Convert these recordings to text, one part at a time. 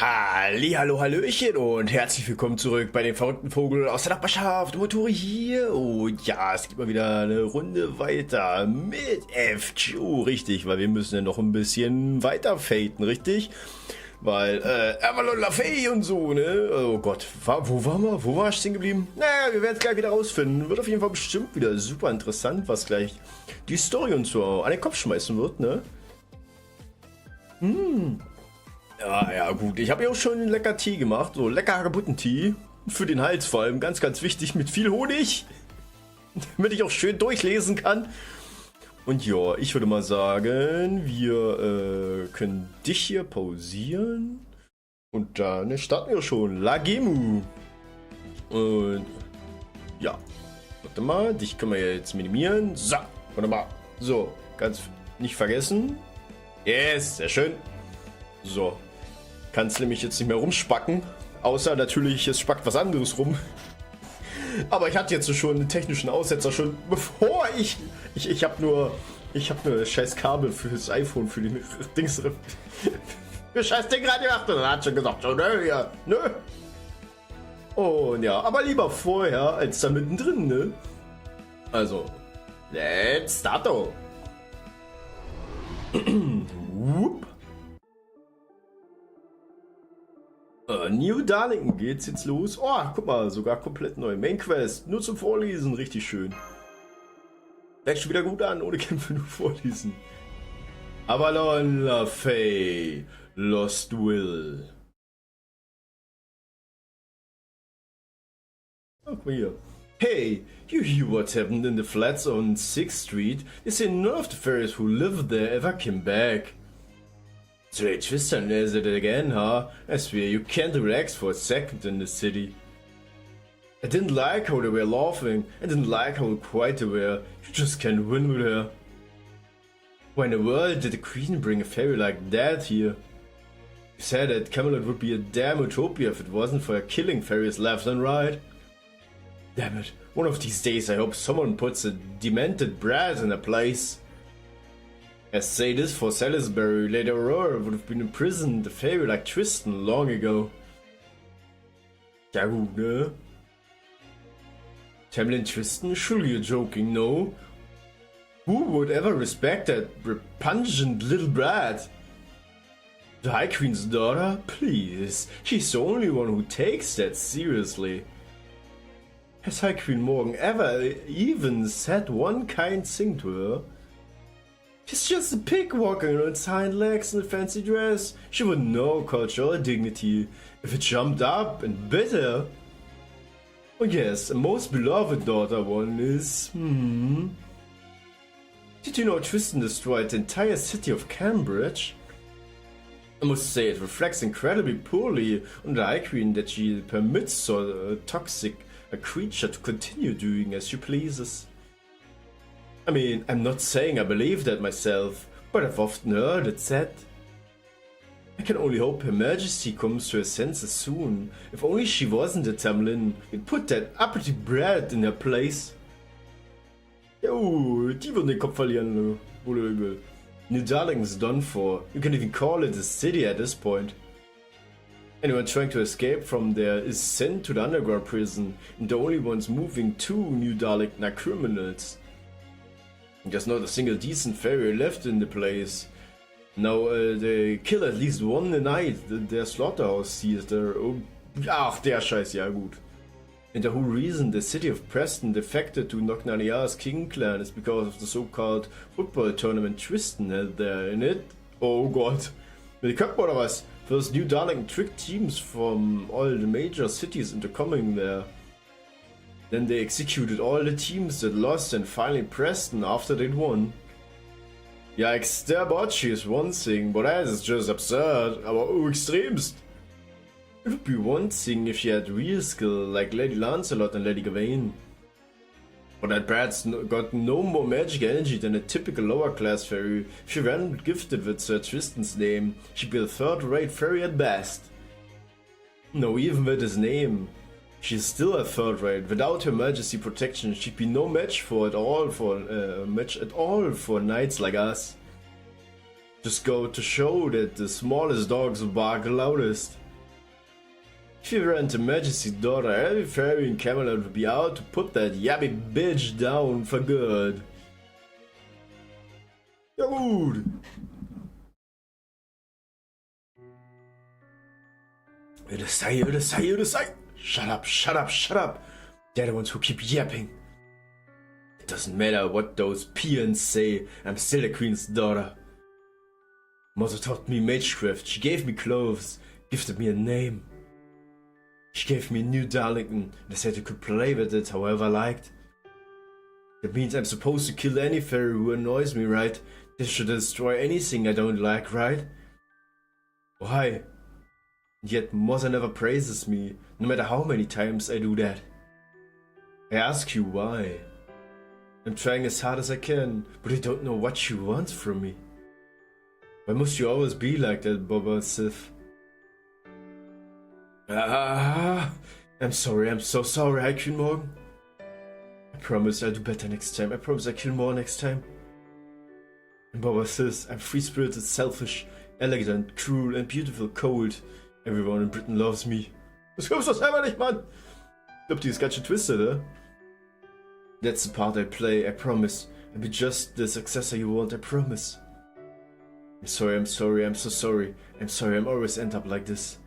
Hallihallo, Hallöchen und herzlich willkommen zurück bei dem verrückten Vogel aus der Nachbarschaft. Motore hier. Und ja, es geht mal wieder eine Runde weiter mit FQ, richtig, weil wir müssen ja noch ein bisschen weiter faden, richtig? Weil, Avalon, LaFay und so, ne? Oh Gott, wo waren wir? Wo war ich stehen geblieben? Naja, wir werden es gleich wieder rausfinden. Wird auf jeden Fall bestimmt wieder super interessant, was gleich die Story uns so an den Kopf schmeißen wird, ne? Ja, gut. Ich habe ja auch schon einen lecker Tee gemacht. So lecker Hagebuttentee. Für den Hals vor allem. Ganz, ganz wichtig. Mit viel Honig. Damit ich auch schön durchlesen kann. Und ja, ich würde mal sagen, wir können dich hier pausieren. Und dann starten wir schon. Lagemu. Und ja. Warte mal. Dich können wir jetzt minimieren. So. Warte mal. So. Ganz nicht vergessen. Yes. Sehr schön. So. Kannst nämlich jetzt nicht mehr rumspacken. Außer natürlich, es spackt was anderes rum. Aber ich hatte jetzt schon einen technischen Aussetzer, schon bevor ich habe nur scheiß Kabel für das iPhone, für den Dings. Für scheiß Ding reingeachtet. Und er hat schon gesagt, so, nö, ja, nö. Und ja, aber lieber vorher als da mittendrin, ne? Also, let's starto. Whoop. New Darlington geht's jetzt los. Oh, guck mal, sogar komplett neu. Main Quest, nur zum Vorlesen, richtig schön. Fängt schon wieder gut an, ohne Kämpfe nur vorlesen. Avalon, LaFay, Lost Will. Oh, guck mal hier. Hey, you hear what happened in the flats on 6th Street? They say none of the fairies who lived there ever came back. Straight Tristan is it again, huh? I swear you can't relax for a second in the city. I didn't like how they were laughing. I didn't like how quiet they were. You just can't win with her. Why in the world did the Queen bring a fairy like that here? You said that Camelot would be a damn utopia if it wasn't for her killing fairies left and right. Damn it, one of these days I hope someone puts a demented brat in her place. I say this for Salisbury, Lady Aurora would have been imprisoned a fairy like Tristan long ago. Ja gut, ne? Tamlin Tristan? Surely you're joking, no? Who would ever respect that repugnant little brat? The High Queen's daughter? Please, she's the only one who takes that seriously. Has High Queen Morgan ever even said one kind thing to her? She's just a pig walking on its hind legs in a fancy dress. She would know culture or dignity if it jumped up and bit her. Oh yes, a most beloved daughter one is... Did you know Tristan destroyed the entire city of Cambridge? I must say it reflects incredibly poorly on the High Queen that she permits so toxic a creature to continue doing as she pleases. I mean, I'm not saying I believe that myself, but I've often heard it said. I can only hope Her Majesty comes to her senses soon. If only she wasn't a Tamlin, you'd put that uppity brat in her place. Jo, die würden den Kopf verlieren, wohl oder übel. New Darlington's done for. You can even call it a city at this point. Anyone trying to escape from there is sent to the underground prison, and the only ones moving to New Darlington are criminals. There's not a single decent fairy left in the place. Now they kill at least one a night. Their slaughterhouse sees there. Oh, ach, der Scheiß, ja gut. And the whole reason the city of Preston defected to Knocknania's King Clan is because of the so-called football tournament Tristan held there in it. Oh Gott. Mit Köpfen oder was? First New Darlington tricked teams from all the major cities into coming there. Then they executed all the teams that lost and finally Preston after they'd won. Yikes, their bocce is one thing, but that is just absurd, aber extremst. It would be one thing if she had real skill like Lady Lancelot and Lady Gawain. But that brat's got no more magic energy than a typical lower class fairy. If she weren't gifted with Sir Tristan's name, she'd be a third-rate fairy at best. No, even with his name. She's still a third rate. Without Her Majesty protection, she'd be no match at all for knights like us. Just go to show that the smallest dogs will bark the loudest. If you ran to Majesty's daughter, every fairy in Camelot would be out to put that yabby bitch down for good. Ja gut. It'll say. Shut up, shut up, shut up. They're the ones who keep yapping. It doesn't matter what those peons say, I'm still the queen's daughter. Mother taught me magecraft, she gave me clothes, gifted me a name. She gave me a new Darlington and said I could play with it however I liked. That means I'm supposed to kill any fairy who annoys me, right? This should destroy anything I don't like, right? Why? Yet Mother never praises me, no matter how many times I do that. I ask you why. I'm trying as hard as I can, but I don't know what she wants from me. Why must you always be like that, Boba Sith? I'm sorry, I'm so sorry, High Queen Morgan. I promise I'll do better next time. I promise I'll kill more next time. And Boba Sith, I'm free-spirited, selfish, elegant, cruel and beautiful, cold. Everyone in Britain loves me. Das glaubst du selber nicht, Mann! Ich glaub, die ist ganz schön twisted, eh? That's the part I play, I promise. I'll be just the successor you want, I promise. I'm sorry, I'm sorry, I'm so sorry. I'm sorry, I'm always end up like this.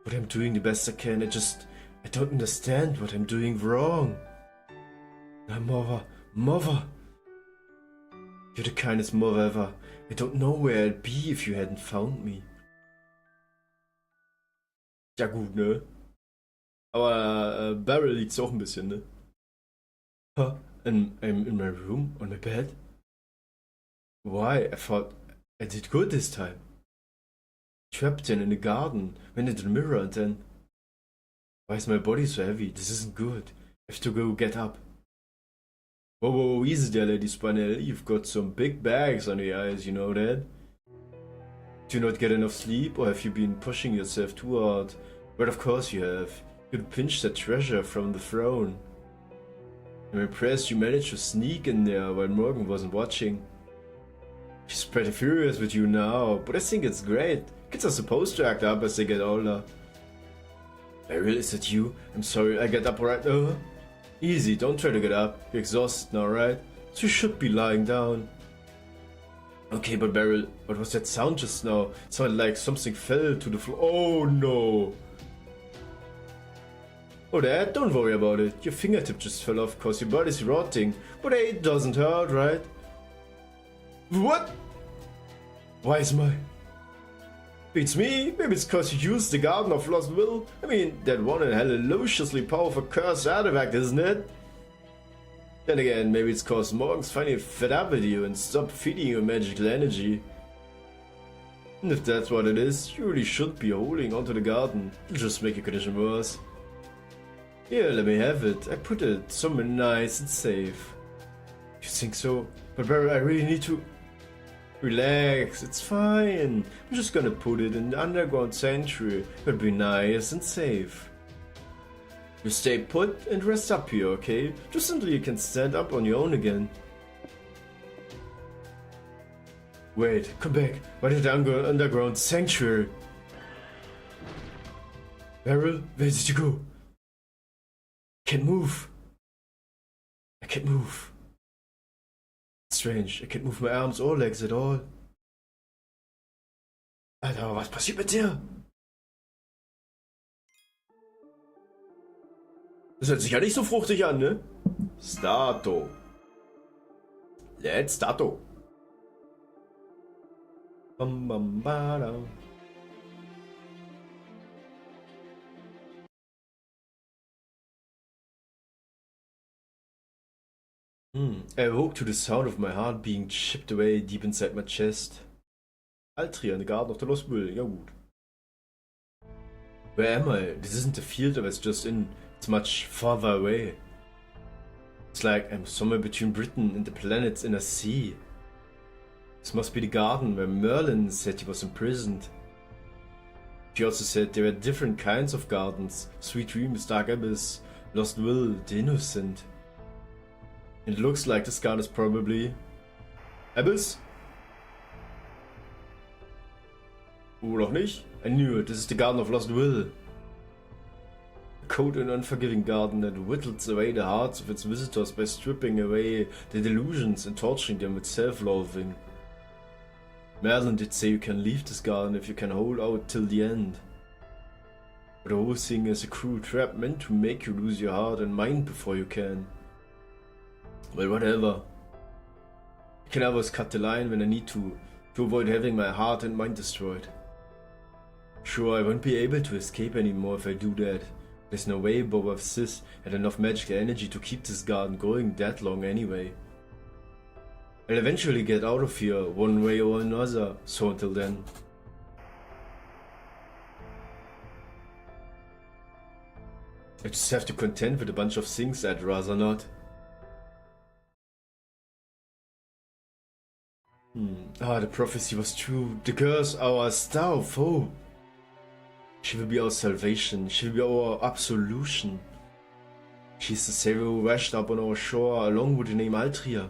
But I'm doing the best I can, I don't understand what I'm doing wrong. Now, Mother. You're the kindest mother ever. I don't know where I'd be if you hadn't found me. Ja gut, ne? Aber Beryl liegt's auch ein bisschen, ne? Huh? And I'm in my room, on my bed? Why? I thought I did good this time. Trapped in the garden, went into the mirror and then... Why is my body so heavy? This isn't good. I have to go get up. Whoa, easy there, Lady Spinel. You've got some big bags on your eyes, you know that? Do you not get enough sleep, or have you been pushing yourself too hard? But of course you have. You pinched that treasure from the throne. I'm impressed you managed to sneak in there while Morgan wasn't watching. She's pretty furious with you now, but I think it's great. Kids are supposed to act up as they get older. Beryl, is it you? I'm sorry, I get up right now. Easy, don't try to get up. You're exhausted now, right? So you should be lying down. Okay, but Beryl, what was that sound just now? It sounded like something fell to the floor. Oh no! Oh, Dad, don't worry about it. Your fingertip just fell off cause your body's rotting. But hey, it doesn't hurt, right? What? Why is my... Beats me? Maybe it's cause you used the Garden of Lost Will? I mean, that one hellaciously powerful cursed artifact, isn't it? Then again, maybe it's cause Morgan's finally fed up with you and stopped feeding you magical energy. And if that's what it is, you really shouldn't be holding onto the garden. It'll just make your condition worse. Here, let me have it. I put it somewhere nice and safe. You think so? But Barry, I really need to... Relax, it's fine. I'm just gonna put it in the underground sanctuary. It'll be nice and safe. You stay put and rest up here, okay? Just until you can stand up on your own again. Wait, come back. Why did the underground sanctuary? Beryl, where did you go? I can't move. I can't move. Strange, I can't move my arms or legs at all. Alter, was passiert mit dir? Das hört sich ja nicht so fruchtig an, ne? Starto. Let's starto. Bam bam badam. I awoke to the sound of my heart being chipped away deep inside my chest. Altria in the Garden of the Lost Will, ja gut. Where am I? This isn't the field I was just in. It's much farther away. It's like I'm somewhere between Britain and the planet's inner sea. This must be the garden where Merlin said he was imprisoned. She also said there were different kinds of gardens. Sweet Dreams, Dark Abyss, Lost Will, the Innocent. It looks like this garden is probably... Abyss? Noch nicht? I knew it, this is the Garden of Lost Will. cold and unforgiving garden that whittles away the hearts of its visitors by stripping away their delusions and torturing them with self-loathing. Merlin did say you can leave this garden if you can hold out till the end. But the whole thing is a cruel trap meant to make you lose your heart and mind before you can. Well, whatever. I can always cut the line when I need to avoid having my heart and mind destroyed. Sure, I won't be able to escape anymore if I do that. There's no way Boba of Sith had enough magical energy to keep this garden going that long anyway. I'll eventually get out of here, one way or another, so until then. I just have to contend with a bunch of things I'd rather not. The prophecy was true. The curse, our star of hope. She will be our salvation. She will be our absolution. She's the savior who washed up on our shore along with the name Altria.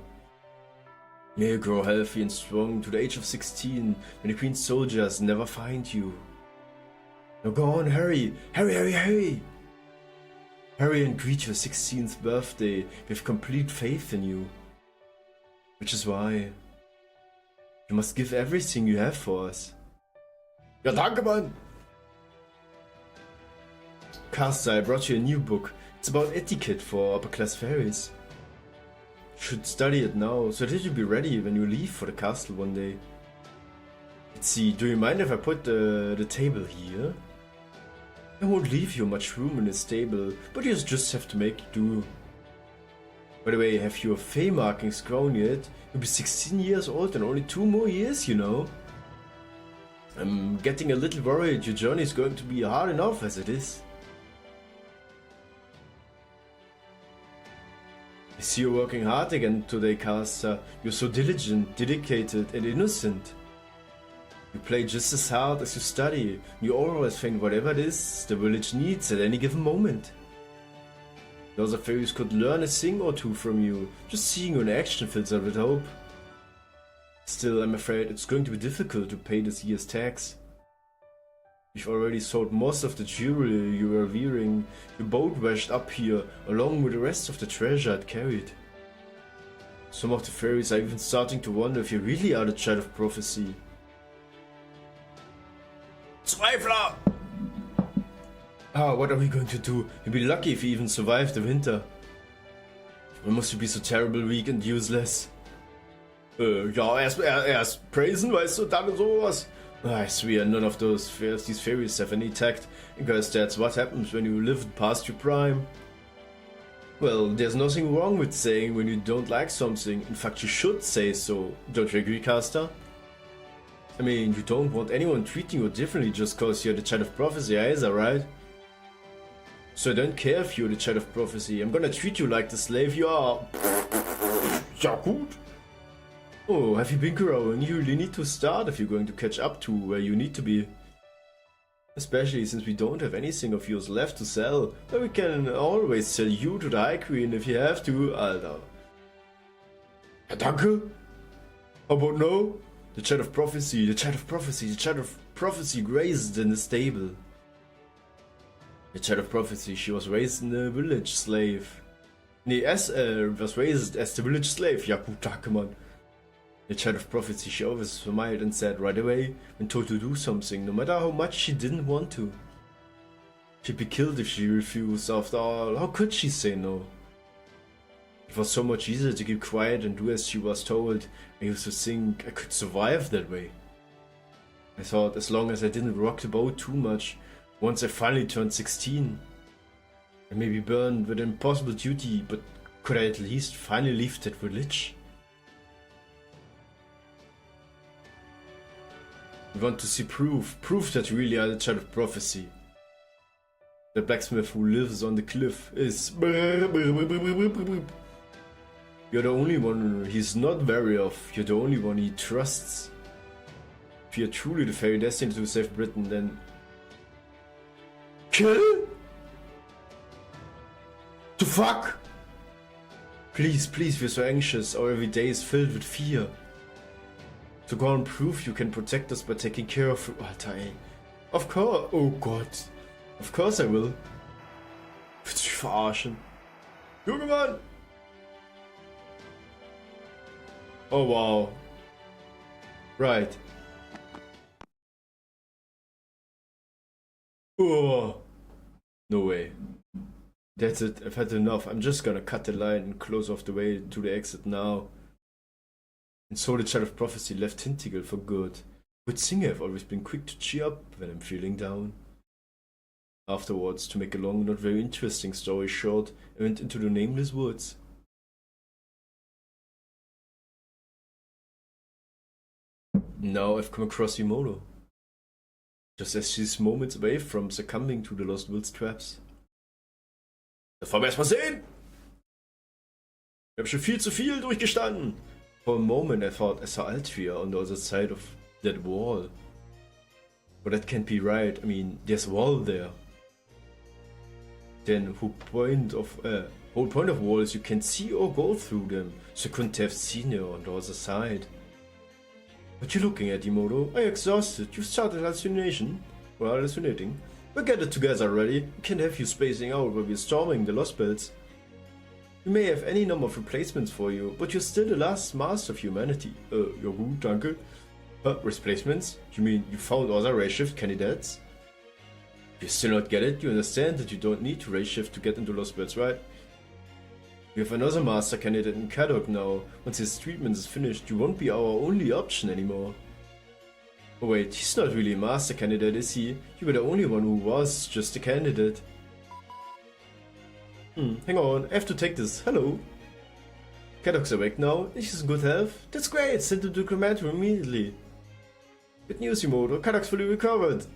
May you grow healthy and strong to the age of 16 when the Queen's soldiers never find you. Now go on, hurry! Hurry, hurry, hurry! Hurry and greet your 16th birthday with complete faith in you. Which is why you must give everything you have for us. Ja, danke, Mann! Caster, I brought you a new book. It's about etiquette for upper-class fairies. You should study it now, so that you'll be ready when you leave for the castle one day. Let's see, do you mind if I put the table here? I won't leave you much room in the stable, but you just have to make do. By the way, have your Fey markings grown yet? You'll be 16 years old in only 2 more years, you know. I'm getting a little worried your journey is going to be hard enough as it is. I see you're working hard again today, Caster. You're so diligent, dedicated, and innocent. You play just as hard as you study. You always find whatever it is the village needs at any given moment. The other fairies could learn a thing or two from you. Just seeing you in action fills us with hope. Still, I'm afraid it's going to be difficult to pay this year's tax. You've already sold most of the jewelry you were wearing. Your boat washed up here, along with the rest of the treasure I'd carried. Some of the fairies are even starting to wonder if you really are the child of prophecy. Zweifler! What are we going to do? You'll be lucky if you even survive the winter. Why must you be so terrible, weak and useless? Ja, erst praisen, weißt du, dann sowas. I swear none of these fairies have any tact, because that's what happens when you live past your prime. Well, there's nothing wrong with saying when you don't like something. In fact, you should say so. Don't you agree, Caster? I mean, you don't want anyone treating you differently just cause you're the child of prophecy either, right? So I don't care if you're the child of prophecy. I'm gonna treat you like the slave you are. Ja, gut. Oh, have you been growing? You really need to start if you're going to catch up to where you need to be. Especially since we don't have anything of yours left to sell, but we can always sell you to the High Queen if you have to, Alter. Ja, danke. How about no? The child of prophecy, the child of prophecy, the child of prophecy raised in the stable. The child of prophecy, she was raised in a village slave. Nee, was raised as the village slave. Ja, gut, danke, Mann. The child of prophecy, she always smiled and said right away when told to do something, no matter how much she didn't want to. She'd be killed if she refused. After all, how could she say no? It was so much easier to keep quiet and do as she was told. I used to think I could survive that way. I thought as long as I didn't rock the boat too much, once I finally turned 16. I may be burned with an impossible duty, but could I at least finally leave that village? We want to see proof that you really are the child of prophecy. The blacksmith who lives on the cliff is... You're the only one he's not wary of, you're the only one he trusts. If you're truly the fairy destined to save Britain, then... Kill? The fuck? Please, we're so anxious, our every day is filled with fear. So go and prove you can protect us by taking care of Alter. Of course, oh god. Of course I will. Willst du mich verarschen? Junge Mann! Oh wow. Right. Oh. No way. That's it, I've had enough. I'm just gonna cut the line and close off the way to the exit now. And so the Child of Prophecy left Hintigel for good. Good thing I've always been quick to cheer up when I'm feeling down. Afterwards, to make a long, not very interesting story short, I went into the nameless woods. Now I've come across Imoto. Just as she's moments away from succumbing to the Lost Will's traps. Das wollen wir erstmal sehen! Ich habe schon viel zu viel durchgestanden! For a moment I thought I saw Altria on the other side of that wall. But that can't be right, I mean, there's a wall there. Then whole point of walls you can see or go through them, so you couldn't have seen her on the other side. What you looking at, Imoto? I'm exhausted. You've started hallucinating. We'll get it together already. We can't have you spacing out while we're storming the Lost Belts. We may have any number of replacements for you, but you're still the last master of humanity. Ja gut, danke. Replacements? You mean you found other race shift candidates? You still not get it? You understand that you don't need to race shift to get into Lost Belts, right? We have another master candidate in Kadok now. Once his treatment is finished, you won't be our only option anymore. Oh wait, he's not really a master candidate, is he? You were the only one who was just a candidate. Hang on, I have to take this. Hello. Kadok's awake now. He's in good health. That's great, send him to the crematorium immediately. Good news, Imoto. Kadok's fully recovered.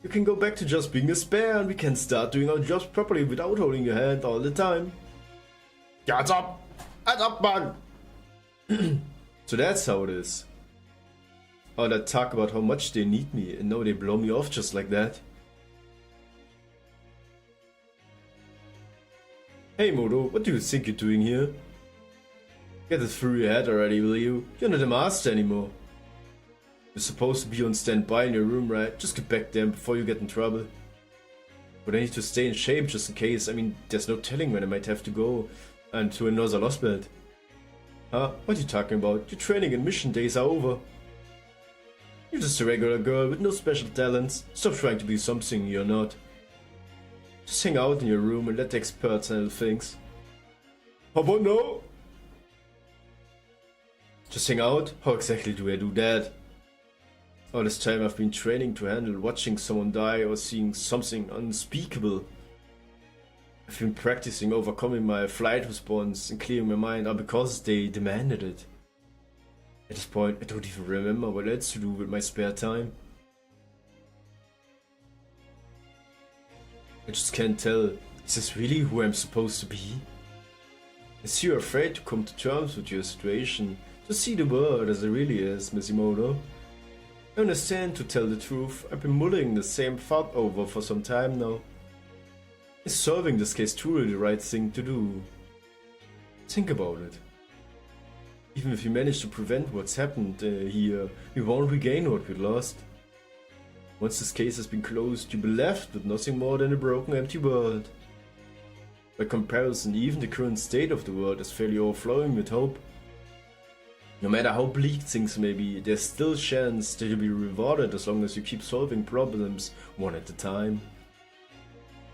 You can go back to just being a spare and we can start doing our jobs properly without holding your hand all the time. Ja, hands up! Hands up, man! So that's how it is. All that talk about how much they need me and now they blow me off just like that. Hey Moto, what do you think you're doing here? Get it through your head already, will you? You're not a master anymore. You're supposed to be on standby in your room, right? Just get back there before you get in trouble. But I need to stay in shape just in case. I mean, there's no telling when I might have to go and to another Lost Belt. Huh? What are you talking about? Your training and mission days are over. You're just a regular girl with no special talents. Stop trying to be something you're not. Just hang out in your room and let the experts handle things. How about no? Just hang out? How exactly do I do that? All this time I've been training to handle watching someone die or seeing something unspeakable. I've been practicing overcoming my flight response and clearing my mind all because they demanded it. At this point, I don't even remember what else to do with my spare time. I just can't tell, is this really who I'm supposed to be? I see you're afraid to come to terms with your situation, to see the world as it really is, Miss Imoto. I understand, to tell the truth, I've been mulling the same thought over for some time now. Is solving this case truly the right thing to do? Think about it. Even if we manage to prevent what's happened here, we won't regain what we lost. Once this case has been closed, you'll be left with nothing more than a broken, empty world. By comparison, even the current state of the world is fairly overflowing with hope. No matter how bleak things may be, there's still a chance that you'll be rewarded as long as you keep solving problems one at a time.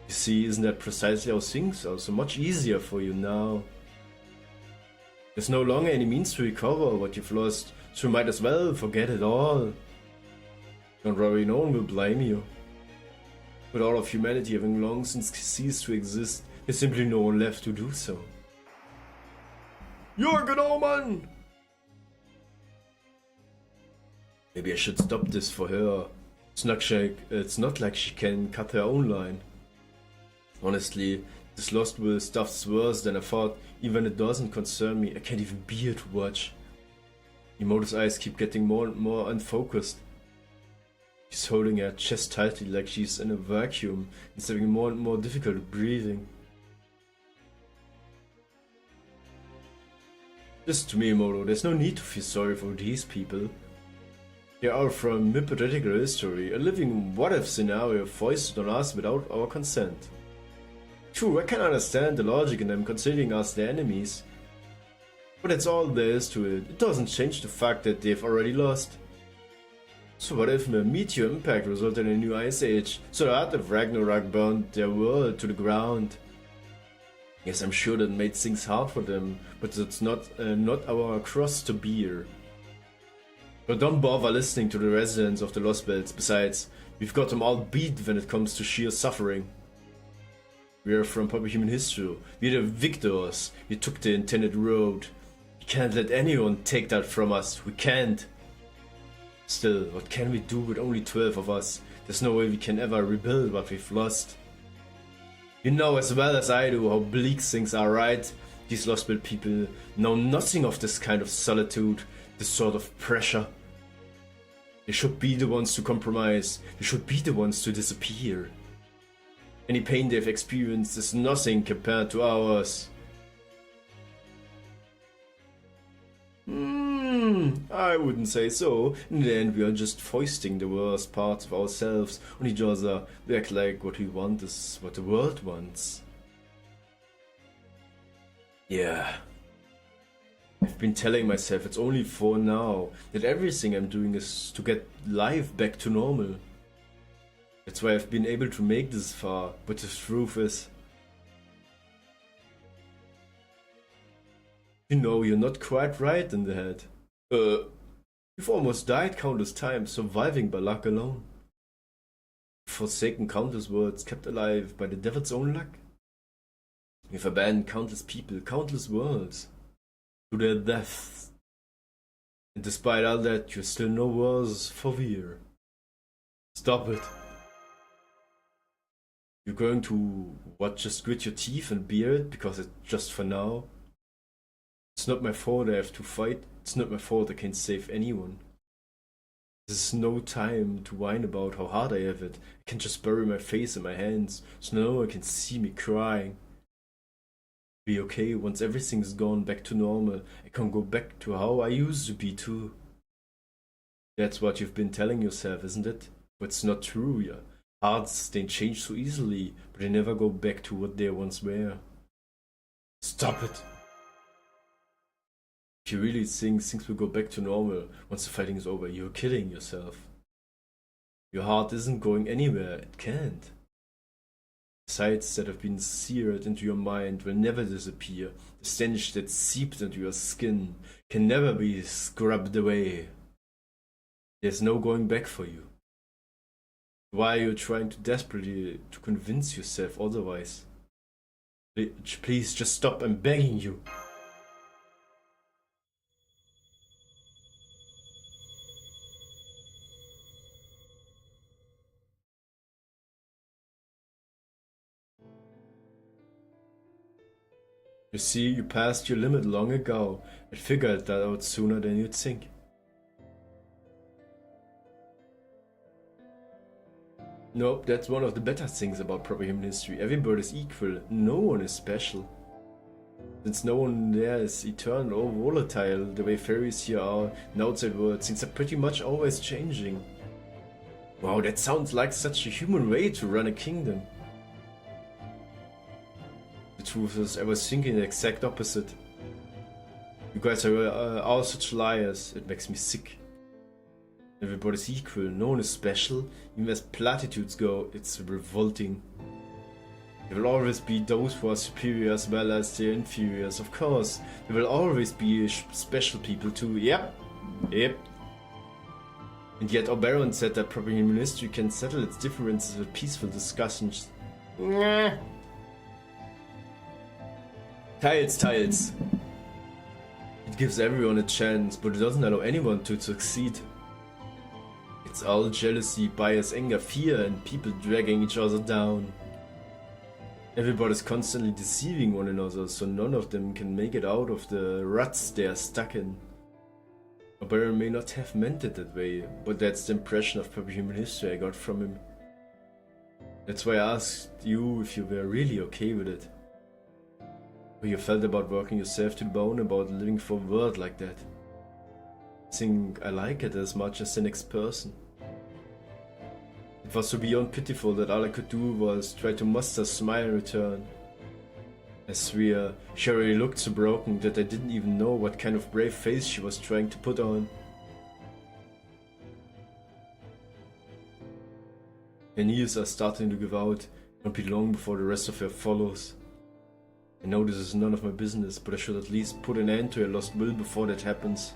You see, isn't that precisely how things are so much easier for you now? There's no longer any means to recover what you've lost, so you might as well forget it all. Don't worry, no one will blame you. With all of humanity having long since ceased to exist, there's simply no one left to do so. You're genau, Mann! Maybe I should stop this for her. It's not like she can cut her own line. Honestly, this Lost Will stuff's worse than I thought. Even it doesn't concern me, I can't even bear to watch. Imoto's eyes keep getting more and more unfocused. She's holding her chest tightly like she's in a vacuum. It's having more and more difficulty breathing. Listen to me, Imoto, there's no need to feel sorry for these people. They are from hypothetical history, a living what-if scenario foisted on us without our consent. True, I can understand the logic in them considering us their enemies. But that's all there is to it. It doesn't change the fact that they've already lost. So what if a meteor impact resulted in a new ice age, so the art of Ragnarok burned their world to the ground? Yes, I'm sure that made things hard for them, but it's not our cross to bear. But don't bother listening to the residents of the Lost Belts. Besides, we've got them all beat when it comes to sheer suffering. We are from proper human history. We're the victors. We took the intended road. We can't let anyone take that from us. We can't. Still, what can we do with only 12 of us? There's no way we can ever rebuild what we've lost. You know as well as I do how bleak things are, right? These Lost Belt people know nothing of this kind of solitude, this sort of pressure. They should be the ones to compromise. They should be the ones to disappear. Any pain they've experienced is nothing compared to ours. I wouldn't say so. In the end, we are just foisting the worst parts of ourselves on each other. We act like what we want is what the world wants. Yeah. I've been telling myself it's only for now, that everything I'm doing is to get life back to normal. That's why I've been able to make this far, but the truth is... You know, you're not quite right in the head. You've almost died countless times, surviving by luck alone. Forsaken countless worlds, kept alive by the devil's own luck. You've abandoned countless people, countless worlds, to their deaths. And despite all that, you're still no worse for wear. Stop it. You're going to, what, just grit your teeth and bear it because it's just for now? It's not my fault I have to fight. It's not my fault I can't save anyone. This is no time to whine about how hard I have it. I can just bury my face in my hands so no one can see me crying. Be okay once everything's gone back to normal. I can go back to how I used to be too. That's what you've been telling yourself, isn't it? But it's not true. Your hearts, they change so easily, but they never go back to what they once were. Stop it! If you really think things will go back to normal once the fighting is over, you're kidding yourself. Your heart isn't going anywhere, it can't. The sights that have been seared into your mind will never disappear. The stench that seeped into your skin can never be scrubbed away. There's no going back for you. Why are you trying to desperately to convince yourself otherwise? Please just stop, I'm begging you. You see, you passed your limit long ago. I figured that out sooner than you'd think. Nope, that's one of the better things about proper human history. Everybody's equal, no one is special. Since no one there is eternal or volatile, the way fairies here are in the outside world, things are pretty much always changing. Wow, that sounds like such a human way to run a kingdom. The truth is, I was thinking the exact opposite. You guys are all such liars, it makes me sick. Everybody's equal, no one is special, even as platitudes go, it's revolting. There will always be those who are superior as well as the inferiors, of course. There will always be special people too, yep. And yet Avalon said that proper human history can settle its differences with peaceful discussions. Tiles. It gives everyone a chance, but it doesn't allow anyone to succeed. It's all jealousy, bias, anger, fear, and people dragging each other down. Everybody's constantly deceiving one another, so none of them can make it out of the ruts they are stuck in. Avalon may not have meant it that way, but that's the impression of proper human history I got from him. That's why I asked you if you were really okay with it. How you felt about working yourself to the bone, about living for a world like that. I think I like it as much as the next person. It was so beyond pitiful that all I could do was try to muster a smile in return. I swear, she already looked so broken that I didn't even know what kind of brave face she was trying to put on. Her knees are starting to give out. It won't be long before the rest of her follows. I know this is none of my business, but I should at least put an end to her lost will before that happens.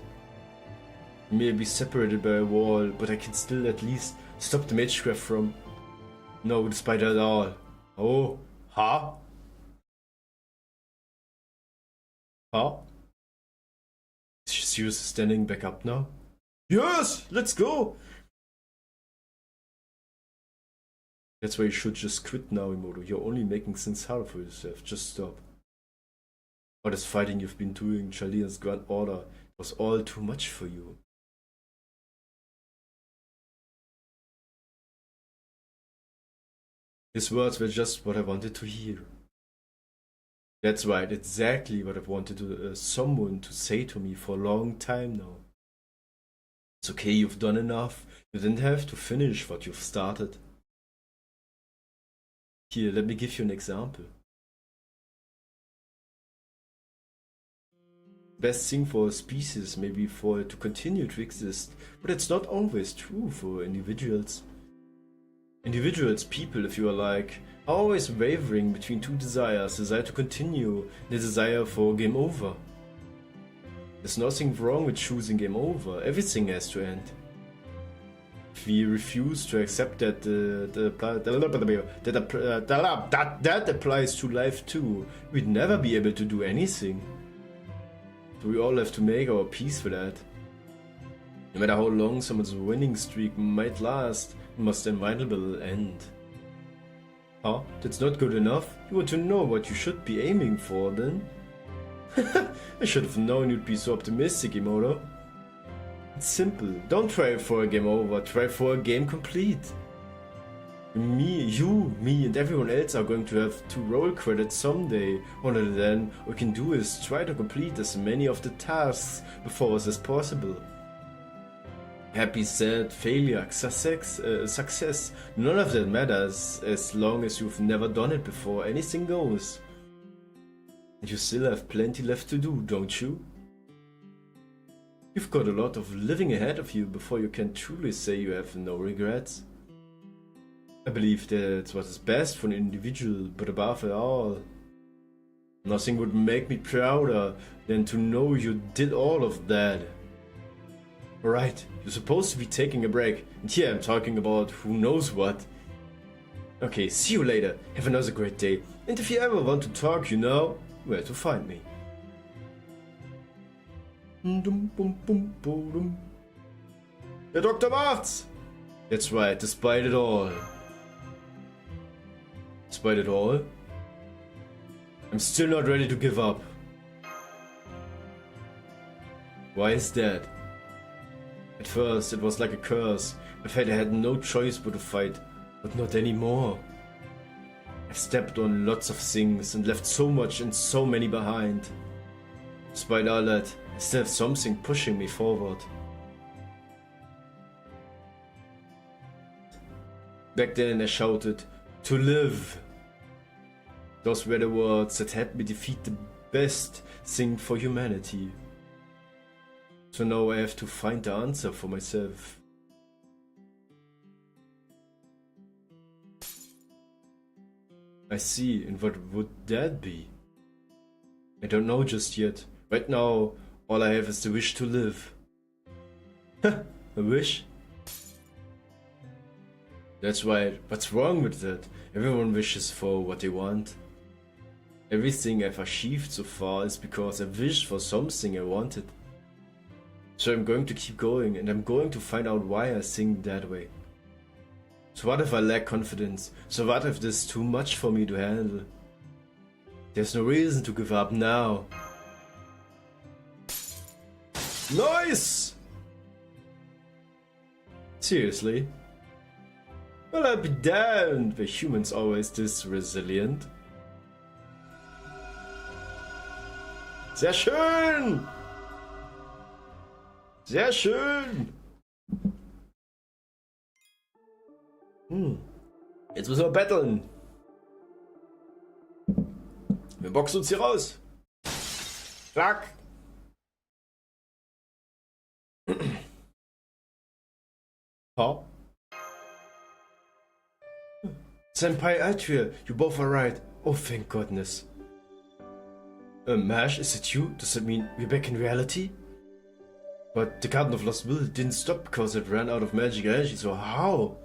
I may be separated by a wall, but I can still at least stop the magecraft from... No, despite that all. Oh, huh? Huh? Is she seriously standing back up now? Yes, let's go! That's why you should just quit now, Imoto. You're only making things harder for yourself. Just stop. All this fighting you've been doing, Charlian's Grand Order, was all too much for you. His words were just what I wanted to hear. That's right, exactly what I've wanted someone to say to me for a long time now. It's okay, you've done enough. You didn't have to finish what you've started. Here, let me give you an example. Best thing for a species may be for it to continue to exist, but it's not always true for individuals. Individuals, people, if you are like, are always wavering between two desires, desire to continue, and the desire for game over. There's nothing wrong with choosing game over, everything has to end. If we refuse to accept that that applies to life too, we'd never be able to do anything. So we all have to make our peace with that. No matter how long someone's winning streak might last, it must inevitable end. Huh? That's not good enough? You want to know what you should be aiming for then? I should have known you'd be so optimistic, Imoto. It's simple. Don't try for a game over, try for a game complete. You, me, and everyone else are going to have to roll credits someday. Other than, what we can do is try to complete as many of the tasks before us as possible. Happy, sad, failure, success, none of that matters as long as you've never done it before, anything goes. And you still have plenty left to do, don't you? You've got a lot of living ahead of you before you can truly say you have no regrets. I believe that's what is best for an individual, but above all, nothing would make me prouder than to know you did all of that. Alright, you're supposed to be taking a break, and here I'm talking about who knows what. Okay, see you later, have another great day, and if you ever want to talk, you know where to find me. Der Doktor macht's! That's right, despite it all. Despite it all, I'm still not ready to give up. Why is that? At first, it was like a curse. I felt I had no choice but to fight, but not anymore. I've stepped on lots of things and left so much and so many behind. Despite all that, I still have something pushing me forward. Back then I shouted, "To live!" Those were the words that helped me defeat the best thing for humanity. So now I have to find the answer for myself. I see, and what would that be? I don't know just yet. Right now, all I have is the wish to live. A wish? That's right, what's wrong with that? Everyone wishes for what they want. Everything I've achieved so far is because I wished for something I wanted. So I'm going to keep going, and I'm going to find out why I think that way. So what if I lack confidence? So what if this is too much for me to handle? There's no reason to give up now. Nice! Seriously? Well, I'll be damned, were humans always this resilient? Sehr schön! Sehr schön! Jetzt müssen wir battlen. Wir boxen uns hier raus. Klack. Huh? Senpai Atria, you both are right. Oh, thank goodness. Mash, is it you? Does that mean we're back in reality? But the Garden of Lost Will didn't stop because it ran out of magic energy, so how?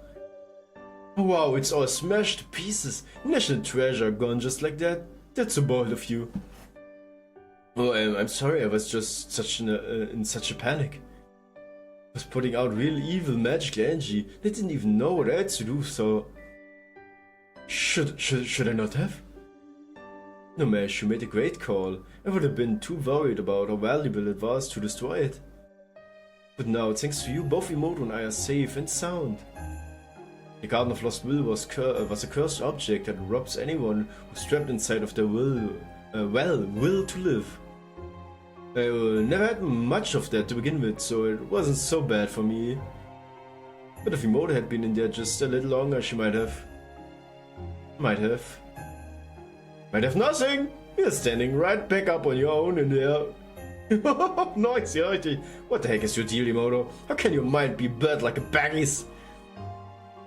Oh, wow, it's all smashed to pieces. National treasure gone just like that. That's so bold of you. Oh, I'm sorry, I was just in such a panic. I was putting out real evil magical energy. They didn't even know what else to do, so... Should I not have? No, Mash, you made a great call. I would have been too worried about how valuable it was to destroy it. But now, thanks to you, both Emoto and I are safe and sound. The Garden of Lost Will was a cursed object that robs anyone who's trapped inside of their will to live. I never had much of that to begin with, so it wasn't so bad for me. But if Emoto had been in there just a little longer, she might have. Might have nothing! You're standing right back up on your own in there. Nice, yeah, richtig. What the heck is your deal, Emoto? How can your mind be bad like a baggy's?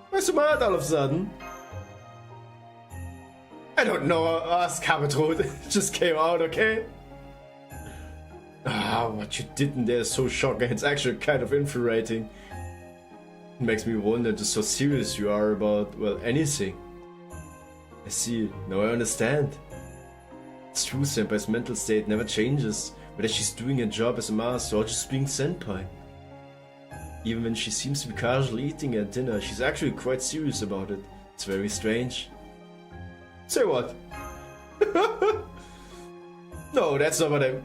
Why so mad all of a sudden? I don't know, ask Habitrud. It just came out, okay? Ah, what you did in there is so shocking. It's actually kind of infuriating. It makes me wonder just how serious you are about, well, anything. I see. Now I understand. It's true, Senpai's mental state never changes, whether she's doing a job as a master or just being Senpai. Even when she seems to be casually eating at dinner, she's actually quite serious about it. It's very strange. Say what? No, that's not what I'm...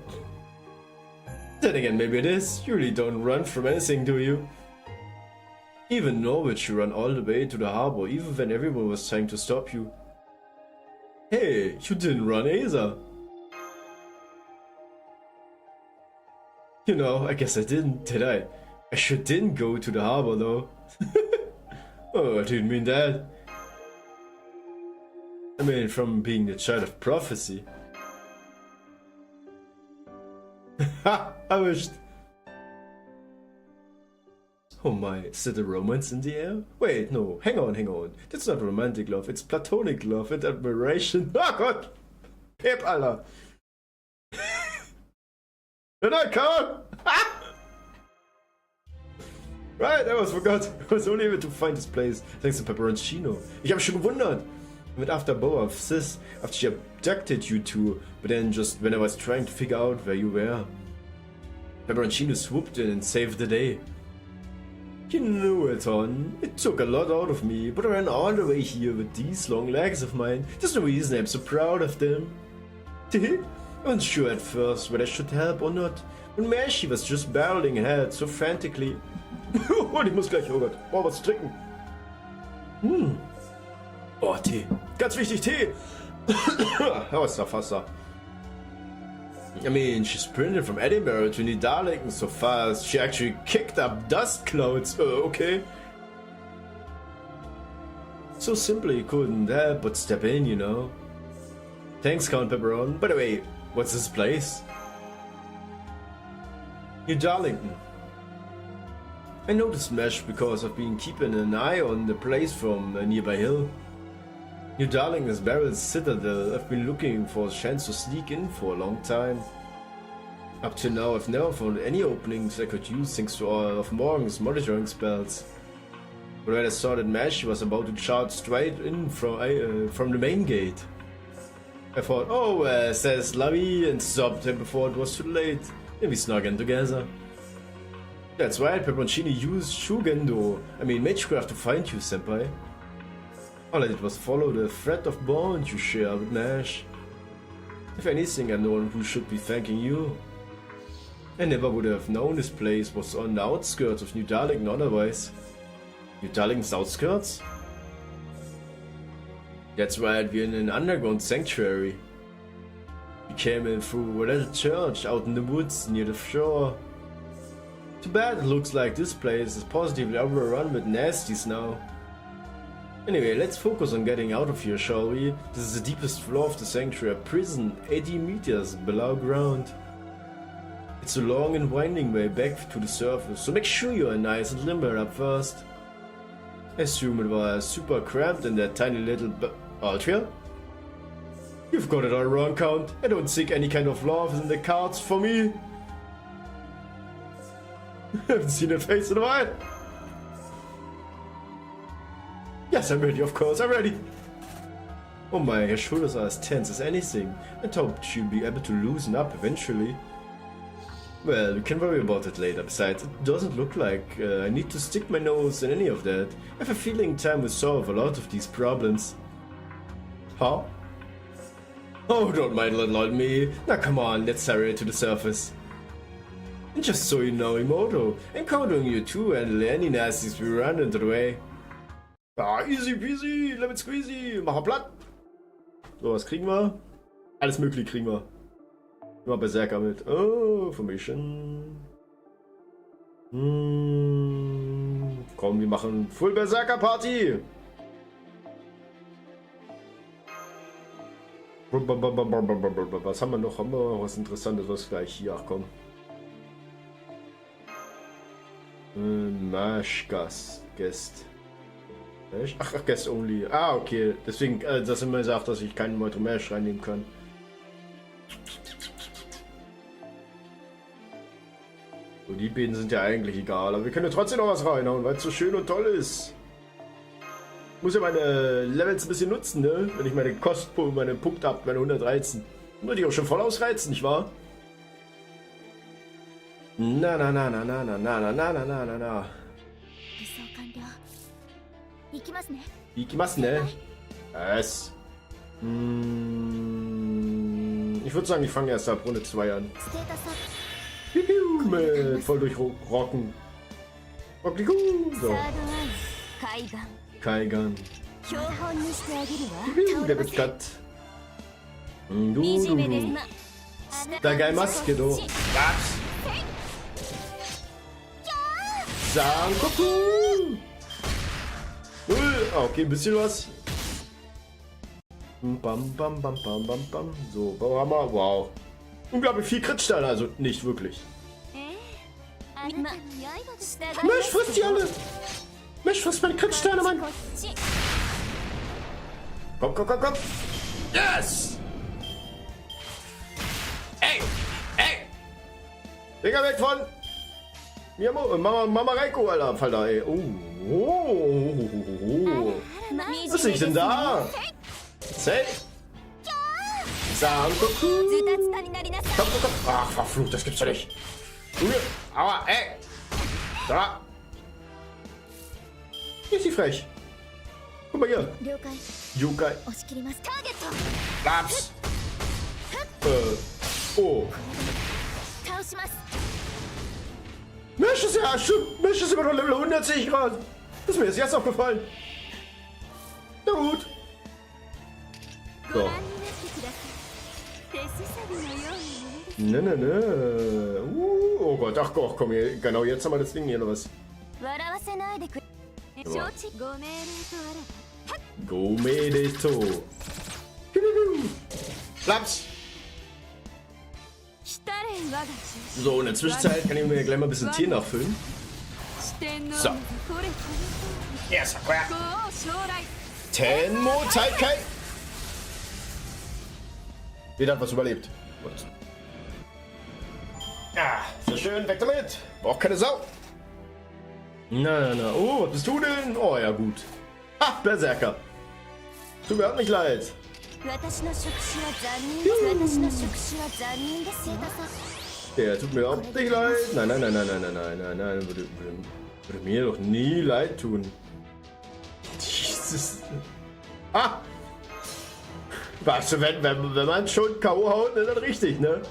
Then again, maybe it is. You really don't run from anything, do you? Even in Norwich, you run all the way to the harbor, even when everyone was trying to stop you. Hey, you didn't run either. You know, I guess I didn't, did I? I sure didn't go to the harbor though. Oh, I didn't mean that. I mean, from being the child of prophecy. Ha! I wished. Oh my, is it a romance in the air? Wait, no, hang on. That's not romantic love, it's platonic love and admiration. Oh god! Pip, Alter! And I can't! Right, I almost forgot. I was only able to find this place thanks to Pepperoncino. Ich habe mich schon gewundert. With after Boa of Sis, after she abducted you two, but then just when I was trying to figure out where you were. Pepperoncino swooped in and saved the day. You knew it, hon. It took a lot out of me, but I ran all the way here with these long legs of mine. There's no reason I'm so proud of them. I wasn't sure at first whether I should help or not. When Mashi was just barreling ahead so frantically. Oh, ich muss gleich, oh Gott, brauch was zu trinken. Oh, Tee. Ganz wichtig, Tee. Wasser. I mean, she sprinted from Edinburgh to Nidavellir so fast, she actually kicked up dust clouds. Okay. So simply couldn't help but step in, you know. Thanks, Count Pepperon. By the way, what's this place? Nidavellir. I know this mesh because I've been keeping an eye on the place from a nearby hill. Nidavellir is Barrel's citadel. I've been looking for a chance to sneak in for a long time. Up to now, I've never found any openings I could use thanks to all of Morgan's monitoring spells. But when I saw that Mash was about to charge straight in from the main gate, I thought, oh, says Lavi, and stopped him before it was too late. And we snuck in together. That's right, Pepperoncini used Shugendo, Magecraft to find you, Senpai. All I did was follow the thread of bond you share with Nash. If anything, I'm the one who should be thanking you. I never would have known this place was on the outskirts of Nidavellir otherwise. Nidaling's outskirts? That's right, we're in an underground sanctuary. We came in through a little church out in the woods near the shore. Too bad it looks like this place is positively overrun with nasties now. Anyway, let's focus on getting out of here, shall we? This is the deepest floor of the sanctuary, a prison 80 meters below ground. It's a long and winding way back to the surface, so make sure you are nice and limber up first. I assume it was super cramped in that tiny little Altria? You've got it all wrong, Count. I don't think any kind of love is in the cards for me. I haven't seen her face in a while. Yes, I'm ready, of course, I'm ready. Oh my, her shoulders are as tense as anything. I thought she'd be able to loosen up eventually. Well, we can worry about it later. Besides, it doesn't look like I need to stick my nose in any of that. I have a feeling time will solve a lot of these problems. Huh? Oh, don't mind little old me. Now come on, let's hurry to the surface. And just so you know, Imoto, I'm counting on you to handle any nasties we run into the way. Ah, easy peasy, lemon squeezy, mach mal platt. So, was kriegen wir? Alles mögliche kriegen wir. Immer Berserker mit. Oh, Formation. Komm, wir machen Full Berserker Party. Was haben wir noch? Haben wir was Interessantes, was gleich hier? Ach komm. Marschgast. Guest. Ach, Guest only. Ah, okay. Deswegen, dass immer sagt, dass ich keinen Motor Mesh reinnehmen kann. So, die beiden sind ja eigentlich egal, aber wir können ja trotzdem noch was reinhauen, weil es so schön und toll ist. Ich muss ja meine Levels ein bisschen nutzen, ne? Wenn ich meine meine Punkte habe, meine 113. Muss ich auch schon voll ausreizen, nicht wahr? Na. Ikimasu, ne? Yes. Ich würde sagen, ich fange erst ab Runde 2 an. Mit voll durchrocken. So. Kaigan. Der wird cut. Du. Da geil Maske, du. Was? Sankoku. Okay, ein bisschen was. Bam. So, Bauhammer, wow. Unglaublich viel Crit-Steine, also nicht wirklich. Mensch, frisst die alle! Mensch, frisst meine Crit-Steine, Mann! Komm! Yes! Ey! Finger weg von! Mama Reiko, Alter, Falter, ey. Was ist ich denn da? Safe! Sankoku! Komm! Ach, verflucht, das gibt's doch nicht. Aua, ey! Da! Ist sie frech. Guck mal hier. Yokai. Laps. Oh. Mensch, ist ja stimmt. Mensch, ist immer noch Level 100, sehe ich gerade. Das ist mir jetzt aufgefallen. Na gut. So. Ne. Oh Gott, ach komm, hier, genau jetzt haben wir das Ding hier oder was? Gomedeto. Klaps. So, in der Zwischenzeit kann ich mir gleich mal ein bisschen Tee nachfüllen. So. Erster Quer. Tenmo Taikai. Jeder hat was überlebt. Gut. Ja, sehr schön, weg damit. Braucht keine Sau. Na. Oh, was bist du denn? Oh, ja gut. Ah, Berserker. Tut mir auch nicht leid. Der tut mir auch nicht leid. Nein. Würde mir doch nie leid tun. Jesus. Ah! Weißt du, wenn man schon K.O. haut, ist das richtig, ne?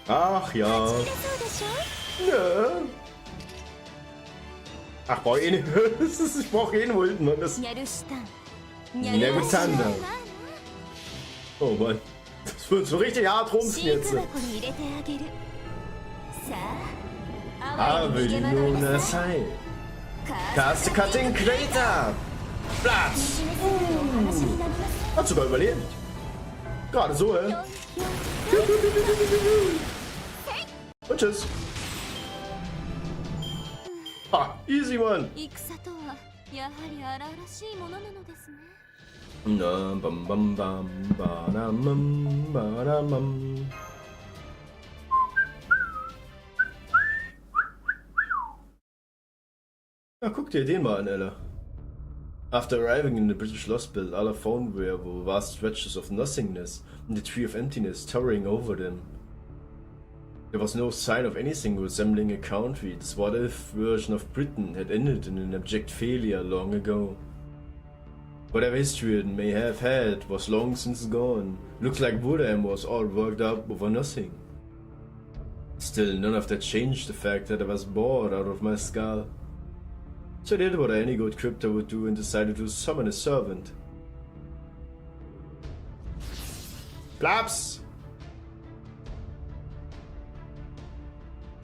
Ach ja. Ja. Ach, brauch ich eh nicht. Ich brauch eh nur hinten, Mann. Das Negutanda. Oh Mann. Das wird so richtig hart rumpfen jetzt. Avalon Asai. Cast the Cutting Crater. Platz. Hat sogar überlebt. Gerade so, ey. Und tschüss. Ah, easy one. Na, bam bam bam, badam, badam. Ja, guck dir den mal an, Ella. After arriving in the British Lost Belt, Allah found were vast stretches of nothingness and the Tree of Emptiness towering over them. There was no sign of anything resembling a country. This what-if version of Britain had ended in an abject failure long ago. Whatever history it may have had was long since gone. Looked like Woodham was all worked up over nothing. Still, none of that changed the fact that I was bored out of my skull. So I did what any good crypto would do and decided to summon a servant. Blaps!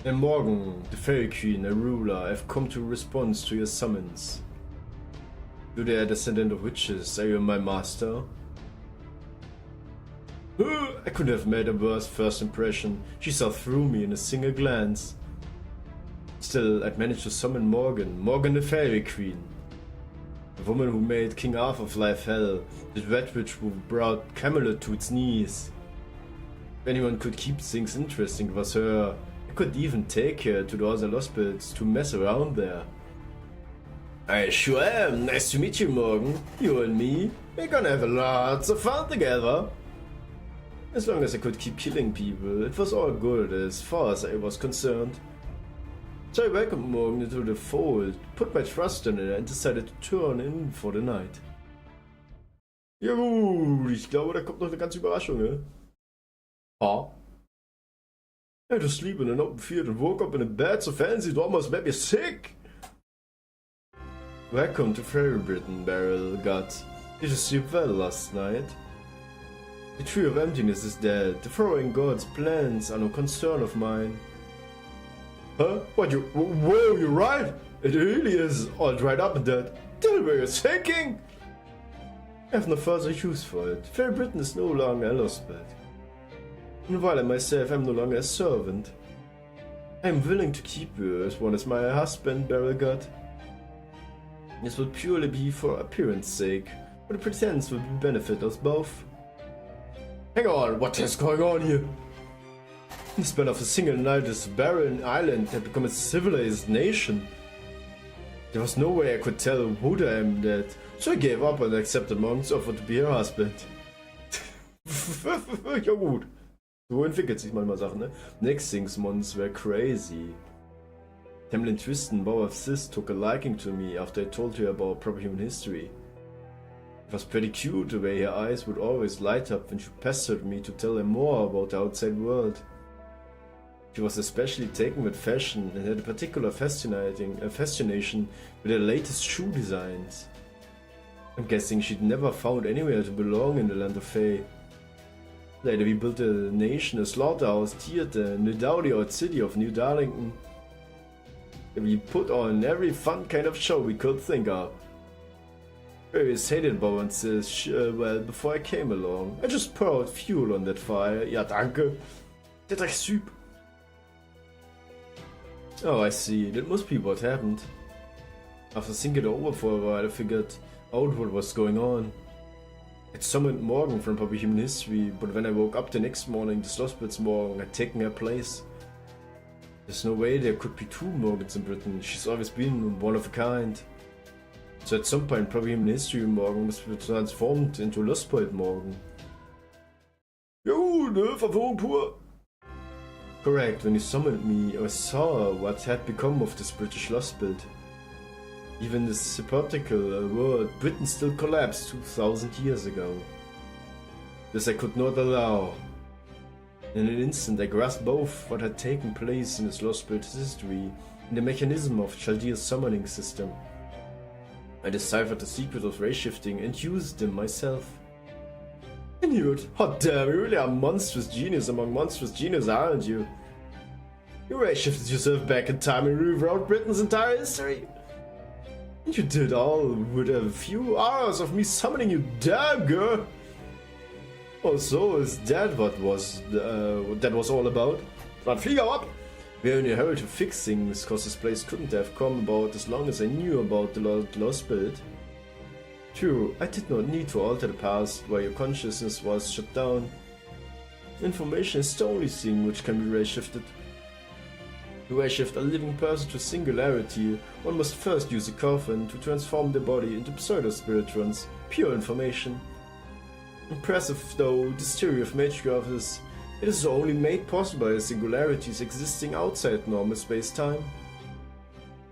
And Morgan, the Fairy Queen, a ruler, I've come to respond to your summons. You the descendant of witches, are you my master? I couldn't have made a worse first impression. She saw through me in a single glance. Still, I'd managed to summon Morgan the Fairy Queen. The woman who made King Arthur's life hell, the red witch who brought Camelot to its knees. If anyone could keep things interesting, it was her. I could even take her to the other Lost Belts to mess around there. I sure am. Nice to meet you, Morgan. You and me, we're gonna have lots of fun together. As long as I could keep killing people, it was all good as far as I was concerned. So I welcomed Morgan into the fold, put my trust in it and decided to turn in for the night. Ja gut, ich glaube, da kommt noch eine ganze Überraschung, ne? Ha? I had to sleep in an open field and woke up in a bed so fancy it almost made me sick. Welcome to Fairy Britain, Beryl God. Did you sleep well last night? The Tree of Emptiness is dead. The following God's plans are no concern of mine. Huh? What you? Whoa, you're right! It really is all dried up and dead. Tell me what you're thinking! I have no further use for it. Fairy Britain is no longer a lost bed. And while I myself am no longer a servant, I am willing to keep you as one as my husband, Beryl God. This would purely be for appearance sake, but the pretense would benefit us both. Hang on, what is going on here? In the span of a single night, this barren island had become a civilized nation. There was no way I could tell who I am that, so I gave up and accepted Monk's offer to be her husband. Ja gut. So entwickelt sich manchmal Sachen, ne? Next things months were crazy. Tamlin Twiston, Bow of Sis, took a liking to me after I told her about proper human history. It was pretty cute the way her eyes would always light up when she pestered me to tell her more about the outside world. She was especially taken with fashion and had a particular fascination with her latest shoe designs. I'm guessing she'd never found anywhere to belong in the land of Fae. Later we built a nation, a slaughterhouse, theater in the dowdy-old city of New Darlington. We put on every fun kind of show we could think of. Various hated Bowen says, well, before I came along, I just poured fuel on that fire. Ja, danke. Der Dreckstyp. Oh, I see. That must be what happened. After thinking it over for a while, I figured out what was going on. I'd summoned Morgan from proper human history, but when I woke up the next morning, the Slothbits Morgan had taken her place. There's no way there could be two Morgans in Britain. She's always been one of a kind. So at some point, probably human history Morgan must be transformed into Lostpoint Morgan. Jo, ne? Verwirrung pur. Correct, when you summoned me, I saw what had become of this British Lost Belt. Even this hypothetical world, Britain still collapsed 2000 years ago. This I could not allow. In an instant, I grasped both what had taken place in this Lost Belt history and the mechanism of Chaldea's summoning system. I deciphered the secret of race shifting and used them myself. I knew it. Hot damn, you really are a monstrous genius among monstrous genius, aren't you? You shifted yourself back in time and rewrote Britain's entire history. And you did all with a few hours of me summoning you down, girl. Oh, so is that what was all about? But flieg up! We're in a hurry to fix things, cause this place couldn't have come about as long as I knew about the lost build. True, I did not need to alter the past while your consciousness was shut down. Information is the only thing which can be ray-shifted. To ray-shift a living person to singularity, one must first use a coffin to transform their body into pseudo-spiritrons, pure information. Impressive though this theory of matriarch is, it is only made possible by singularities existing outside normal space-time.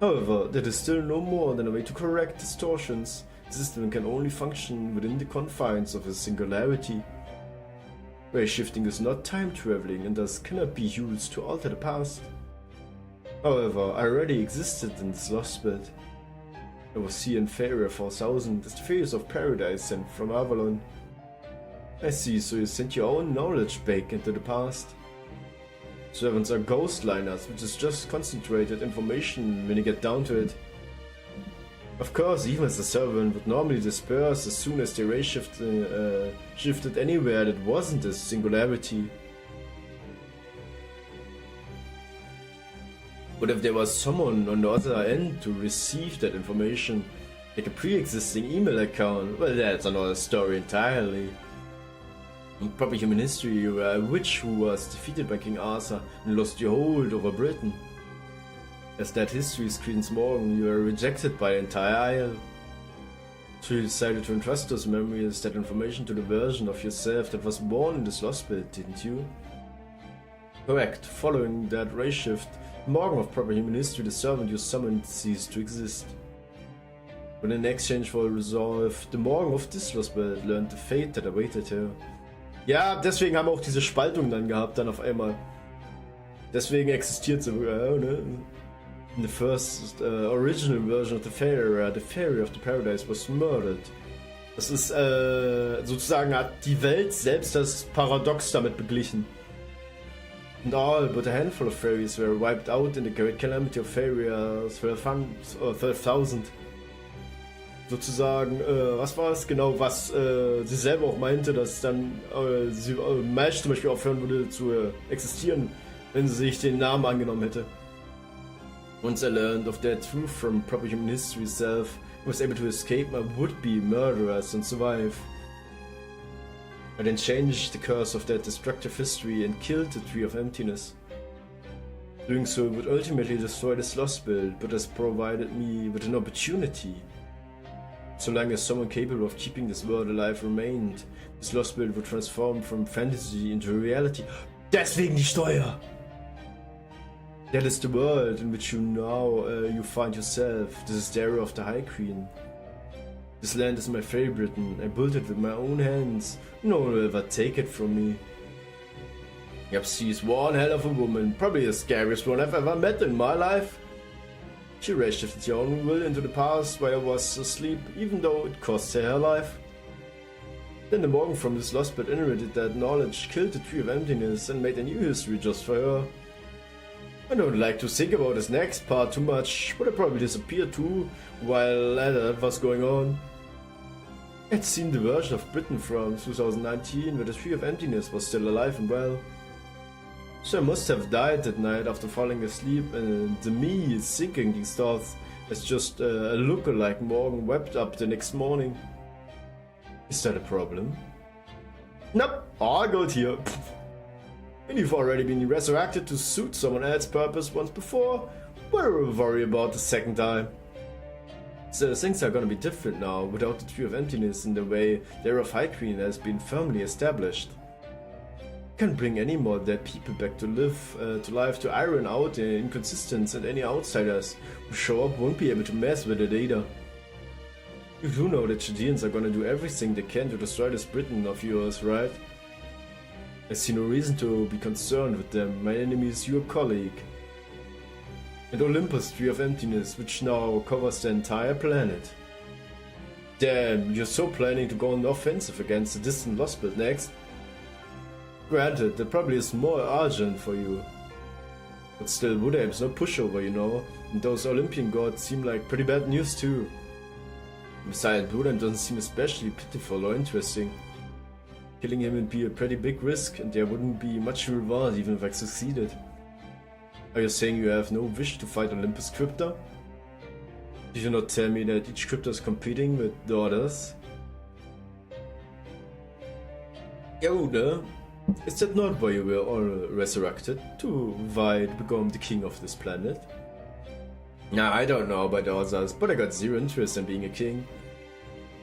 However, that is still no more than a way to correct distortions. The system can only function within the confines of a singularity. Ray-shifting is not time-traveling and thus cannot be used to alter the past. However, I already existed in this lost bit. I was here in Faeria 4000 as the Fairies of Paradise sent from Avalon. I see, so you sent your own knowledge back into the past. Servants are ghost liners, which is just concentrated information when you get down to it. Of course, even as a servant would normally disperse as soon as they shifted anywhere that wasn't a singularity. But if there was someone on the other end to receive that information, like a pre-existing email account, well, that's another story entirely. In proper human history, you were a witch who was defeated by King Arthur and lost your hold over Britain. As that history screens morgen, you were rejected by the entire Isle. So you decided to entrust those memories, that information to the version of yourself that was born in this lost bit, didn't you? Correct. Following that ray shift, the morgen of proper human history, the servant you summoned ceased to exist. But in exchange for a resolve, the morgen of this lost bit learned the fate that awaited her. Ja, deswegen haben wir auch diese Spaltung dann gehabt, dann auf einmal. Deswegen existiert sie, ne? In the first original version of the Fairy of the Paradise was murdered. Das ist sozusagen hat die Welt selbst das Paradox damit beglichen. And all but a handful of fairies were wiped out in the great calamity of Fairia 12,000. Sozusagen, was war es genau, was sie selber auch meinte, dass dann Malch zum Beispiel aufhören würde zu existieren, wenn sie sich den Namen angenommen hätte. Once I learned of their truth from proper human history itself, I was able to escape my would-be murderers and survive. I then changed the curse of that destructive history and killed the Tree of Emptiness. Doing so would ultimately destroy this lost build, but has provided me with an opportunity. So long as someone capable of keeping this world alive remained, this lost build would transform from fantasy into reality. Deswegen die Steuer! That is the world in which you now you find yourself. This is the era of the High Queen. This land is my favorite and I built it with my own hands. No one will ever take it from me. Yep, she's one hell of a woman, probably the scariest one I've ever met in my life. She ray-shifted your own will into the past while I was asleep, even though it cost her life. Then the morgen from this lost but inherited that knowledge killed the Tree of Emptiness and made a new history just for her. I don't like to think about this next part too much, but I probably disappeared too while that was going on. I'd seen the version of Britain from 2019 where the Tree of Emptiness was still alive and well. So I must have died that night after falling asleep, and the me thinking these thoughts as just a lookalike Morgan wept up the next morning. Is that a problem? Nope, all good here. And you've already been resurrected to suit someone else's purpose once before, why worry about the second time? So things are gonna be different now, without the Tree of Emptiness in the way the era of High Queen has been firmly established. Can't bring any more dead people back to life to iron out the inconsistencies, and any outsiders who show up won't be able to mess with it either. You do know that Chaldeans are gonna do everything they can to destroy this Britain of yours, right? I see no reason to be concerned with them. My enemy is your colleague. And Olympus, Tree of Emptiness, which now covers the entire planet. Damn, you're so planning to go on the offensive against the distant Lost Build next? Granted, that probably is more urgent for you. But still, Buddha is no pushover, you know? And those Olympian gods seem like pretty bad news too. Besides, Buddha doesn't seem especially pitiful or interesting. Killing him would be a pretty big risk, and there wouldn't be much reward even if I succeeded. Are you saying you have no wish to fight Olympus Crypta? Did you not tell me that each Crypta is competing with the others? Yoda, is that not why you were all resurrected? To become the king of this planet? Nah, I don't know about the others, but I got zero interest in being a king.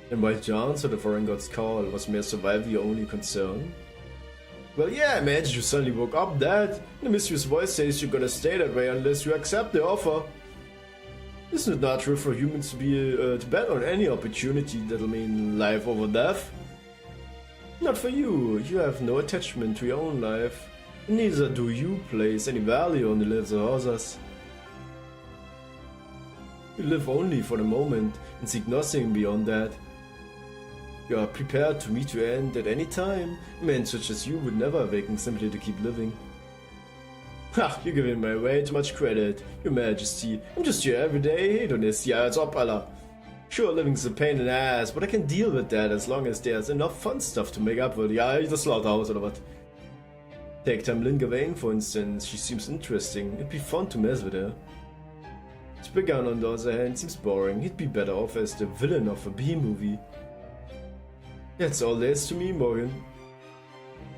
And while the answer to the foreign god's call was mere survival your only concern? Well, yeah, imagine you suddenly woke up dead, and the mysterious voice says you're gonna stay that way unless you accept the offer. Isn't it natural for humans to bet on any opportunity that'll mean life over death? Not for you. You have no attachment to your own life. Neither do you place any value on the lives of others. You live only for the moment and seek nothing beyond that. You are prepared to meet your end at any time. Men such as you would never awaken simply to keep living. Ha, you're giving me way too much credit, Your Majesty. I'm just your everyday hedonist, ja, als ob, Alter. Sure, living's a pain in the ass, but I can deal with that as long as there's enough fun stuff to make up for. Ja, das Slaughterhouse oder was? Take Tamlin Gawain, for instance. She seems interesting. It'd be fun to mess with her. Spriggan, on the other hand, seems boring. He'd be better off as the villain of a B-movie. That's all there is to me, Morgan.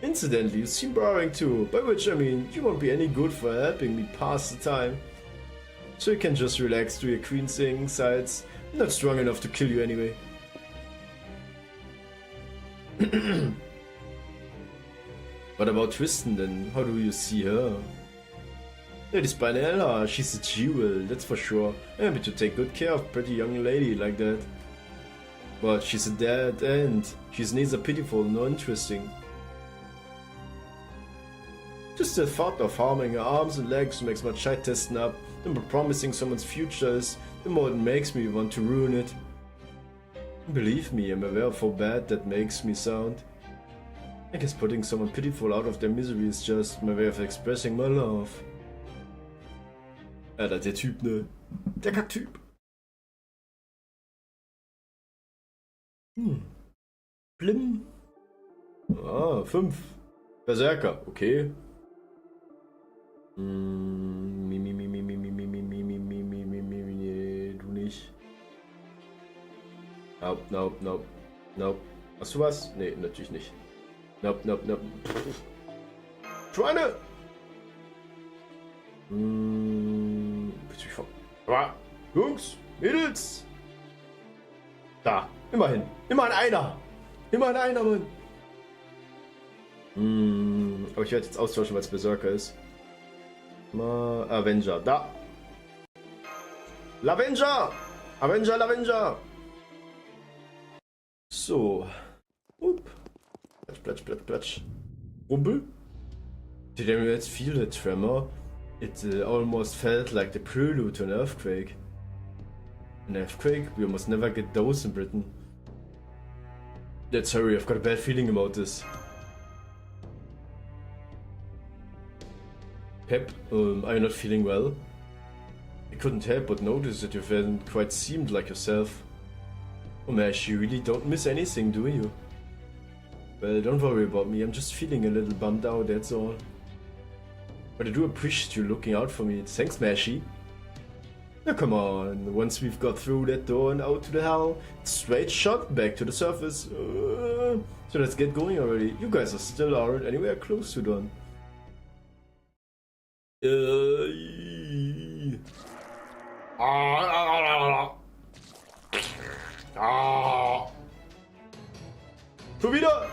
Incidentally, you seem boring too, by which I mean you won't be any good for helping me pass the time. So you can just relax to your queen singing sides. I'm not strong enough to kill you anyway. What about Tristan then? How do you see her? Lady Spinella, she's a jewel, that's for sure. I'm happy to take good care of a pretty young lady like that. But she's a dead end. She's neither pitiful nor interesting. Just the thought of harming her arms and legs makes my shite testing up. The more promising someone's future is, the more it makes me want to ruin it. Believe me, I'm aware of how bad that makes me sound. I guess putting someone pitiful out of their misery is just my way of expressing my love. Alter, der Typ, ne? Der Kacktyp. Blim. Ah, 5. Berserker, okay. Du nicht. Nope. Hast du was? Nee, natürlich nicht. Nope. Schweine! Jungs, Mädels! Da, immerhin. Immerhin einer, Mann. Aber ich werde jetzt austauschen, weil es Berserker ist. Mal Avenger, da. Avenger! So. Platsch. Rumpel? Did anyone else feel the tremor? It almost felt like the prelude to an earthquake. An earthquake? We almost never get those in Britain. Let's hurry, I've got a bad feeling about this. Pep, are you not feeling well? I couldn't help but notice that you hadn't quite seemed like yourself. Oh Mash, you really don't miss anything, do you? Well, don't worry about me, I'm just feeling a little bummed out, that's all. But I do appreciate you looking out for me, thanks Mashy. Now come on, once we've got through that door and out to the hell, straight shot back to the surface. So let's get going already. You guys aren't anywhere close to done. Schon wieder!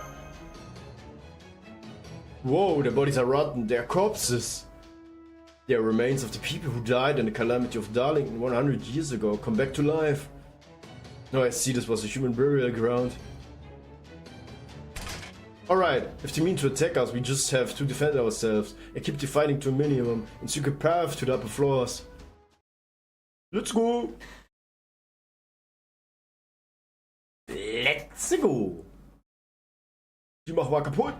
Whoa, their bodies are rotten, they're corpses. They are remains of the people who died in the calamity of Darlington 100 years ago, come back to life. Now I see this was a human burial ground. Alright, if they mean to attack us, we just have to defend ourselves and keep the fighting to a minimum and seek a path to the upper floors. Let's go! Let's go! Die machen wir kaputt!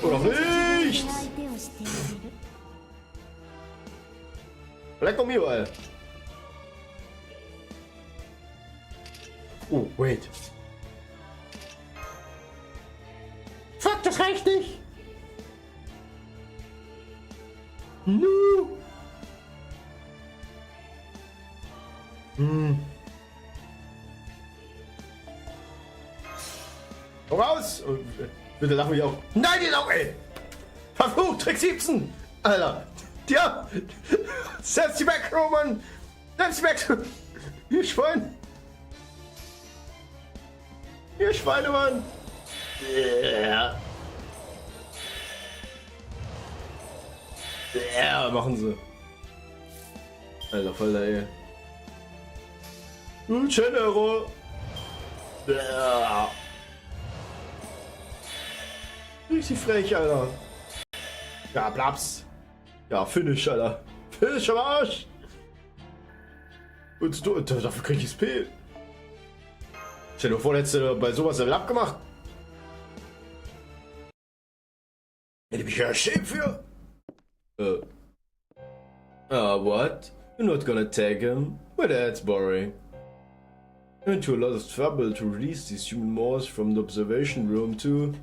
Oder nicht? Leck mir, ey. Oh, wait. Fuck, das reicht nicht. No. Raus! Bitte lach mich auch. Nein, die Augen! Verflucht, Trick 17! Alter! Ja! Setz die weg, Roman! Setz die weg! Ihr Schwein! Ihr Schweinemann! Ja! Ja, machen sie! Alter, voll da, ey! General! Ja! Richtig frech, Alter. Ja, Blaps. Ja, Finish, Alter. Finish am Arsch. Und du, dafür krieg ich XP. Stell dir vor, hättest du bei sowas Level up gemacht. Hätte mich ja schämen für. What? You're not gonna tag him? Well, that's boring. You're into a lot of trouble to release these human morphs from the observation room too.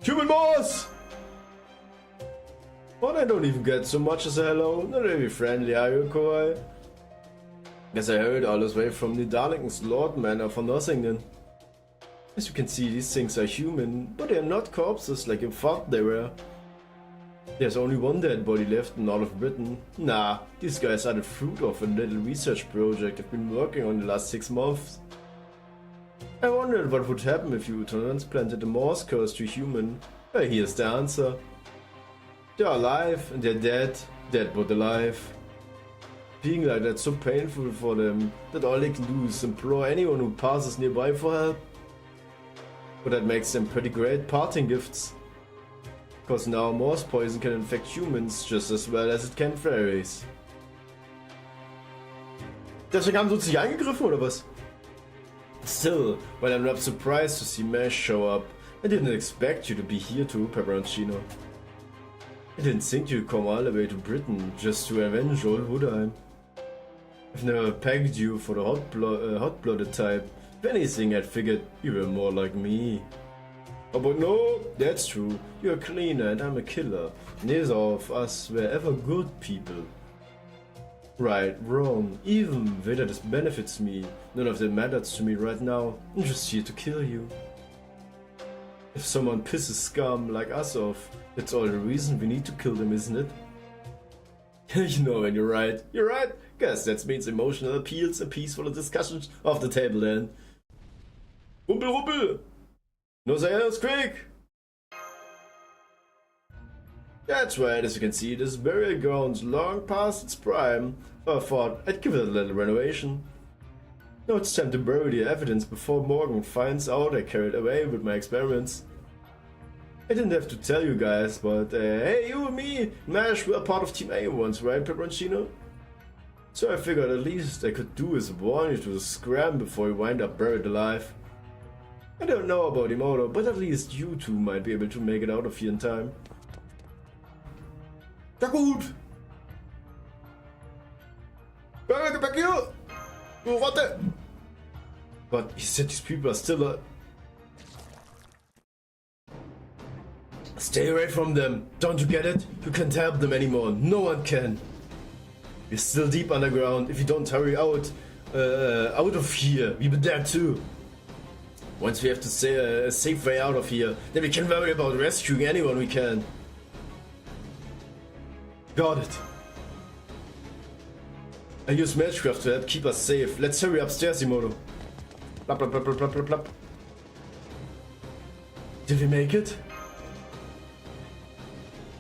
Human boss! But I don't even get so much as a hello. Not really friendly, are you, Koi? Guess I heard all this way from the Darlington's Lord Manor for nothing then. As you can see, these things are human, but they are not corpses like you thought they were. There's only one dead body left in all of Britain. Nah, these guys are the fruit of a little research project I've been working on the last 6 months. I wondered what would happen if you transplanted the Morse curse to human. Well, here's the answer. They're alive and they're dead, dead but alive. Being like that's so painful for them that all they can do is implore anyone who passes nearby for help. But that makes them pretty great parting gifts. Cause now Morse poison can infect humans just as well as it can fairies. Deswegen haben sie uns nicht angegriffen oder was? Still, while I'm not surprised to see Mesh show up, I didn't expect you to be here too, Peperoncino. I didn't think you'd come all the way to Britain just to avenge old Woodheim. I've never pegged you for the hot-blooded type. If anything, I'd figured you were more like me. Oh, but no, that's true. You're a cleaner and I'm a killer. Neither of us were ever good people. Right, wrong, even whether this benefits me, none of that matters to me right now. I'm just here to kill you. If someone pisses scum like us off, that's all the reason we need to kill them, isn't it? You know, and you're right. You're right. Guess that means emotional appeals and peaceful discussions off the table then. Rumpel, rumpel! No sales, quick! That's right, as you can see, this burial ground's long past its prime, so I thought I'd give it a little renovation. Now it's time to bury the evidence before Morgan finds out I carried away with my experiments. I didn't have to tell you guys, but hey, you and me, Mash, were part of Team A once, right, Peperoncino? So I figured at least I could do is warn you to the scram before you wind up buried alive. I don't know about Emoto, but at least you two might be able to make it out of here in time. Ja gut! Get back here! Du Rotte! But he said these people are still Stay away from them! Don't you get it? You can't help them anymore. No one can. We're still deep underground. If you don't hurry out of here, we'll be dead too. Once we have to say a safe way out of here, then we can worry about rescuing anyone we can. Got it. I use Matchcraft to help keep us safe. Let's hurry upstairs, Emoto. Blap, blap, blap, blap, blap, blap, blap. Did we make it?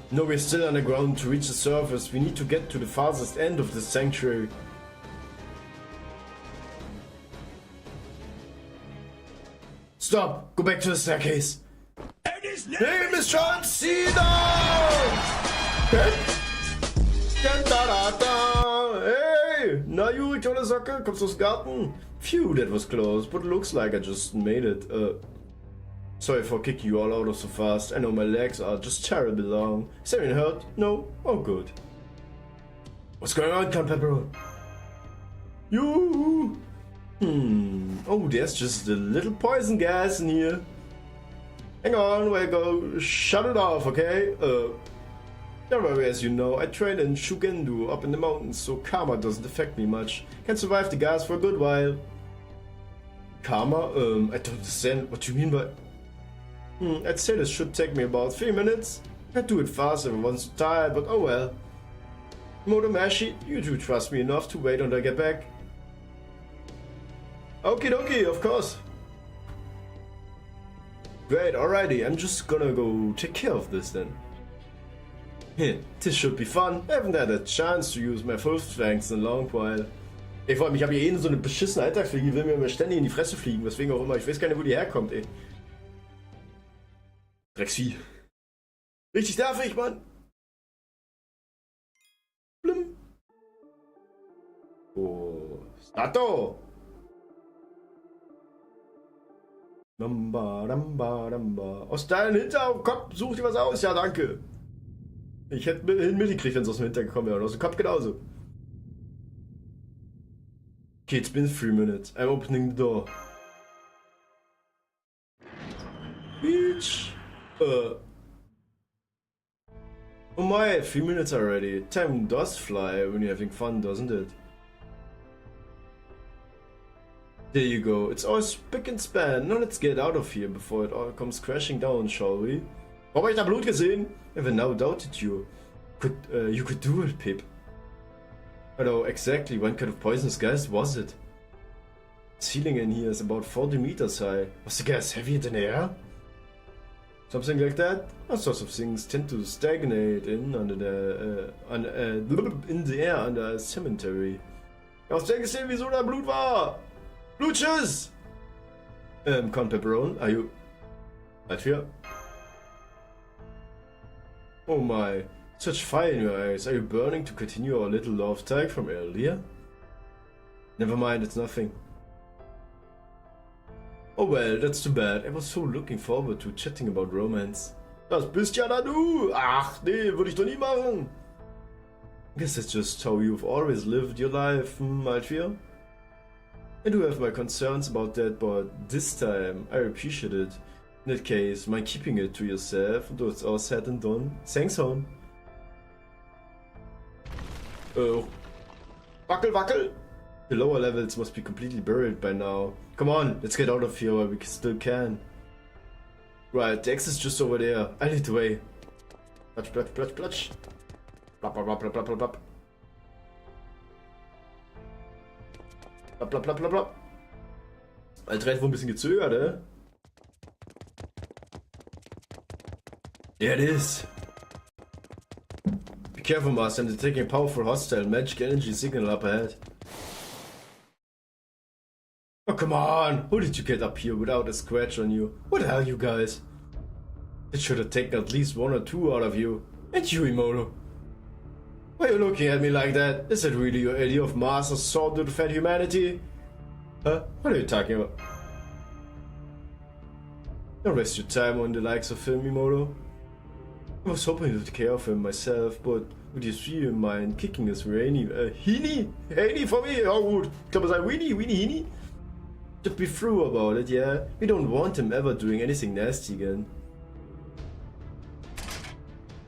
No, we're still underground. To reach the surface, we need to get to the farthest end of this sanctuary. Stop! Go back to the staircase. And his Name is John Cena! Hey! Na you, tolle Socke, kommst aus dem Garten? Phew, that was close, but looks like I just made it. Sorry for kicking you all out of so fast. I know my legs are just terribly long. Is anyone hurt? No? Oh, good. What's going on, Pepperoni? You. Oh, there's just a little poison gas in here. Hang on, where I go. Shut it off, okay? Don't worry, as you know, I train in Shugendu up in the mountains, so karma doesn't affect me much. Can survive the gas for a good while. Karma? I don't understand what you mean by... I'd say this should take me about 3 minutes. I'd do it fast if I wasn't so tired, but oh well. Motomashi, you do trust me enough to wait until I get back. Okie dokie, of course. Great, alrighty, I'm just gonna go take care of this then. This should be fun. I haven't had a chance to use my full strength in a long while. Ey, vor allem, ich habe hier so eine beschissene Alltagsfliege, die will mir immer ständig in die Fresse fliegen, weswegen auch immer. Ich weiß gar nicht, wo die herkommt, ey. Drecksvieh. Richtig nervig, Mann. Blim. Oh, Stato. Damba, damba, damba. Aus deinem Hinterkopf such dir was aus. Ja, danke. Ich hätte mitgekriegt, wenn es aus dem Hinter gekommen wäre. Und aus dem Kopf genauso. Okay, it's been 3 minutes. I'm opening the door. Bitch. Oh my, 3 minutes already. Time does fly when you're having fun, doesn't it? There you go. It's all spick and span. Now let's get out of here before it all comes crashing down, shall we? Habe ich da Blut gesehen? Never now doubted you. You could do it, Pip. Although exactly what kind of poisonous gas was it? The ceiling in here is about 40 meters high. Was the gas heavier than air? Something like that? All sorts of things tend to stagnate in the air under a cemetery. Hast du gesehen, wieso da Blut war? Blutsches! Con Pepperoni, are you... Right here? Oh my, such fire in your eyes. Are you burning to continue our little love tag from earlier? Never mind, it's nothing. Oh well, that's too bad. I was so looking forward to chatting about romance. Das bist ja da du! Ach nee, würde ich doch nie machen! Guess that's just how you've always lived your life, Altvier? I do have my concerns about that, but this time I appreciate it. In that case, mind keeping it to yourself until it's all said and done. Thanks, hon. Oh. Wackel, wackel! The lower levels must be completely buried by now. Come on, let's get out of here while we still can. Right, the exit's just over there. I lead the way. Platsch, platsch, platsch, platsch. Blap, blap, blap, blap, blap, blap. Blap, blap, blap, blap, blap. Alter, hat wohl ein bisschen gezögert, Yeah, it is. Be careful, Master. I'm detecting a powerful hostile magic energy signal up ahead. Oh, come on! How did you get up here without a scratch on you? What the hell, you guys? It should have taken at least 1 or 2 out of you. And you, Imoto. Why are you looking at me like that? Is that really your idea of Master's sword to defend humanity? Huh? What are you talking about? Don't waste your time on the likes of him, Imoto. I was hoping to take care of him myself, but would you see in mind kicking his rainy Heini for me? Oh, gut. Ich glaube, es Weenie Heini. Just be through about it, yeah? We don't want him ever doing anything nasty again.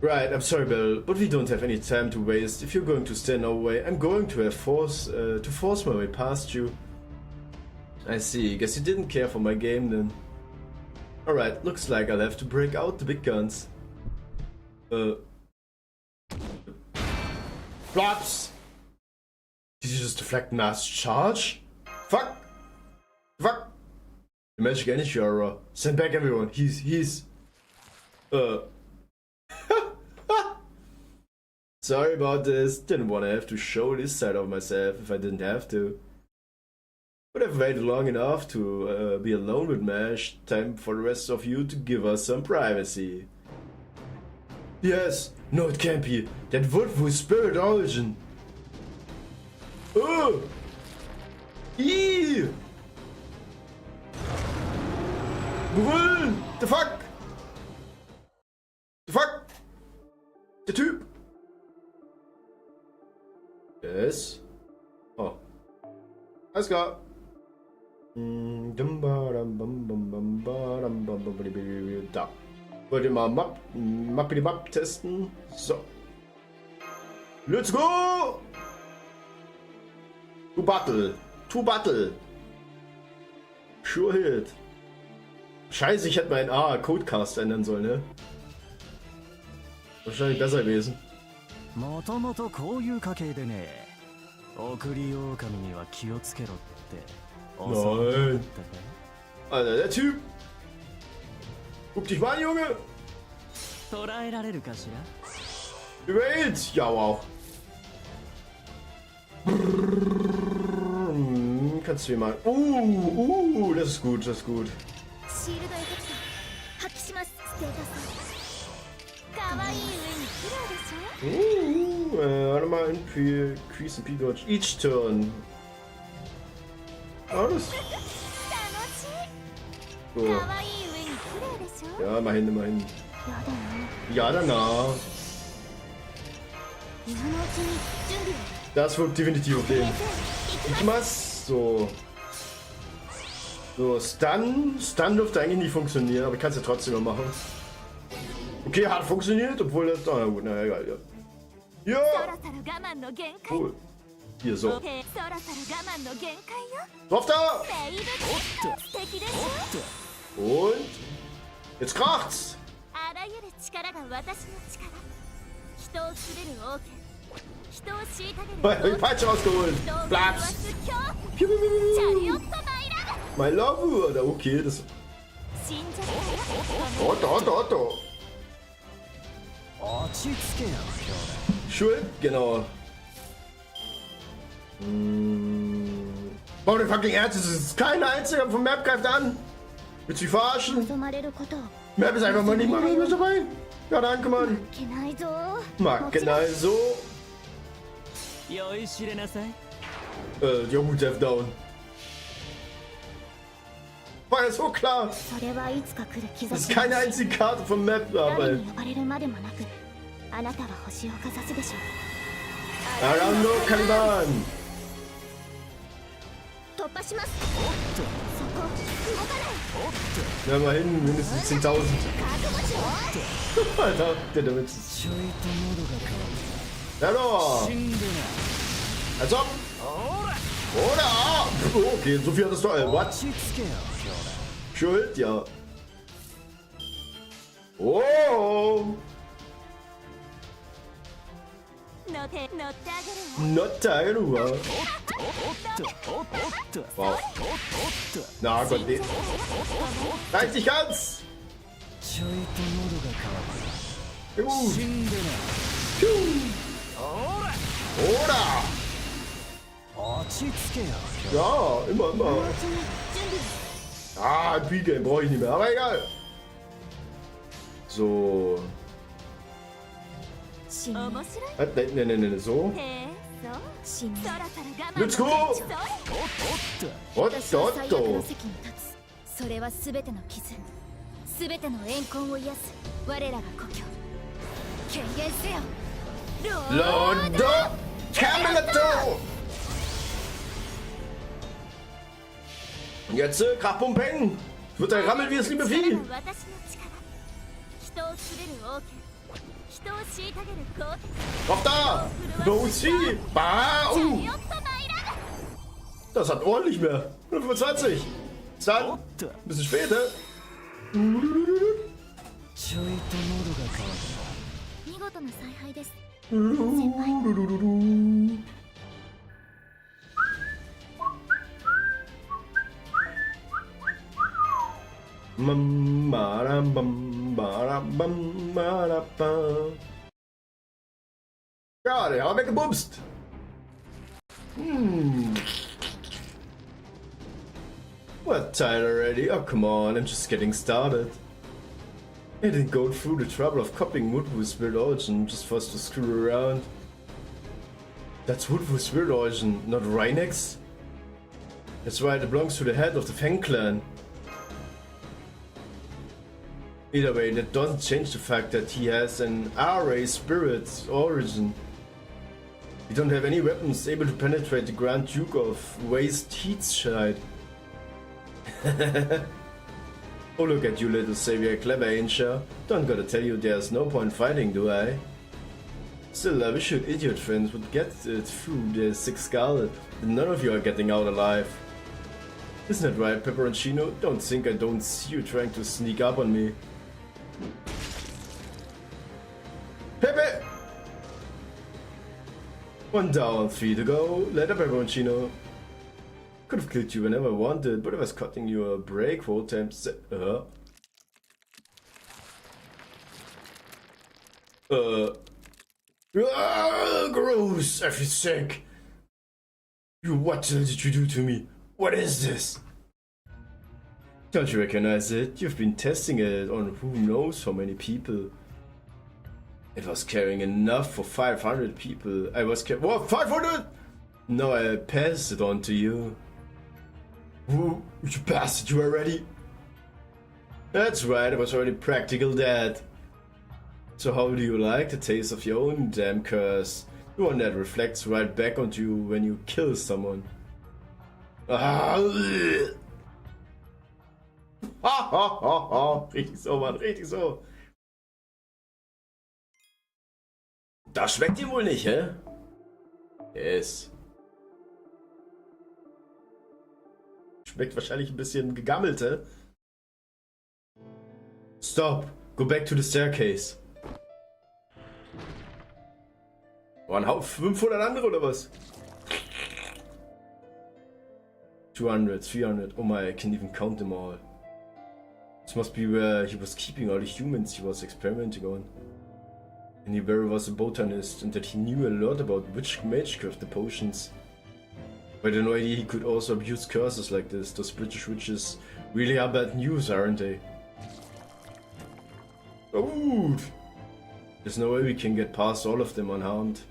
Right, I'm sorry, Bill, but we don't have any time to waste. If you're going to stand our way, I'm going to have force my way past you. I see. Guess you didn't care for my game then. Alright, looks like I'll have to break out the big guns. Flops! Did you just deflect mass charge? Fuck! Fuck! The magic energy aura. Send back everyone. He's... Sorry about this. Didn't want to have to show this side of myself if I didn't have to. But I've waited long enough to be alone with Mash. Time for the rest of you to give us some privacy. Yes, no it can't be. That wood was spirit origin. Oh! Ih! Brüllen! The fuck? The fuck? Der Typ! Yes. Oh. Alles klar. Da. Wollt ihr mal Map testen? So. Let's go! To battle. To battle. Sure hit. Scheiße, ich hätte meinen Codecast ändern sollen, ne? Wahrscheinlich besser gewesen. もともとこういう家系でね、送り狼には気をつけろって教わったか Alter, der Typ! Guck dich mal an, Junge! 捉えられるかしら Gewählt! Ja, wow. Kannst du hier mal... das ist gut, das ist gut. シールドエフェクト発揮します。ステータスかわいい上に綺麗でしょ。 Warte mal, increase and peak dodge each turn. Ah, das... 楽しい。 So. かわいい上に綺麗でしょ。 Ja, immerhin, immerhin. やだな。 Ja, danach. 今のうちに準備を。 Das wird definitiv auf den. 行きます。 So. So, Stun dürfte eigentlich nicht funktionieren, aber ich kann es ja trotzdem noch machen. Okay, hat funktioniert, obwohl das... Na gut, na egal, ja. そ Ja! ろそろ我慢の限界。 Cool. Hier, so. そろそろ我慢の限界よ。 Drauf da! ベイブ素敵でしょ。 Und... Jetzt kracht's! あらゆる力が私の力。人を滑る王権。人を虐げる王権。 Peitsche rausgeholt! 人を惑わ Platz! す恐怖。 Piu, piu, piu, チャ piu. リオットマイラブ。 My love! Oder okay, das... 死んじゃった Otto! 落ち着けよ Schuld? Genau. Warum den fucking Ernst? Es ist kein einziger vom Map greift an! Willst du mich verarschen? 望まれることを Map ist einfach mal nicht mal was dabei! Ja, danke, Mann! 負けないぞ。 Magenal so. 酔いしれなさい Ja gut, Death Down. War ja so klar! それはいつか来る兆 Das し。 ist keine einzige Karte vom Map 誰 dabei. に呼ばれるまでもなく、あなたは星をかざすでしょう。 Arando Caliban! 突破します。そこ動かない。 Ja, immerhin mindestens 10.000. 覚悟しろ。 Alter, der damit. ちょいと喉が渇 Ja, く doch! 死んでな Als ob! ほら Oder! Okay, so viel hat das doch. 落 What? ち着けよ Schuld, ja. Oh! 乗ってあげるわ。 Not tired, wow. おっとおっと Wow. Na Gott, nee. Reicht nicht ganz! ちょいと喉が渇 Juhu. く死んでな Piu. ほら Oder! 落ち着けよ Ja, immer, 今の immer. うちに準備を。 Ah, ein Pre-Game brauche ich nicht mehr, aber egal. So. 死ぬ。面白い。 Ne, so. へえ、そう。死ぬ。そろそろ我慢 Let's go! おっと 私は最悪の Otto! 席に立つ。それは全ての傷、全ての怨恨を癒す我らが故郷。権限せよ。ロー Lodo Camelotto! Und jetzt Krachpumpen! Wird er rammelt wie das liebe Vieh! 私の力。人を滑る王権。人を虐げる皇帝。 Drauf da! Los Vieh! Bah! チャリオットマイラブ。 Das hat ordentlich mehr! 25! Dann, おっと bisschen später! ちょいと喉が渇く見事な采配です。 Ja, der hat weggebumst. What time already? Oh, come on, I'm just getting started. I didn't go through the trouble of copying Wood with Spirit Origin just for us to screw around. That's wood for Spirit Origin, not Rhynex. That's right, it belongs to the head of the Fang clan. Either way, that doesn't change the fact that he has an RA Spirit Origin. We don't have any weapons able to penetrate the Grand Duke of Waste Heatshide. Oh, look at you, little savior, clever ain't ya? Don't gotta tell you there's no point fighting, do I? Still, I wish you idiot friends would get through the Six Skull. None of you are getting out alive. Isn't that right, Pepperoncino? Don't think I don't see you trying to sneak up on me. Pepe! 1 down, 3 to go. Later, Pepperoncino. Could have killed you whenever I wanted, but I was cutting you a break 4 times. Gross! I feel sick. What did you do to me? What is this? Don't you recognize it? You've been testing it on who knows how many people. It was carrying enough for 500 people. I was carrying... What? 500? No, I passed it on to you. Who? You bastard, you already? That's right, I was already practical dead. So how do you like the taste of your own damn curse? The one that reflects right back onto you when you kill someone. Ah, ha ha ha ha. Richtig so, Mann, richtig so. Das schmeckt ihm wohl nicht, hä? Yes. Schmeckt wahrscheinlich ein bisschen gegammelt, hä? Stop. Go back to the staircase. Waren 500 andere oder was? 200, 300. Oh my, I can't even count them all. This must be where he was keeping all the humans he was experimenting on. And he very was a botanist and that he knew a lot about which mage curved the potions. But I had no idea he could also abuse curses like this. Those British witches really are bad news, aren't they? Oh! There's no way we can get past all of them unharmed.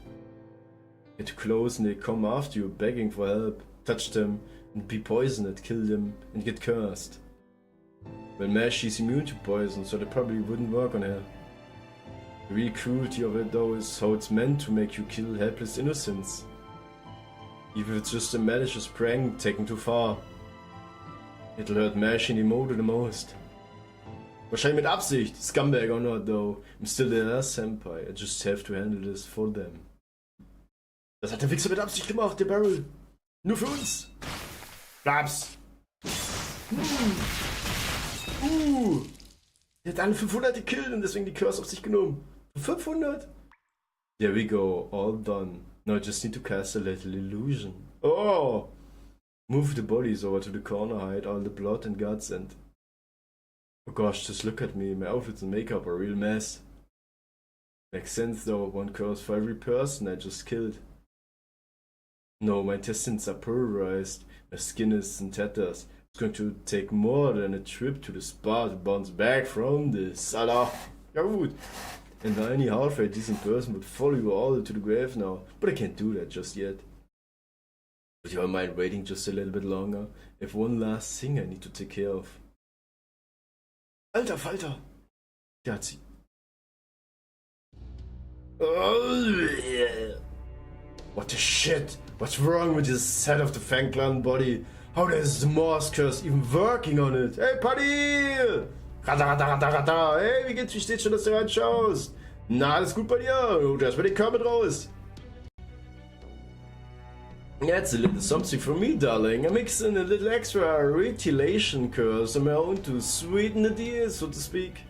Get too close and they come after you begging for help. Touch them and be poisoned, kill them and get cursed. Well, Mash is immune to poison, so that probably wouldn't work on her. The real cruelty of it though is how it's meant to make you kill helpless innocents. Even if it's just a malicious prank taken too far. It'll hurt Mash and Emoto the most. Wahrscheinlich mit Absicht, scumbag or not though. I'm still their senpai, I just have to handle this for them. Das hat der Wichser mit Absicht gemacht, der Barrel. Nur für uns. Blaps. Der hat alle 500 gekillt und deswegen die Curse auf sich genommen. 500? There we go, all done. Now I just need to cast a little illusion. Oh! Move the bodies over to the corner, hide all the blood and guts and... Oh gosh, just look at me, my outfits and makeup are a real mess. Makes sense though, 1 curse for every person I just killed. No, my intestines are pulverized, my skin is in tatters. It's going to take more than a trip to the spa to bounce back from this. Alter, ja gut. And any halfway decent person would follow you all to the grave now, but I can't do that just yet. Would you mind waiting just a little bit longer? I have one last thing I need to take care of. Alter Falter! Der hat sie. What the shit? What's wrong with this set of the Fang Clan body? How is the Morse curse even working on it? Hey Paddy! Rata. Hey, wie geht's? Wie steht's schon, dass du reinschaust? Na, alles gut bei dir? Du hast mir den Körper raus. That's a little something for me, darling. I'm mixing a little extra retaliation curse on my own to sweeten the deal, so to speak.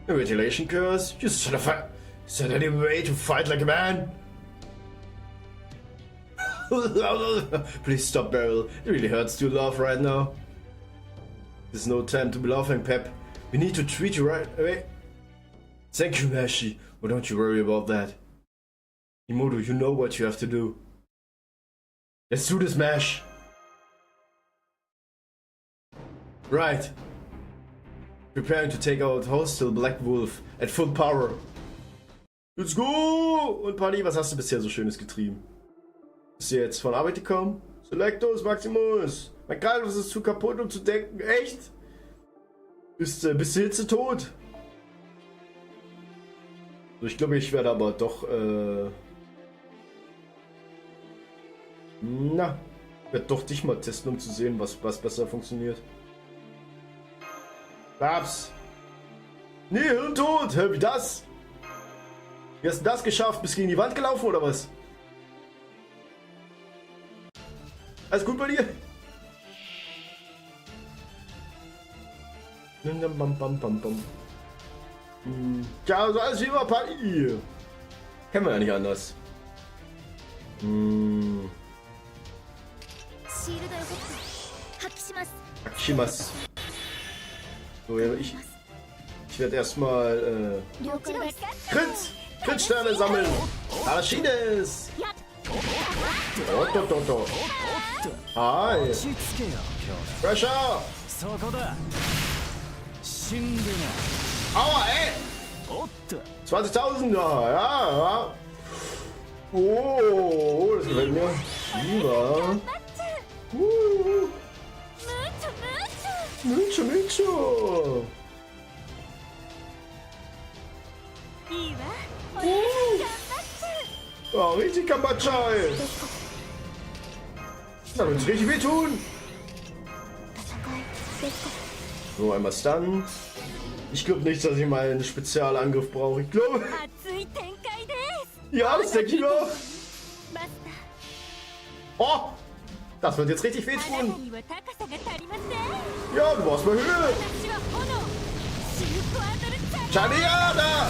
A retaliation curse? You son of a... Is that any way to fight like a man? Please stop, Beryl. It really hurts to laugh right now. There's no time to be laughing, Pep. We need to treat you right away. Thank you, Mashi. Well, don't you worry about that. Emoto, you know what you have to do. Let's do this, Mash. Right. Preparing to take out hostile Black Wolf at full power. Let's go! Und Paddy, was hast du bisher so Schönes getrieben? Bist du jetzt von Arbeit gekommen? Selectus Maximus! Mein Kreis ist zu kaputt, um zu denken. Echt? Bist du hitzetot? So, ich glaube, ich werde aber doch, ich werde doch dich mal testen, um zu sehen, was besser funktioniert. Babs! Nee, Hirntod! Hä, wie das? Wie hast du das geschafft? Bist du gegen die Wand gelaufen oder was? Alles gut bei dir? Ja, also alles wie immer, Party. Kennen wir ja nicht anders. Hakshimas. So, ja, ich werde erstmal Crit-Sterne sammeln. Arashines. Hi. Pressure. Aua, ey. 20.000, ja. Oh, das gefällt mir. Lieber. Mucho. Oh, richtig Kambacha, ey. Das wird richtig wehtun. So, einmal Stun. Ich glaube nicht, dass ich mal einen Spezialangriff brauche. Ich glaube. Ja, das denke ich auch. Oh, das wird jetzt richtig wehtun. Ja, du brauchst mal Höhe. Chaniada!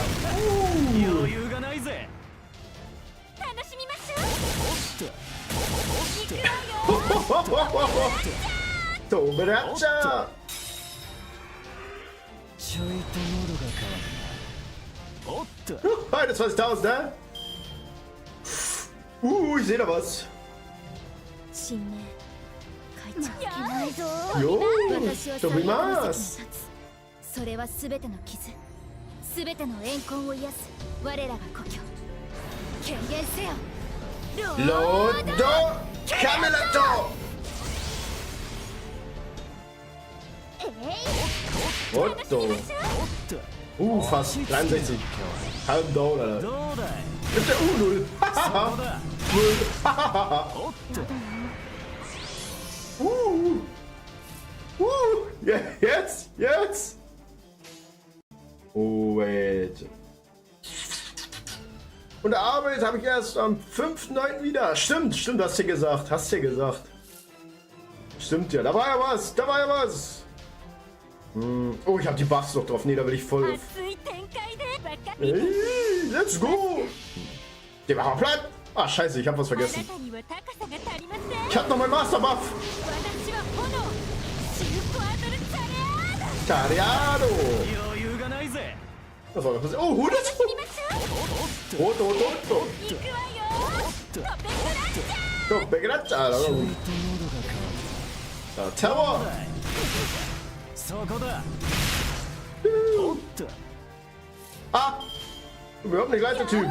Toberacha! Beide 20.000, ne? Ich sehe da was. Jo, Tobimas! それはすべての傷、すべての怨恨を癒す我らが故郷。権限せよ、ロードカメラト。おっと、fast 63. Halb down, Alter. Gibt der null. Jetzt. Oh, wait. Und Arbeit habe ich erst am 5.9. wieder. Stimmt, hast du gesagt. Stimmt ja, da war ja was. Oh, ich habe die Buffs noch drauf. Nee, da will ich voll. Hey, let's go. Der war platt. Ah, scheiße, ich habe was vergessen. Ich habe noch meinen Master Buff. Tariado. Das war was. Oh, Hude. Rot. Begratscha. Terror. Ah! Überhaupt nicht gleicher Typ.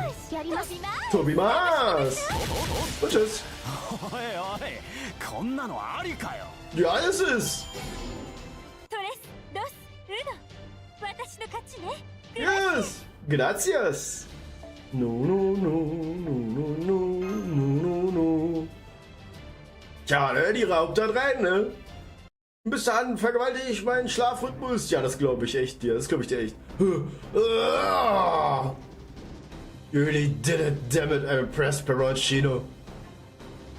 Tobimas! Und tschüss. Ja, ist es. Yes! Gracias! No. Tja, ne, die raubt da rein, ne? Bis dahin vergewaltige ich meinen Schlafrhythmus. Ja, das glaube ich echt dir. Das glaube ich dir echt. You really did it, damn it, I'm impressed, Peroncino.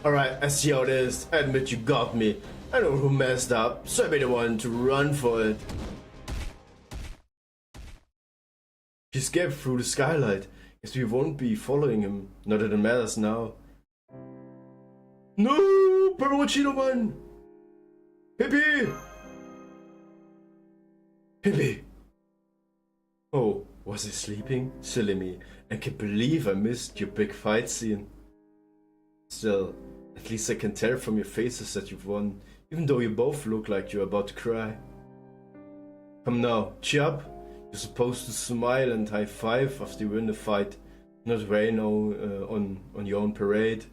Alright, I see how it is. I admit you got me. I know who messed up, so I be the one to run for it. He escaped through the skylight. Guess we won't be following him. Not that it matters now. No, Peroncino, man! Pippi! Oh, was he sleeping? Silly me. I can't believe I missed your big fight scene. Still, at least I can tell from your faces that you've won, even though you both look like you're about to cry. Come now, cheer up. You're supposed to smile and high five after you win the fight. Not rain on your own parade.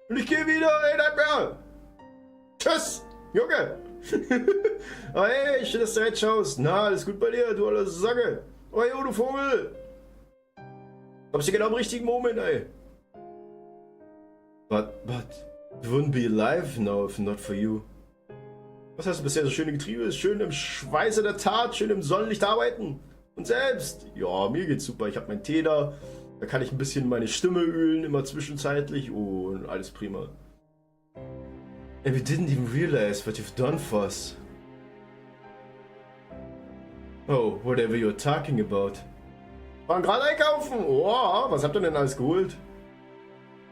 Und ich gehe wieder, ey, nicht mehr! Tschüss, Junge! Oh hey, schön, dass du jetzt schaust. Na, alles gut bei dir, du alte Sacke. Oh hey, du Vogel! Kommst du genau im richtigen Moment, ey. But, you wouldn't be alive now if not for you. Was hast du bisher so schöne Getriebe? Schön im Schweiße der Tat, schön im Sonnenlicht arbeiten. Und selbst? Ja, mir geht's super. Ich hab meinen Tee da. Da kann ich ein bisschen meine Stimme ölen, immer zwischenzeitlich. Oh, und alles prima. And we didn't even realize what you've done for us. Oh, whatever you're talking about. Waren gerade einkaufen. Oh, was habt ihr denn alles geholt?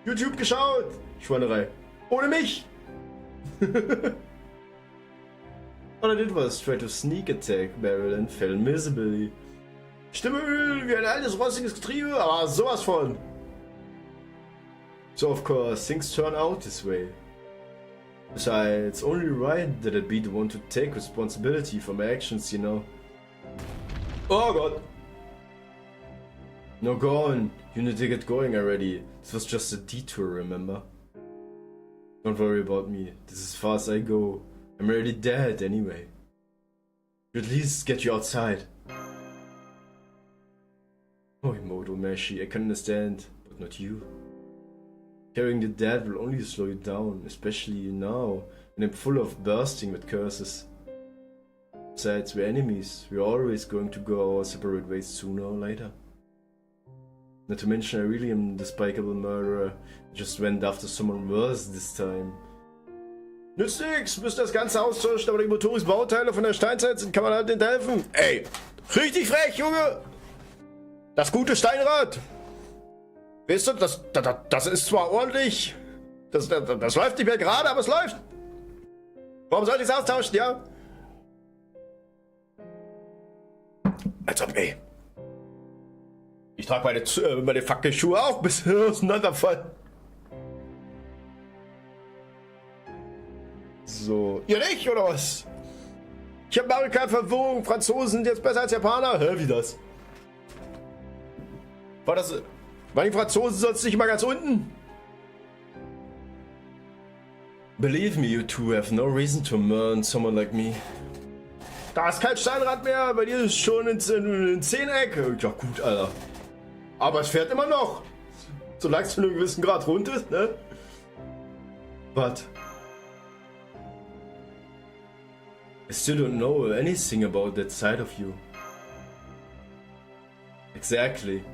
YouTube geschaut. Schweinerei. Ohne mich. All I did was try to sneak attack Meryl and fell miserably. Stimmeöl wie ein altes rostiges Getriebe, aber sowas von. So of course things turn out this way. Besides, it's only right that I'd be the one to take responsibility for my actions, you know. Oh God. No, go on. You need to get going already. This was just a detour, remember? Don't worry about me. This is as far as I go. I'm already dead anyway. At least get you outside. Oh, Imoto Meshi, I can understand, but not you. Carrying the dead will only slow you down, especially now, when I'm full of bursting with curses. Besides, we're enemies. We're always going to go our separate ways sooner or later. Not to mention, I really am the despicable murderer. I just went after someone worse this time. Nützt nix, müsst das Ganze austauschen, aber die motorischen Bauteile von der Steinzeit sind, kann man halt nicht helfen. Ey, richtig frech, Junge! Das gute Steinrad! Weißt du, das ist zwar ordentlich, das läuft nicht mehr gerade, aber es läuft! Warum soll ich es austauschen, ja? Als ob, ey. Ich trage meine fucking Schuhe auch, bis sie auseinanderfallen. So. Ihr nicht, oder was? Ich hab Amerikan-Verwirrung, Franzosen sind jetzt besser als Japaner. Hä, wie das? Waren die Franzosen sonst nicht mal ganz unten? Believe me, you two have no reason to mourn someone like me. Da ist kein Steinrad mehr, bei dir ist schon ein Zehneck. Ja gut, Alter. Aber es fährt immer noch. Solange es zu einem gewissen Grad rund ist, ne? But I still don't know anything about that side of you. Exactly.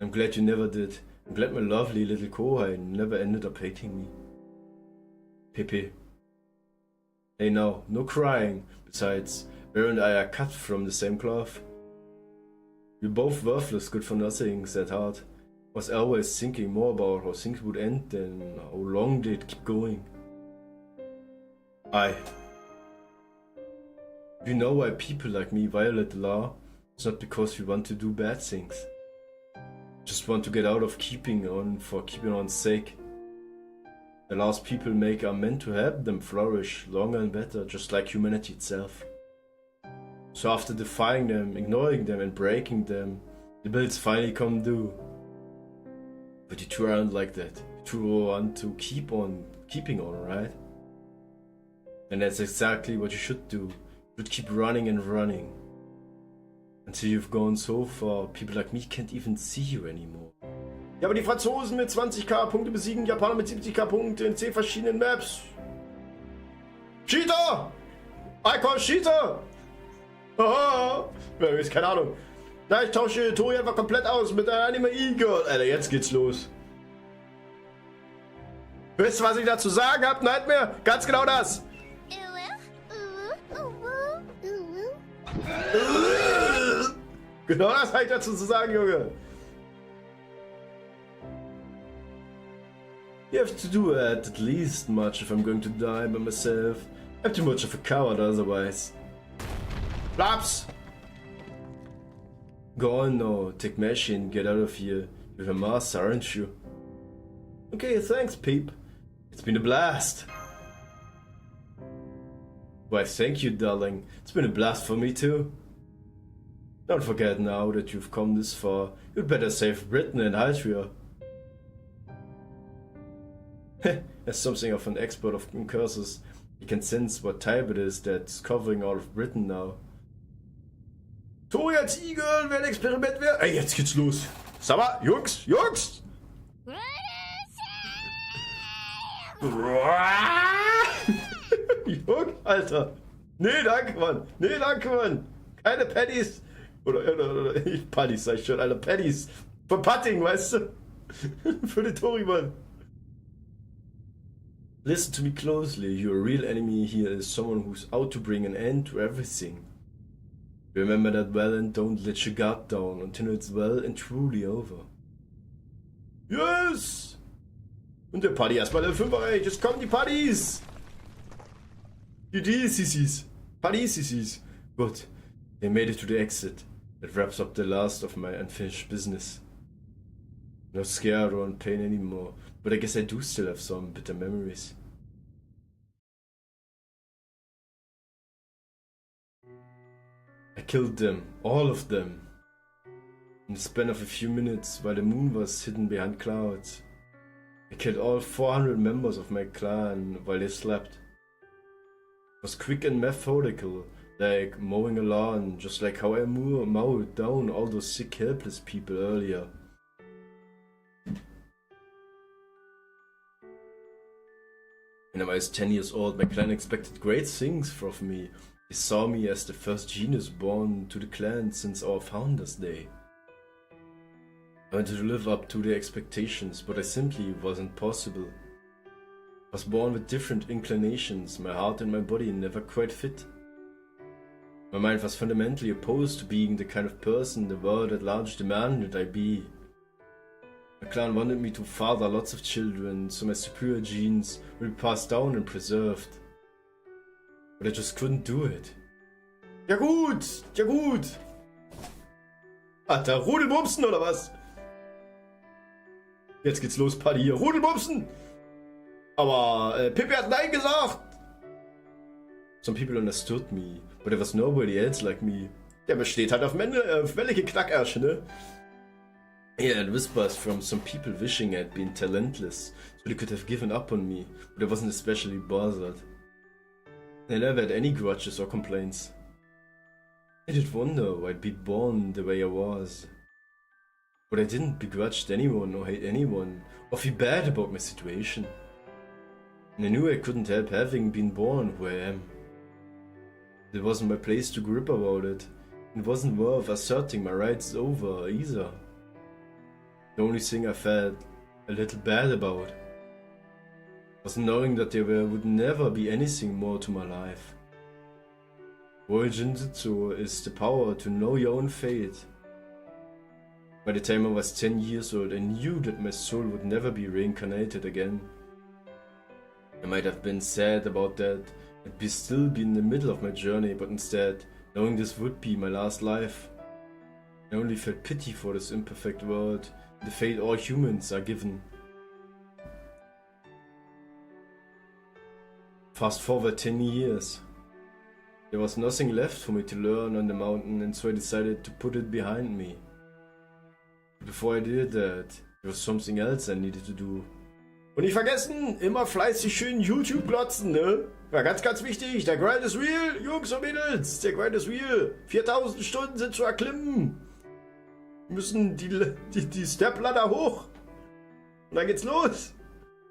I'm glad you never did. I'm glad my lovely little Kohai never ended up hating me. Pepe. Hey now, no crying. Besides, Bear and I are cut from the same cloth. We're both worthless, good for nothings at heart. Was always thinking more about how things would end than how long they'd keep going. You know why people like me violate the law? It's not because we want to do bad things. Just want to get out of keeping on for keeping on's sake. The laws people make are meant to help them flourish longer and better, just like humanity itself. So after defying them, ignoring them and breaking them, the bills finally come due. But you two aren't like that. You two want to keep on keeping on, right? And that's exactly what you should do. You should keep running and running. Until you've gone so far, people like me can't even see you anymore. Ja, aber die Franzosen mit 20k Punkte besiegen, Japaner mit 70k Punkte in 10 verschiedenen Maps. Cheater! I call Cheater! Haha! Keine Ahnung. Na, ich tausche Tori einfach komplett aus mit einer Anime E-Girl. Alter, jetzt geht's los. Wisst ihr, was ich dazu sagen hab? Nightmare? Ganz genau das! Genau das habe ich dazu zu sagen, Junge. You have to do at least much if I'm going to die by myself. I'm too much of a coward otherwise. Blaps! Go on now, take Meshi and get out of here. You're a master, aren't you? Okay, thanks, Peep. It's been a blast. Why, thank you, darling. It's been a blast for me too. Don't forget now that you've come this far, you'd better save Britain and Altria. As something of an expert of curses, you can sense what type it is that's covering all of Britain now. Tori als Igel, wer ein Experiment wäre. Ey, jetzt geht's los. Sag mal, Jungs! Jung, Alter. Nee, danke, Mann. Keine Paddies. Oder Paddies, sag ich schon, Alter. Paddies. Für Putting, weißt du? Für den Tori, Mann. Listen to me closely. Your real enemy here is someone who's out to bring an end to everything. Remember that well and don't let your guard down until it's well and truly over. Yes! Und der Party erstmal der 5er, ey. Jetzt kommen die Partys! Die Sissis. Party-Sissis. Good. They made it to the exit. That wraps up the last of my unfinished business. Not scared or in pain anymore, but I guess I do still have some bitter memories. I killed them, all of them, in the span of a few minutes while the moon was hidden behind clouds. I killed all 400 members of my clan while they slept. It was quick and methodical, like mowing a lawn, just like how I mowed down all those sick, helpless people earlier. When I was 10 years old, my clan expected great things from me. They saw me as the first genius born to the clan since our founders' day. I wanted to live up to their expectations, but I simply wasn't possible. I was born with different inclinations, my heart and my body never quite fit. My mind was fundamentally opposed to being the kind of person the world at large demanded I be. My clan wanted me to father lots of children, so my superior genes would be passed down and preserved. But I just couldn't do it. Ja gut! Alter, Rudelbumsen oder was? Jetzt geht's los, Paddy hier. Rudelbumsen! Aber Pippi hat Nein gesagt! Some people understood me, but there was nobody else like me. Der besteht halt auf männliche Knackärsche, ne? Yeah, and whispers from some people wishing I'd been talentless, so they could have given up on me, but I wasn't especially bothered. I never had any grudges or complaints. I did wonder why I'd be born the way I was. But I didn't begrudge anyone or hate anyone, or feel bad about my situation. And I knew I couldn't help having been born who I am. It wasn't my place to grip about it. It wasn't worth asserting my rights over either. The only thing I felt a little bad about was knowing that there would never be anything more to my life. Jinjutsu is the power to know your own fate. By the time I was 10 years old, I knew that my soul would never be reincarnated again. I might have been sad about that, I'd still be in the middle of my journey, but instead, knowing this would be my last life, I only felt pity for this imperfect world, the fate all humans are given. Fast forward 10 years. There was nothing left for me to learn on the mountain, and so I decided to put it behind me. But before I did that, there was something else I needed to do. Und nicht vergessen, immer fleißig schön YouTube glotzen, ne? War ganz wichtig, der Grind is real, Jungs und Mädels, der Grind is real. 4000 Stunden sind zu erklimmen. Wir müssen die Stepladder hoch. Und dann geht's los.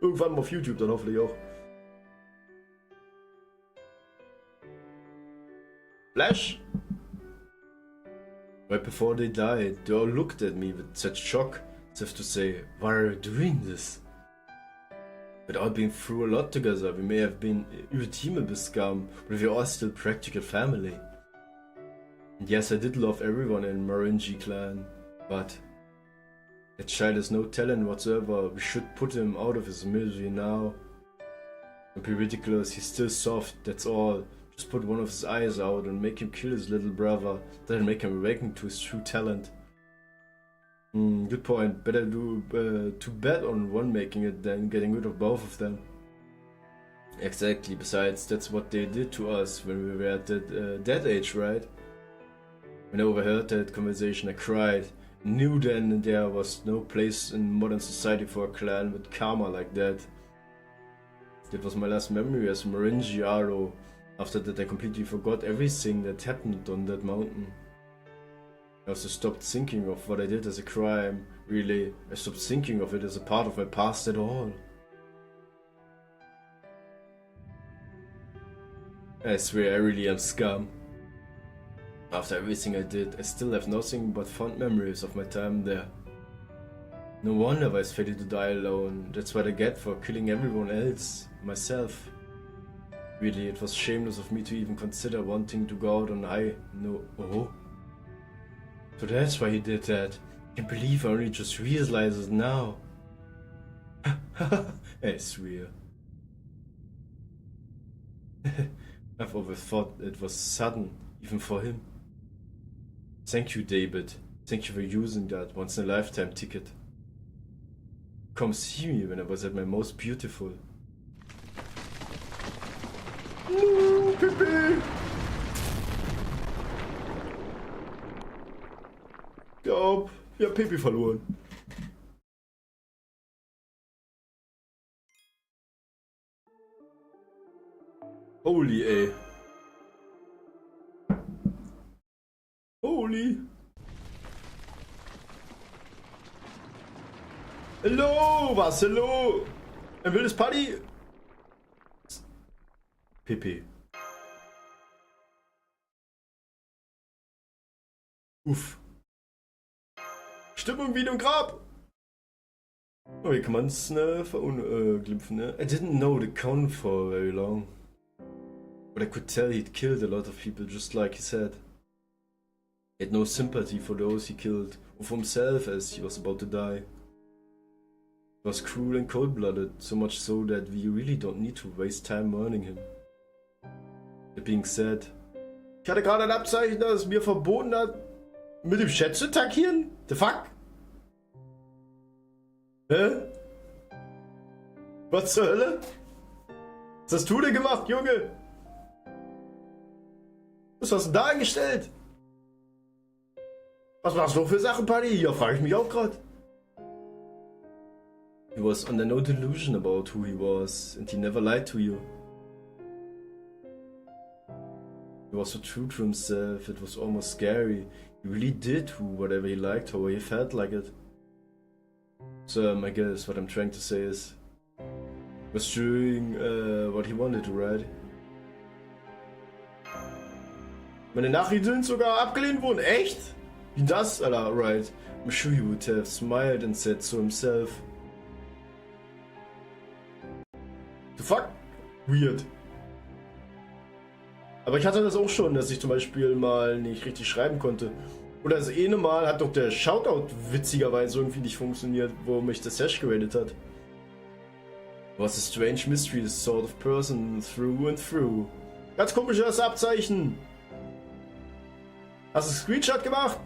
Irgendwann mal auf YouTube dann hoffentlich auch. Flash! Right before they died, they all looked at me with such shock, as if to say, why are you doing this? Without being through a lot together, we may have been irredeemable scum, but we are all still practical family. And yes, I did love everyone in Marinji clan, but that child has no talent whatsoever. We should put him out of his misery now. Don't be ridiculous, he's still soft, that's all. Just put one of his eyes out and make him kill his little brother, then make him awaken to his true talent. Good point. Better do to bet on one making it than getting rid of both of them. Exactly. Besides, that's what they did to us when we were at that age, right? When I overheard that conversation, I cried. I knew then there was no place in modern society for a clan with karma like that. That was my last memory as Marinji Aro. After that, I completely forgot everything that happened on that mountain. I also stopped thinking of what I did as a crime. Really, I stopped thinking of it as a part of my past at all. I swear I really am scum. After everything I did, I still have nothing but fond memories of my time there. No wonder I was fated to die alone. That's what I get for killing everyone else, myself. Really, it was shameless of me to even consider wanting to go out on high. No, oh. So that's why he did that. I can't believe I only just realized it now. I swear. I've always thought it was sudden, even for him. Thank you, David. Thank you for using that once-in-a-lifetime ticket. Come see me when I was at my most beautiful. Pippi! Glaub, wir haben Pippi verloren. Holy, ey. Holy. Hallo, was? Hallo? Ein wildes Party? Pippi. Uff. Stimmung wie in einem Grab. Oh, hier kann man es verunglimpfen, ne? I didn't know the count for very long. But I could tell he'd killed a lot of people, just like he said. He had no sympathy for those he killed, or for himself as he was about to die. He was cruel and cold-blooded, so much so that we really don't need to waste time mourning him. That being said, ich hatte gerade ein Abzeichen, das es mir verboten hat, mit dem Chat zu attackieren? The fuck? Hä? Was zur Hölle? Was hast du denn gemacht, Junge? Was hast du da eingestellt? Was machst du für Sachen, Buddy? Ja, frage ich mich auch gerade. He was under no delusion about who he was, and he never lied to you. He was so true to himself, it was almost scary. He really did whatever he liked, however he felt like it. So I guess what I'm trying to say is, he was doing what he wanted to, right? Meine Nachrichten sind sogar abgelehnt worden, echt? Wie das, Alter, right? I'm sure he would have smiled and said so himself. The fuck? Weird. Aber ich hatte das auch schon, dass ich zum Beispiel mal nicht richtig schreiben konnte. Oder das eine Mal hat doch der Shoutout witzigerweise irgendwie nicht funktioniert, wo mich das Sash geradet hat. Was a strange mystery sort of person through and through. Ganz komisches Abzeichen. Hast du einen Screenshot gemacht?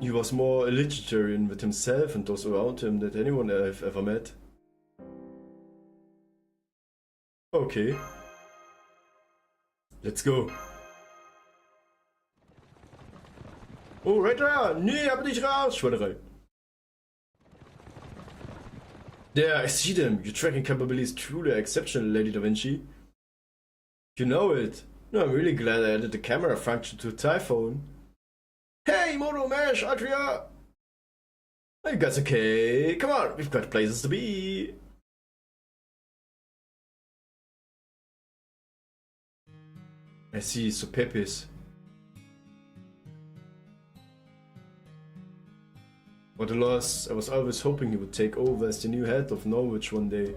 He was more egalitarian with himself and those around him than anyone I've ever met. Okay. Let's go. Oh, right da! Nee, hab nicht raus! Schweinerei. There, I see them. Your tracking capability is truly exceptional, Lady Da Vinci. You know it. No, I'm really glad I added the camera function to Typhone. Hey, Moto Mesh, Adria! Are you guys okay? Come on, we've got places to be. I see, so Pepis. What a loss. I was always hoping he would take over as the new head of Norwich one day.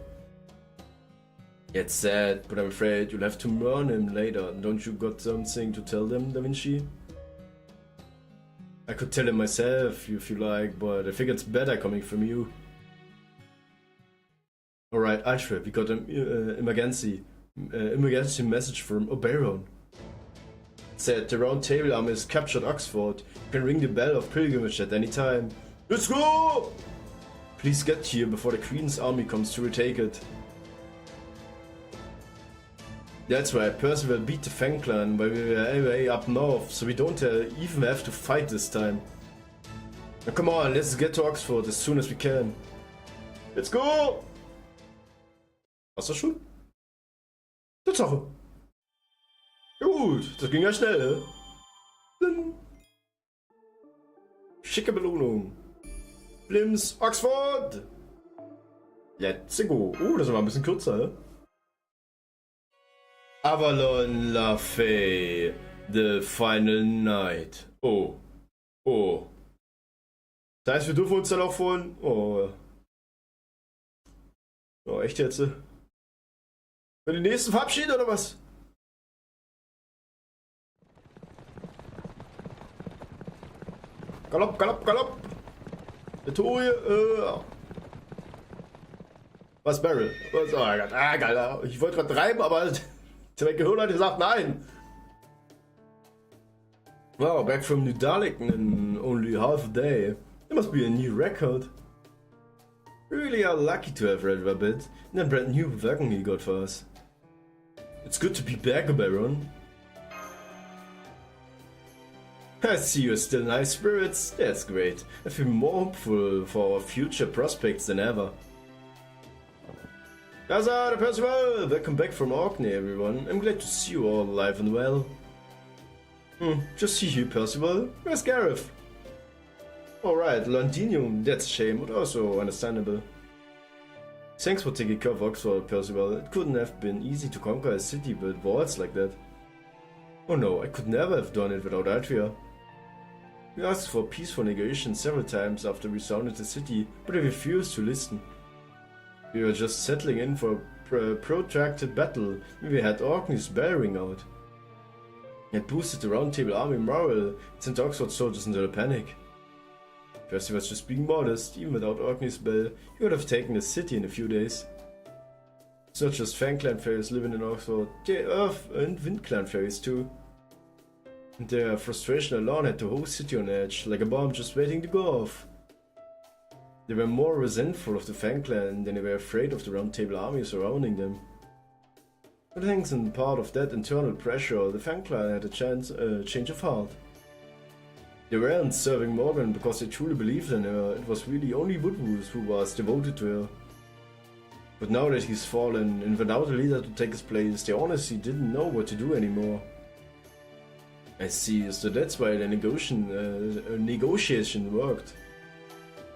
It's sad, but I'm afraid you'll have to mourn him later. Don't you got something to tell them, Da Vinci? I could tell him myself if you like, but I think it's better coming from you. Alright, Alfred, we got an emergency message from Oberon. It said the Round Table Army has captured Oxford. You can ring the bell of pilgrimage at any time. Let's go! Please get here before the Queen's army comes to retake it. That's right, Percival beat the Fang Clan while we were way up north, so we don't even have to fight this time. Now come on, let's get to Oxford as soon as we can. Let's go! War's das schon? Tatsache. Gut, das ging ja schnell. Schicke Belohnung. Blims, Oxford! Let's go. Das war ein bisschen kürzer, Avalon La Fée, the final night. Oh. Das heißt, wir dürfen uns dann auch von... Oh, echt jetzt? Für den nächsten verabschieden oder was? Galopp, galopp, galopp! Victoria, Was, Barrel? Was? Oh Gott, geil. Ich wollte gerade treiben, aber mein Gehirn hat gesagt, nein! Wow, back from New Dalek in only half a day. There must be a new record. We really are lucky to have Red Rabbit and that brand new wagon he got for us. It's good to be back, Baron. I see you're still in high spirits. That's great. I feel more hopeful for our future prospects than ever. Gaza, the Percival! Welcome back from Orkney, everyone. I'm glad to see you all alive and well. Just see you, Percival. Where's Gareth? Alright, Londinium. That's a shame, but also understandable. Thanks for taking care of Oxford, Percival. It couldn't have been easy to conquer a city with walls like that. Oh no, I could never have done it without Adria. We asked for peaceful negotiations several times after we surrounded the city, but they refused to listen. We were just settling in for a protracted battle when we had Orkney's bell ring out. It boosted the Round Table army morale and sent Oxford soldiers into a panic. Percy was just being modest. Even without Orkney's bell, he would have taken the city in a few days. It's not just Fang Clan fairies living in Oxford, the Earth and Wind Clan fairies too. And their frustration alone had the whole city on edge, like a bomb just waiting to go off. They were more resentful of the Fang Clan than they were afraid of the Round Table army surrounding them. But thanks in part of that internal pressure, the Fang Clan had a change of heart. They weren't serving Morgan because they truly believed in her, it was really only Woodwoos who was devoted to her. But now that he's fallen, and without a leader to take his place, they honestly didn't know what to do anymore. I see, so that's why the negotiation worked.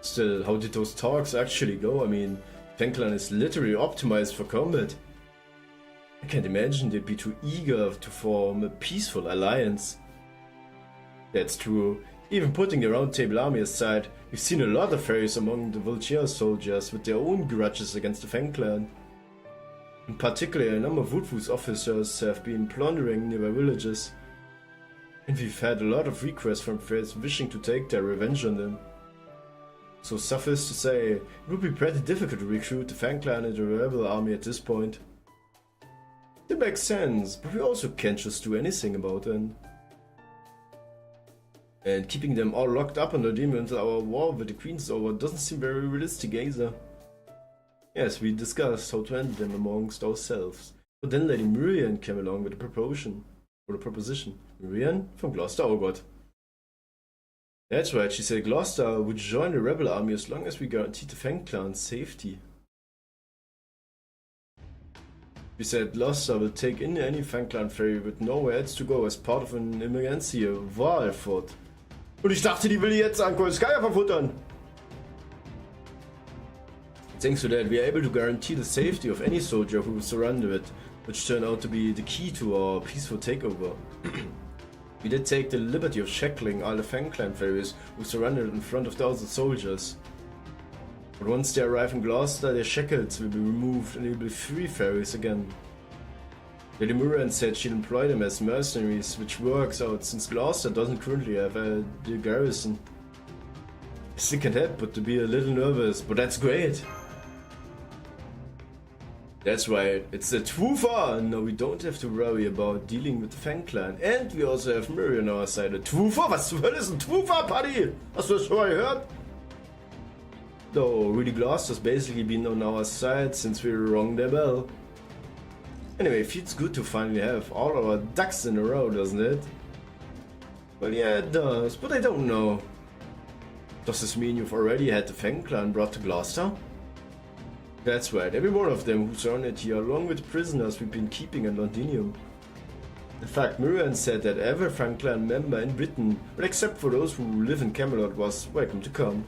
Still, how did those talks actually go? I mean, Fang Clan is literally optimized for combat. I can't imagine they'd be too eager to form a peaceful alliance. That's true. Even putting the Round Table army aside, we've seen a lot of fairies among the Voltaire soldiers with their own grudges against the Fang Clan. In particular, a number of Woodwoos officers have been plundering nearby villages. And we've had a lot of requests from fairies wishing to take their revenge on them. So suffice to say, it would be pretty difficult to recruit the Fang Clan into the rebel army at this point. It makes sense, but we also can't just do anything about it. And keeping them all locked up under Demon until our war with the Queens is over doesn't seem very realistic either. Yes, we discussed how to handle them amongst ourselves, but then Lady Miriam came along with a proposition. Miriam? From Gloucester, oh god. That's right, she said Gloucester would join the rebel army as long as we guaranteed the Fang Clan's safety. We said Gloucester will take in any Fang Clan ferry with nowhere else to go as part of an emergency war effort. Und ich dachte, die will jetzt an Kolskaya verfuttern. Thanks to that, we are able to guarantee the safety of any soldier who surrendered it, which turned out to be the key to our peaceful takeover. We did take the liberty of shackling all the Fang Clan ferries who surrendered in front of thousands of soldiers. But once they arrive in Gloucester, their shackles will be removed and they will be free ferries again. Lady Murran said she'd employ them as mercenaries, which works out since Gloucester doesn't currently have the garrison. I still can't help but to be a little nervous, but that's great. That's right, it's a Twoofa! Now we don't have to worry about dealing with the Fang Clan. And we also have Murray on our side. A Twoofa? Was zur Hölle ist ein Twoofa, Buddy? Hast du das schon mal gehört? Though really Gloucester's basically been on our side since we rung their bell. Anyway, it feels good to finally have all our ducks in a row, doesn't it? Well, yeah, it does, but I don't know. Does this mean you've already had the Fang clan brought to Gloucester? That's right, every one of them who's on it here, along with the prisoners we've been keeping in Londinium. In fact, Miriam said that every Fang clan member in Britain, but except for those who live in Camelot, was welcome to come.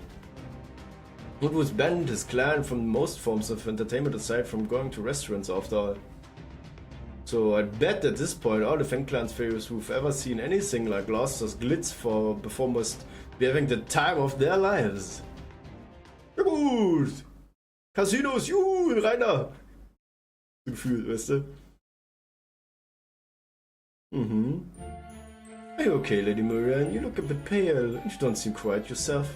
Woodward's banned his clan from most forms of entertainment aside from going to restaurants after all. So I bet at this point all the Fang clan's favorites who've ever seen anything like Gloucester's glitz before must be having the time of their lives. Ja gut! Casinos, juhu, Rainer! Gefühlt, weißt du? Are you okay, Lady Murian? You look a bit pale, and you don't seem quite yourself.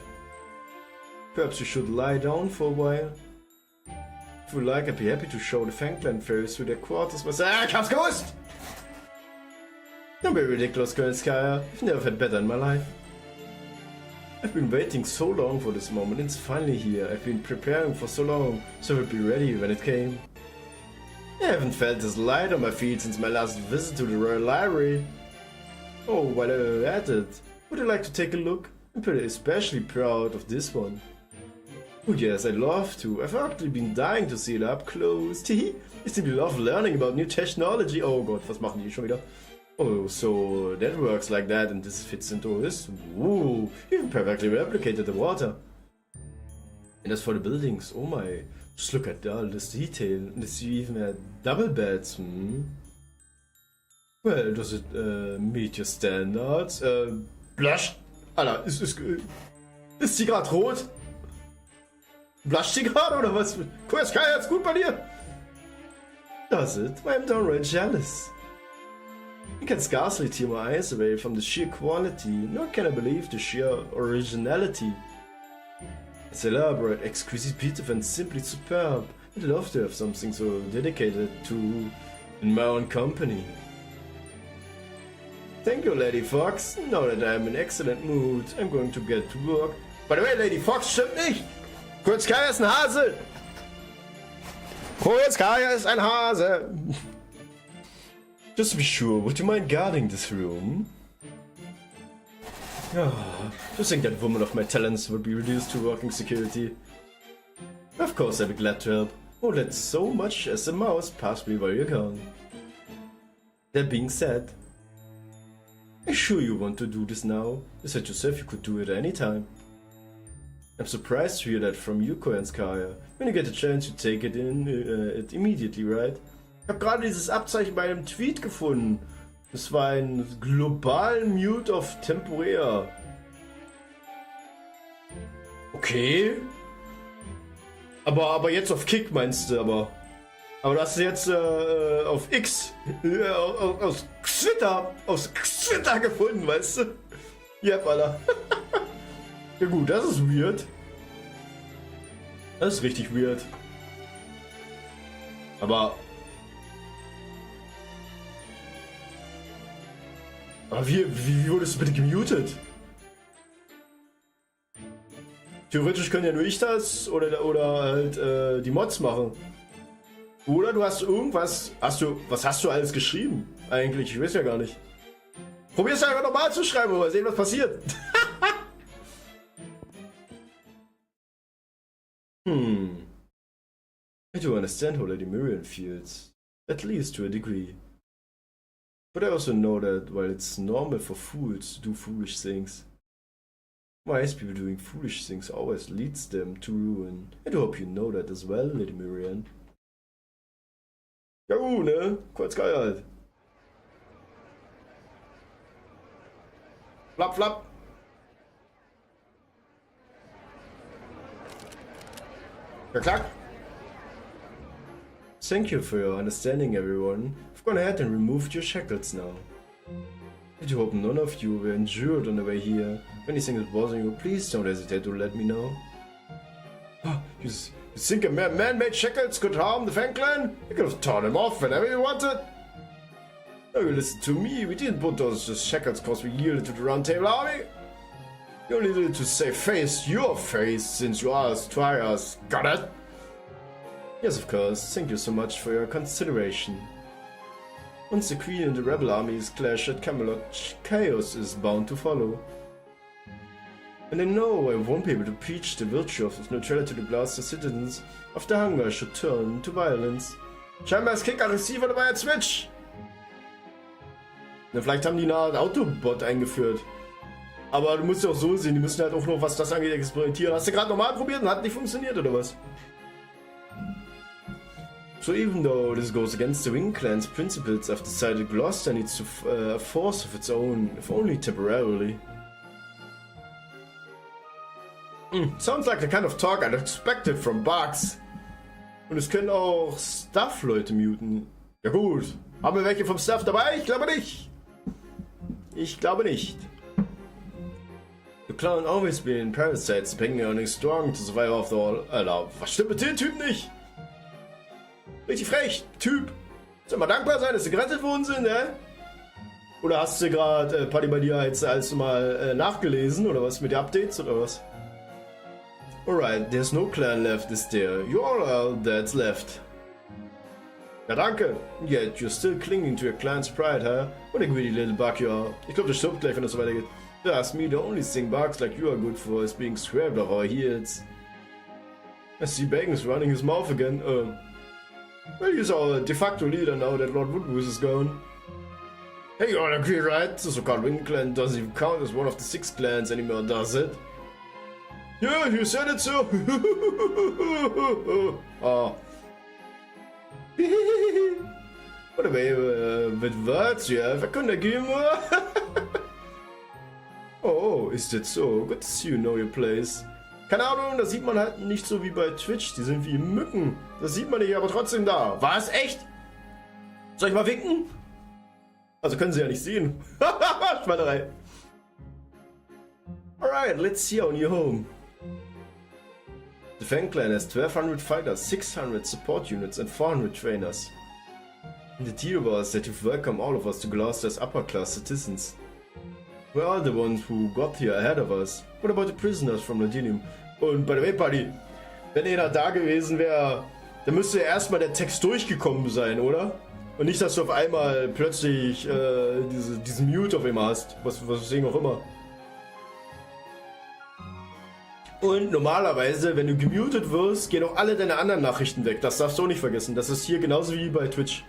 Perhaps you should lie down for a while. If you like, I'd be happy to show the Fang clan fairies through their quarters myself. Ich hab's gewusst! Don't be ridiculous, Colonel Skyer. I've never had better in my life. I've been waiting so long for this moment, it's finally here. I've been preparing for so long, so I'd be ready when it came. I haven't felt this light on my feet since my last visit to the Royal Library. Oh, while I'm at it, would you like to take a look? I'm pretty especially proud of this one. Oh yes, I'd love to. I've actually been dying to see it up close. I simply love learning about new technology. Oh Gott, was machen die schon wieder? Oh, so that works like that and this fits into this? Ooh, you've perfectly replicated the water. And as for the buildings, oh my, just look at all this detail. And it's even had double beds, Well, does it meet your standards? Blush? Alter, ist sie gerade rot? Blusht sie gerade oder was? Quest Kai, jetzt gut bei dir? Does it? Well, I'm downright jealous. I can scarcely tear my eyes away from the sheer quality, nor can I believe the sheer originality. It's elaborate, exquisite, beautiful, and simply superb. I'd love to have something so dedicated to in my own company. Thank you, Lady Fox. Now that I'm in excellent mood, I'm going to get to work. By the way, Lady Fox stimmt nicht! Kurzkaya ist ein Hase! Kurzkaya ist ein Hase! Just to be sure, would you mind guarding this room? Oh, to think that woman of my talents would be reduced to working security. Of course I'd be glad to help. Oh, let so much as a mouse pass me while you're gone. That being said, I'm sure you want to do this now. You said yourself you could do it any time. I'm surprised to hear that from you, Koyanskaya. When you get a chance, you take it immediately, right? Ich habe gerade dieses Abzeichen bei einem Tweet gefunden. Das war ein globalen Mute auf temporär. Okay. Aber jetzt auf Kick meinst du aber. Aber das ist jetzt auf X. Aus Twitter gefunden, weißt du? Ja, Alter. Ja gut, das ist weird. Das ist richtig weird. Aber wie wurdest du bitte gemutet? Theoretisch können ja nur ich das oder halt die Mods machen. Oder du hast irgendwas. Was hast du alles geschrieben? Eigentlich, ich weiß ja gar nicht. Probier's einfach nochmal zu schreiben und mal sehen, was passiert. I do understand how Lady Miriam feels, at least to a degree. But I also know that while it's normal for fools to do foolish things, wise people doing foolish things always leads them to ruin. I do hope you know that as well, Lady Miriam. Ja, ne? Kurz geil halt. Flap, flap. Ja, klack. Thank you for your understanding, everyone. I've gone ahead and removed your shackles now. I do hope none of you were injured on the way here. If anything is bothering you, please don't hesitate to let me know. You think a man-made shackles could harm the Fang clan? You could have torn them off whenever you wanted. Oh, you listen to me. We didn't put those shackles because we yielded to the Round Table Army. You only needed to say face your face since you asked twice. Got it? Yes, of course. Thank you so much for your consideration. Once the Queen and the rebel armies clash at Camelot, chaos is bound to follow. And I know I won't be able to preach the virtue of neutrality to the Gloucester citizens if the hunger should turn to violence. Scheinbar ist Kick aggressiver dabei als Switch. Na, vielleicht haben die eine Art Autobot eingeführt. Aber du musst ja auch so sehen, die müssen halt auch noch, was das angeht, experimentieren. Hast du gerade normal probiert und hat nicht funktioniert, oder was? So even though this goes against the Wing Clan's principles, I've decided Gloucester needs to a force of its own, if only temporarily. Sounds like the kind of talk I'd expected from Bugs. Und es können auch Staff-Leute muten. Ja gut. Haben wir welche vom Staff dabei? Ich glaube nicht. Ich glaube nicht. The clown always been parasites depending on his strong to survive after all. Alter, was stimmt mit dem Typ nicht? Richtig frech, Typ. Soll mal dankbar sein, dass sie gerettet worden sind, ne? Oder hast du gerade Paddy bei dir jetzt als mal nachgelesen oder was mit den Updates oder was? Alright, there's no clan left, is there? You're all that's left. Ja, danke. Yet you're still clinging to your clan's pride, huh? What a greedy little bug you are. Ich glaube, das stirbt gleich, wenn das so weitergeht. You ask me, the only thing bugs like you are good for is being scrapped off our heels. I see Bacon's running his mouth again. Well, he's our de facto leader now that Lord Woodgoose is gone. Hey, you all agree, right? The so-called Wing Clan doesn't even count as one of the 6 clans anymore, does it? Yeah, you said it so. Oh. What a way with words you have. I couldn't agree more. Oh, is that so? Good to see you know your place. Keine Ahnung, das sieht man halt nicht so wie bei Twitch. Die sind wie Mücken. Das sieht man nicht, aber trotzdem da. Was? Echt? Soll ich mal winken? Also können sie ja nicht sehen. Schweinerei. Alright, let's see our new home. The Fang Clan has 1200 fighters, 600 support units and 400 trainers. And the deal was that you've welcomed all of us to Gloucester's upper class citizens. We're all the ones who got here ahead of us. What about the prisoners from Ladinium? Und by the way, Buddy, wenn er da gewesen wäre, dann müsste erstmal der Text durchgekommen sein, oder? Und nicht, dass du auf einmal plötzlich diesen Mute auf einmal hast, was deswegen auch immer. Und normalerweise, wenn du gemutet wirst, gehen auch alle deine anderen Nachrichten weg. Das darfst du auch nicht vergessen. Das ist hier genauso wie bei Twitch.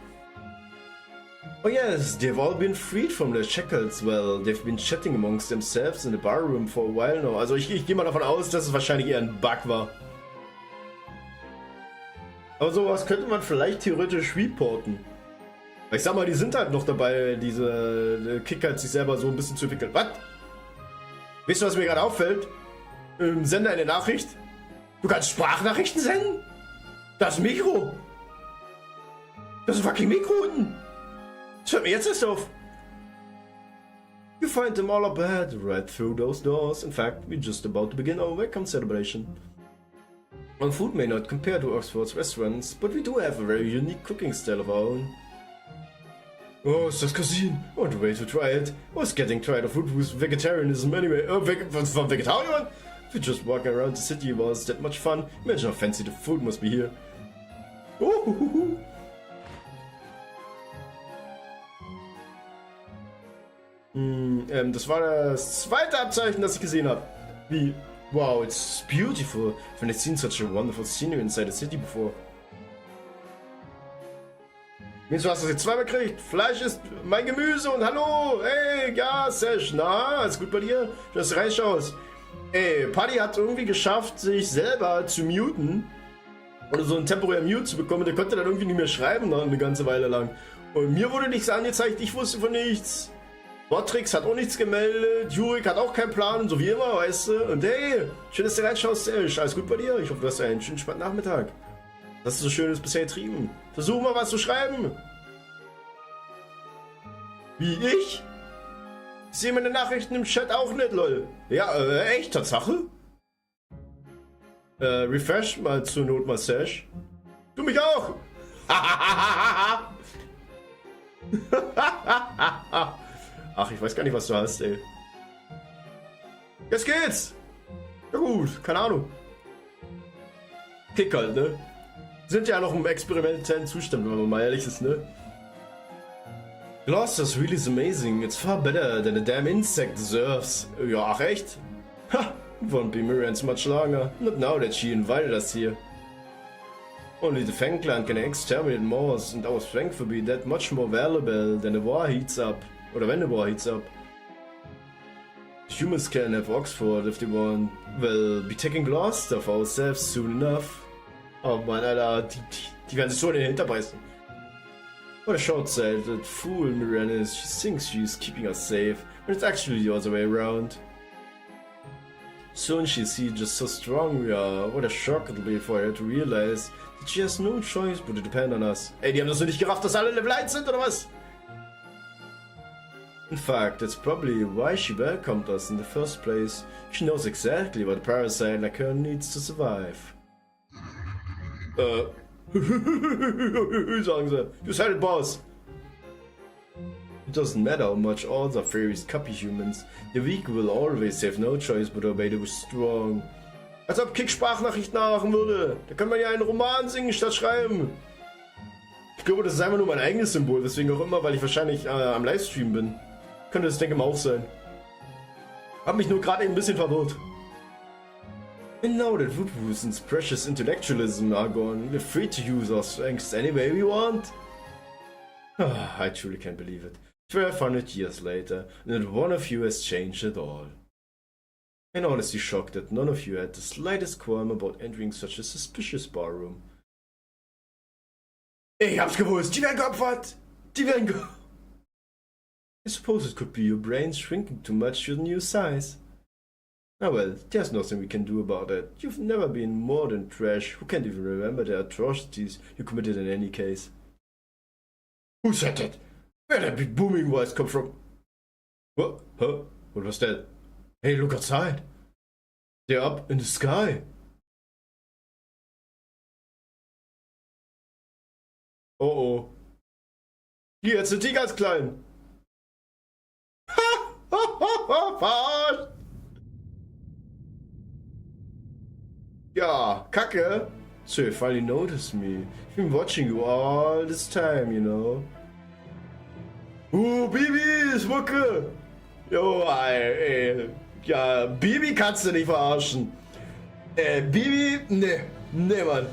Oh yes, they've all been freed from their shackles. Well, they've been chatting amongst themselves in the barroom for a while now. Also ich gehe mal davon aus, dass es wahrscheinlich eher ein Bug war. Aber sowas könnte man vielleicht theoretisch reporten. Ich sag mal, die sind halt noch dabei, diese Kick halt sich selber so ein bisschen zu entwickeln. Was? Weißt du, was mir gerade auffällt? Sende eine Nachricht. Du kannst Sprachnachrichten senden? Das Mikro. Das ist ein fucking Mikro unten. Das hört mir jetzt erst auf. You find them all up ahead, right through those doors. In fact, we're just about to begin our welcome celebration. Our food may not compare to Oxford's restaurants, but we do have a very unique cooking style of our own. Oh, ist das Cousin? What a way to try it. I was getting tired of Woodwoo's vegetarianism anyway. From vegetarian? If we just walking around the city was that much fun, imagine how fancy the food must be here. Das war das zweite Abzeichen, das ich gesehen habe. Wie? Wow, it's beautiful. I've never seen such a wonderful scenery inside the city before. Mensch, du hast das jetzt zweimal gekriegt. Fleisch ist mein Gemüse und hallo. Hey, ja, Sesh. Na, alles gut bei dir? Du hast reinschaust. Ey, Paddy hat irgendwie geschafft, sich selber zu muten. Oder so einen temporären Mute zu bekommen. Der konnte dann irgendwie nicht mehr schreiben, eine ganze Weile lang. Und mir wurde nichts angezeigt, ich wusste von nichts. Botrix hat auch nichts gemeldet, Jurik hat auch keinen Plan, so wie immer, weißt du. Und hey, schön, dass du reinschaust, Sesh. Alles gut bei dir? Ich hoffe, du hast einen schönen spannenden Nachmittag. Was hast du so Schönes bisher getrieben? Versuch mal was zu schreiben. Wie ich? Ich sehe meine Nachrichten im Chat auch nicht, lol. Ja, echt, Tatsache? Refresh mal zur Not mal Sash. Du mich auch! Ach, ich weiß gar nicht, was du hast, ey. Jetzt geht's! Ja gut, keine Ahnung. Kick halt, ne? Sind ja noch im experimentellen Zustand, wenn man mal ehrlich ist, ne? Gloucester's really is amazing. It's far better than a damn insect deserves. Ja, ach echt? Ha! Won't be Miriam's much longer. Not now that she invited us here. Only the Fang clan can exterminate Moors, and our strength will be that much more valuable than the war heats up. Oder wenn the war heats up. Humans can have Oxford if they want. We'll be taking Gloucester for ourselves soon enough. Oh Mann, Alter, die werden sich so in den Hintern beißen. What a short-sighted fool Miriam is. She thinks she's keeping us safe, but it's actually the other way around. Soon she'll see just how strong we are. What a shock it'll be for her to realize that she has no choice but to depend on us. Ey, die haben das noch nicht gerafft, dass alle Level 1 sind, oder was? In fact, that's probably why she welcomed us in the first place. She knows exactly what a parasite like her needs to survive. Sagen sie. You said it, boss. It doesn't matter how much other fairies copy humans. The weak will always have no choice but obey the strong. Als ob Kick Sprachnachrichten nachmachen würde. Da kann man ja einen Roman singen statt schreiben. Ich glaube, das ist einfach nur mein eigenes Symbol. Deswegen auch immer, weil ich wahrscheinlich am Livestream bin. Könnte das, denke ich mal, auch sein. Hab mich nur gerade ein bisschen verwirrt. And now that Woodwoosen's precious intellectualism are gone, we're free to use our strengths any way we want. I truly can't believe it. 1200 years later, and not one of you has changed at all. I'm honestly shocked that none of you had the slightest qualm about entering such a suspicious barroom. Ich hab's gewusst, die werden geopfert! Die werden geopfert! I suppose it could be your brains shrinking too much to the new size. Ah well, there's nothing we can do about it. You've never been more than trash. Who can't even remember the atrocities you committed in any case? Who said that? Where did that big booming voice come from? What? Huh? What was that? Hey, look outside. They're up in the sky. Oh oh. Hier, jetzt sind die ganz klein. Verarscht. Ja, Kacke. So you finally noticed me. I've been watching you all this time, you know. Bibi, Schmucke. Jo, ey. Ja, Bibi kannst du nicht verarschen. Bibi, ne, Mann.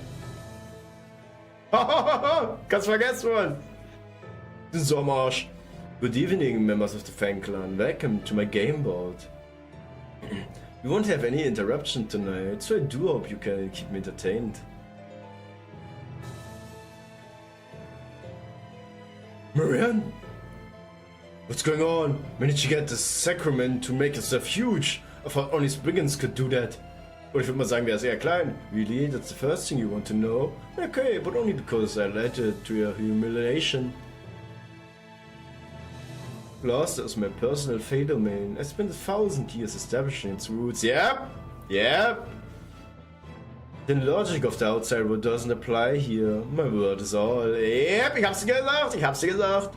Kannst vergessen, Mann. Du bist so am Arsch. Good evening, members of the Fang Clan. Welcome to my game board. We won't have any interruption tonight, so I do hope you can keep me entertained. Marianne? What's going on? Managed to get the sacrament to make yourself huge? I thought only Spriggans could do that. Oder ich würde mal sagen, der ist eher klein. Really? That's the first thing you want to know? Okay, but only because I led it to your humiliation. Gloucester is my personal fate domain. I spent 1,000 years establishing its roots. Yep. The logic of the outside world doesn't apply here. My word is all. Yep, ich hab's dir gesagt.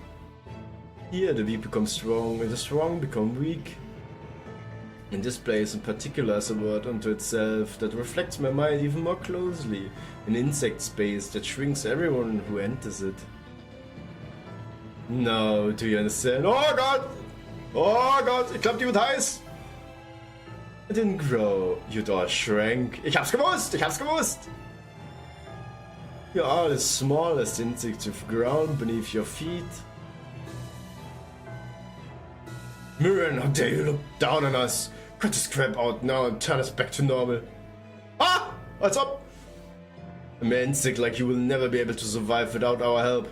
Here the weak become strong and the strong become weak. In this place in particular is a word unto itself that reflects my mind even more closely. An insect space that shrinks everyone who enters it. No, do you understand? Oh Gott, ich glaub, die wird heiß. It didn't grow, you all shrank. Ich hab's gewusst. You are the smallest insect of ground beneath your feet. Miriam, how dare you look down on us? Cut this crap out now and turn us back to normal. Ah! What's up? A mere insect like you will never be able to survive without our help.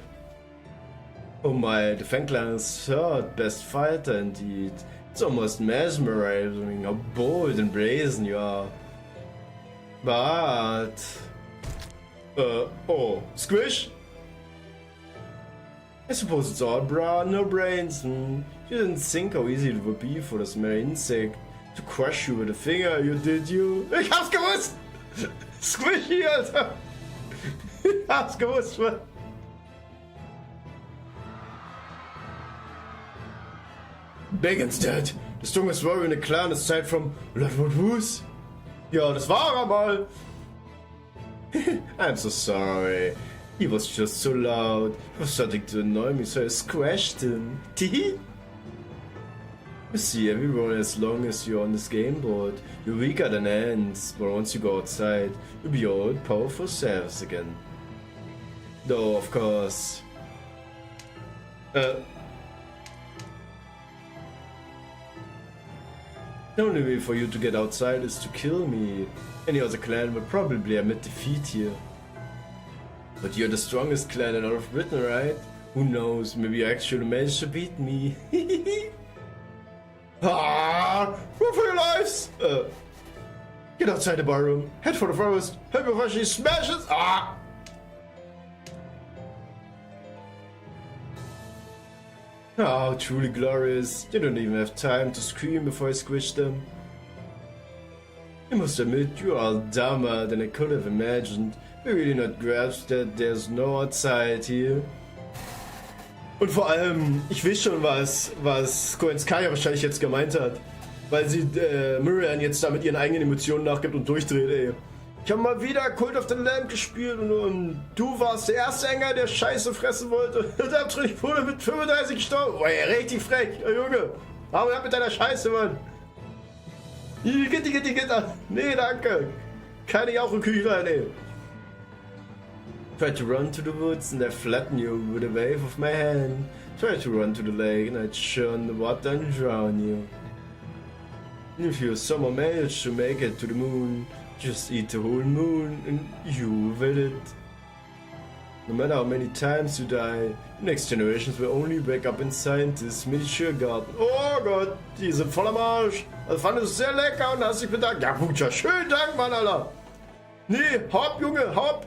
Oh my, the Fang Clan is third best fighter indeed. It's almost mesmerizing how bold and brazen you are. But... oh, Squish? I suppose it's all bra, no brains. You didn't think how easy it would be for this mere insect to crush you with a finger, did you? Ich hab's gewusst! Squishy, Alter! Ich hab's gewusst, Mann! Bacon's dead. The strongest warrior in the clan aside from Woos. Ja, das war er mal. I'm so sorry. He was just so loud. He was starting to annoy me, so I squashed him. Teehee. You see, everyone, as long as you're on this game board, you're weaker than ants, but once you go outside, you'll be your old powerful selves again. Though, of course... The only way for you to get outside is to kill me. Any other clan would probably admit defeat here. But you're the strongest clan in all of Britain, right? Who knows, maybe you actually managed to beat me. Ah! Run for your lives! Get outside the barroom, head for the forest, help before she smashes! Ah! Oh, truly glorious. They don't even have time to scream before I squish them. I must admit, you are dumber than I could have imagined. I really not grasp that there's no outside here. Und vor allem, ich weiß schon, was Koenskaya wahrscheinlich jetzt gemeint hat. Weil sie Miriam jetzt da mit ihren eigenen Emotionen nachgibt und durchdreht, ey. Ich habe mal wieder Cult of the Lamb gespielt und du warst der erste Hänger, der Scheiße fressen wollte. Der wurde mit 35 gestorben. Oh, ey, richtig frech, oh, Junge. Hau ab mit deiner Scheiße, Mann. Geht an. Nee, danke. Keine Jaucheküchlein, ey. Try to run to the woods and I flatten you with a wave of my hand. Try to run to the lake and I churn the water and drown you. And if you somehow manage to make it to the moon, just eat the whole moon and you will it. No matter how many times you die, next generations will only wake up inside this miniature garden. Oh Gott, die sind voller Marsch. Also fand es sehr lecker und hast dich bedankt. Ja gut, ja schönen Dank, Mann, Alter. Nee, hopp, Junge, hopp.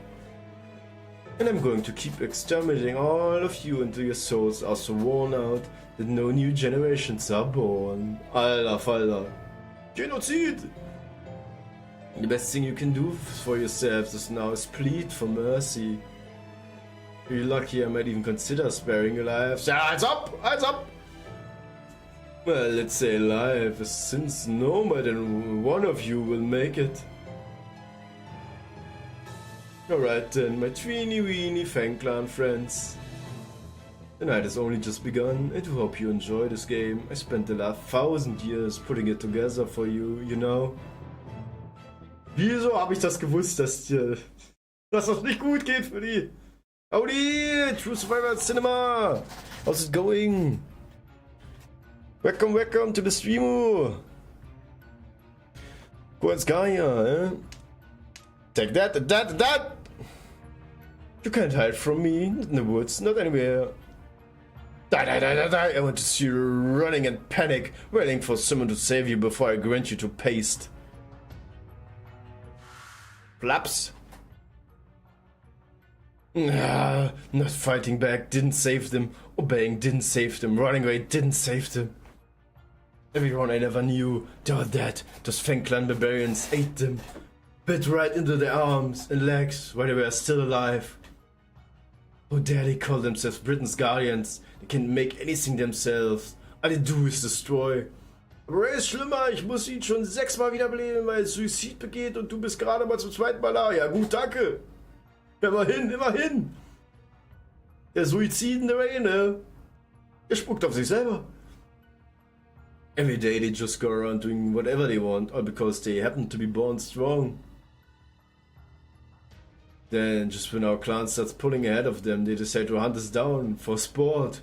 And I'm going to keep exterminating all of you until your souls are so worn out that no new generations are born. Alter Falter. Genozid! The best thing you can do for yourselves is now is plead for mercy. You're lucky I might even consider sparing your lives. Ja, als ob! Als ob! Well, let's say alive, since no more than one of you will make it. Alright then, my tweeny weeny Fang Clan friends. The night has only just begun. I do hope you enjoy this game. I spent the last 1000 years putting it together for you, you know. Wieso habe ich das gewusst, dass das nicht gut geht für die? Howdy, True Survivor Cinema! How's it going? Welcome to the stream. Koenskaya, eh? Take that! You can't hide from me, not in the woods, not anywhere. Die! I want to see you running in panic, waiting for someone to save you before I grant you to paste. Flaps. Not fighting back didn't save them. Obeying didn't save them. Running away didn't save them. Everyone I never knew, they were dead. Those Fang Clan barbarians ate them. Bit right into their arms and legs while they were still alive. How dare they call themselves Britain's Guardians? They can't make anything themselves. All they do is destroy. Aber es ist schlimmer, ich muss ihn schon 6-mal wiederbeleben, weil es Suizid begeht und du bist gerade mal zum 2. Mal da. Ja gut, danke. Immerhin. Der suizidende Ray, ne? Der spuckt auf sich selber. Every day they just go around doing whatever they want, all because they happen to be born strong. Then, just when our clan starts pulling ahead of them, they decide to hunt us down for sport.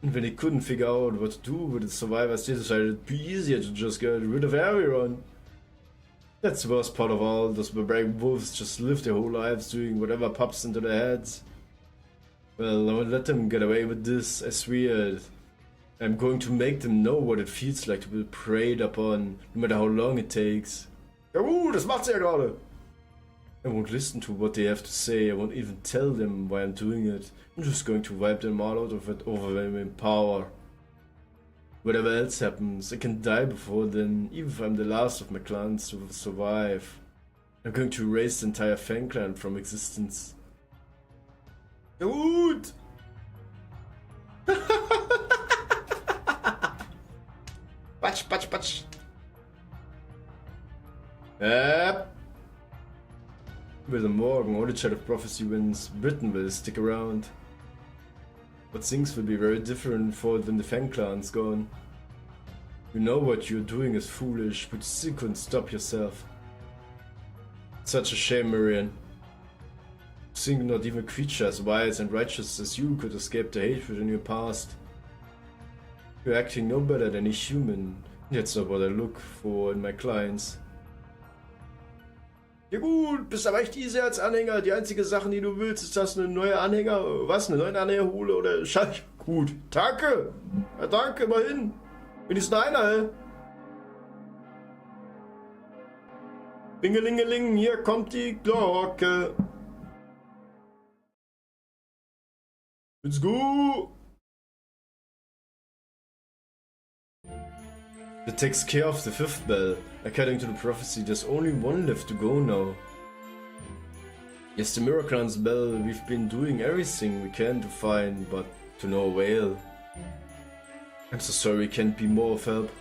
And when they couldn't figure out what to do with the survivors, they decided it'd be easier to just get rid of everyone. That's the worst part of all. Those barbaric wolves just live their whole lives doing whatever pops into their heads. Well, I won't let them get away with this, I swear. I'm going to make them know what it feels like to be preyed upon, no matter how long it takes. Ja, das macht sie ja gerade. I won't listen to what they have to say, I won't even tell them why I'm doing it. I'm just going to wipe them all out of that overwhelming power. Whatever else happens, I can die before then, even if I'm the last of my clans to survive. I'm going to erase the entire Fang Clan from existence. Ja, gut! Patsch. With the morgen, all the child of prophecy wins, Britain will stick around. But things will be very different for it when the Fang clan's gone. You know what you're doing is foolish, but you still couldn't stop yourself. Such a shame, Marian. Think not even a creature as wise and righteous as you could escape the hatred in your past. You're acting no better than a human. That's not what I look for in my clients. Ja gut, bist aber echt easy als Anhänger. Die einzige Sache, die du willst, ist, dass eine neue Anhänger, was, eine neue Anhänger hole oder Scheiß. Gut, danke. Ja, danke, immerhin. Wenigstens einer, hä? Bingelingeling, hier kommt die Glocke. Let's go! That takes care of the fifth bell. According to the prophecy, there's only one left to go now. Yes, the Miraclan's bell, we've been doing everything we can to find, but to no avail. I'm so sorry we can't be more of help.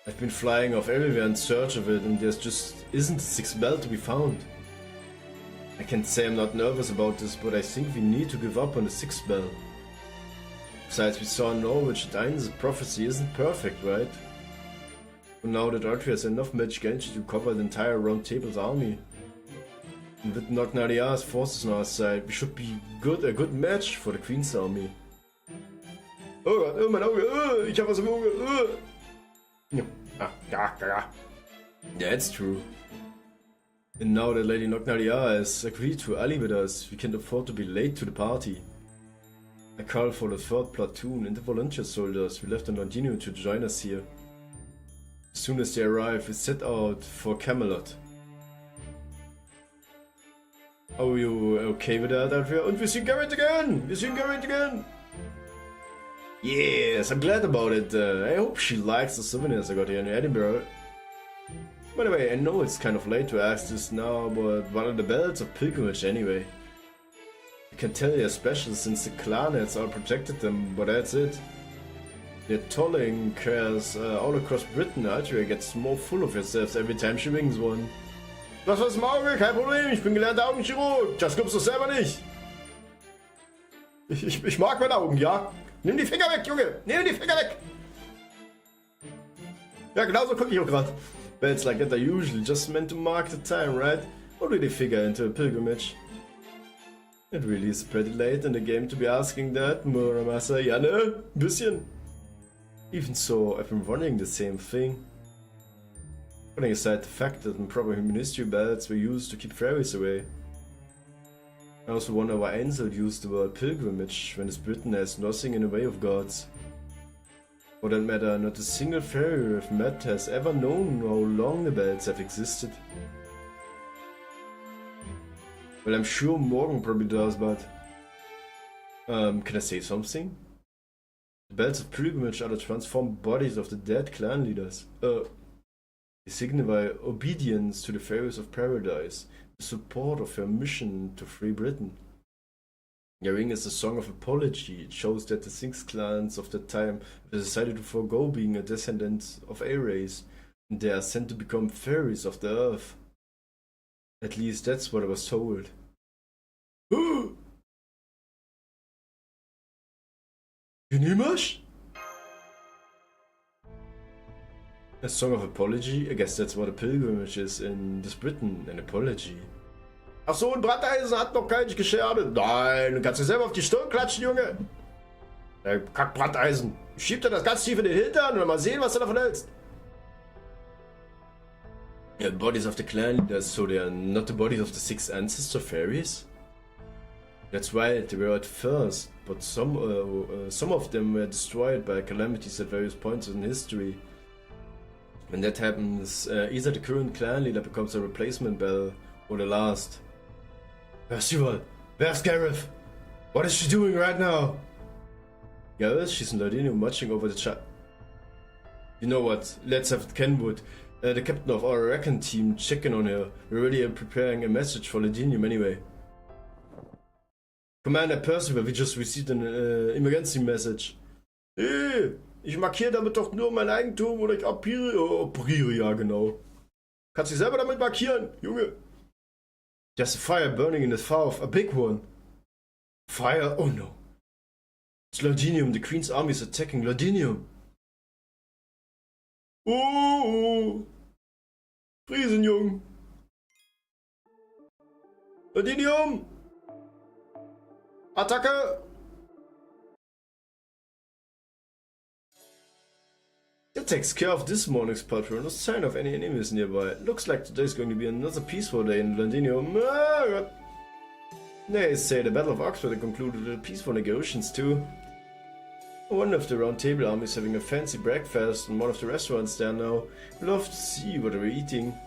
I've been flying off everywhere in search of it, and there's just isn't a sixth bell to be found. I can't say I'm not nervous about this, but I think we need to give up on the sixth bell. Besides, we saw in Norwich that Ain's prophecy isn't perfect, right? But now that Arthur has enough magic energy to cover the entire Round Table's army. And with Nognaria's forces on our side, we should be a good match for the Queen's army. Oh Gott, oh mein Auge, ich hab was im Auge. Yeah, it's true. And now that Lady Nognaria has agreed to ally with us, we can't afford to be late to the party. I call for the 3rd platoon and the volunteer soldiers we left in Londino to join us here. As soon as they arrive, we set out for Camelot. Are you okay with that, Alfred? And we see Garrett again! We see Garrett again! Yes, I'm glad about it. I hope she likes the souvenirs I got here in Edinburgh. By the way, I know it's kind of late to ask this now, but what are the bells of pilgrimage anyway? I can tell you special since the clanets all protected them, but that's it. They're tolling cares all across Britain. Altria gets more full of herself every time she rings one. Das war's im Auge, kein Problem, ich bin gelernter Augenchirurg. Das glaubst du selber nicht. Ich mag meine Augen, ja? Nimm die Finger weg, Junge! Nimm die Finger weg! Ja, genau so guck ich auch grad. Bells like that are usually just meant to mark the time, right? Or do they figure into a pilgrimage? It really is pretty late in the game to be asking that, Muramasa. Ja, ne? Bisschen. Even so, I've been wondering the same thing. Putting aside the fact that improper ministry bells were used to keep fairies away. I also wonder why Ansel used the word pilgrimage when his Britain has nothing in the way of gods. For that matter, not a single fairy we've met has ever known how long the bells have existed. Well, I'm sure Morgan probably does, but... can I say something? The bells of pilgrimage are the transformed bodies of the dead clan leaders. They signify obedience to the fairies of paradise, the support of her mission to free Britain. The ring is a song of apology. It shows that the 6 clans of that time have decided to forego being a descendant of Ares, and they are sent to become fairies of the earth. At least that's what I was told. Unimash? A song of apology? I guess that's what a pilgrimage is in this Britain, an apology. Ach so, ein Brandeisen hat noch keinen gescherdet. Nein, du kannst dir selber auf die Stirn klatschen, Junge. Kack Brandeisen. Schieb dir das ganz tief in den Hintern und mal sehen, was du davon hältst. Yeah, bodies of the clan leaders, so they are not the bodies of the 6 ancestor fairies? That's right, they were at first, but some of them were destroyed by calamities at various points in history. When that happens, either the current clan leader becomes a replacement bell, or the last. Percival, where's Gareth? What is she doing right now? Gareth, she's in Lardino watching over the chat. You know what, let's have Kenwood, the captain of our recon team, checking on her. We're already preparing a message for Ladinium anyway. Commander Percival, we just received an emergency message. Hey, ich markiere damit doch nur mein Eigentum oder ich operiere, ja genau. Kannst dich selber damit markieren, Junge. There's a fire burning in the south, a big one. Fire? Oh no. It's Londinium. The Queen's army is attacking Londinium. Oh! Friesenjung! Londinium! Attacke! That takes care of this morning's patrol. No sign of any enemies nearby. Looks like today's going to be another peaceful day in Londinium. Ah, they say the Battle of Oxford concluded with peaceful negotiations too. One of the Round Table army is having a fancy breakfast in one of the restaurants there now. Love to see what they're eating.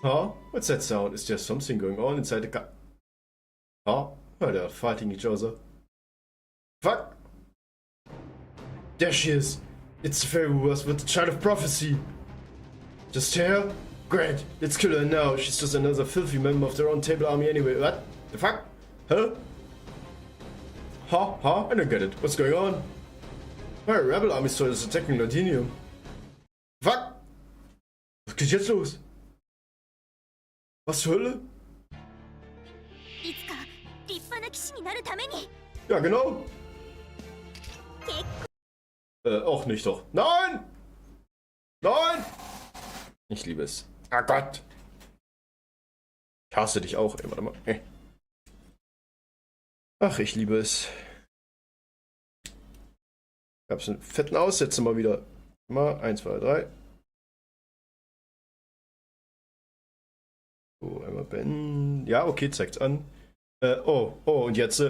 Huh? What's that sound? Is there something going on inside the car? Huh? Oh, they're fighting each other. Fuck! There she is! It's the fairy who was with the Child of Prophecy! Just here? Great! Let's kill her now! She's just another filthy member of the Round Table army anyway. What? The fuck? Huh? Huh? I don't get it. What's going on? My rebel army soldiers attacking Londinium. Fuck! Was geht jetzt los? Was zur Hölle? Ja, genau. Auch nicht doch. Nein! Nein! Ich liebe es. Ah Gott! Ich hasse dich auch. Ey, warte mal. Ach, ich liebe es. Gab's einen fetten Aussetzer mal wieder. Mal 1, 2, 3. So, einmal beenden. Ja, okay, zeigt's an. Oh, und jetzt.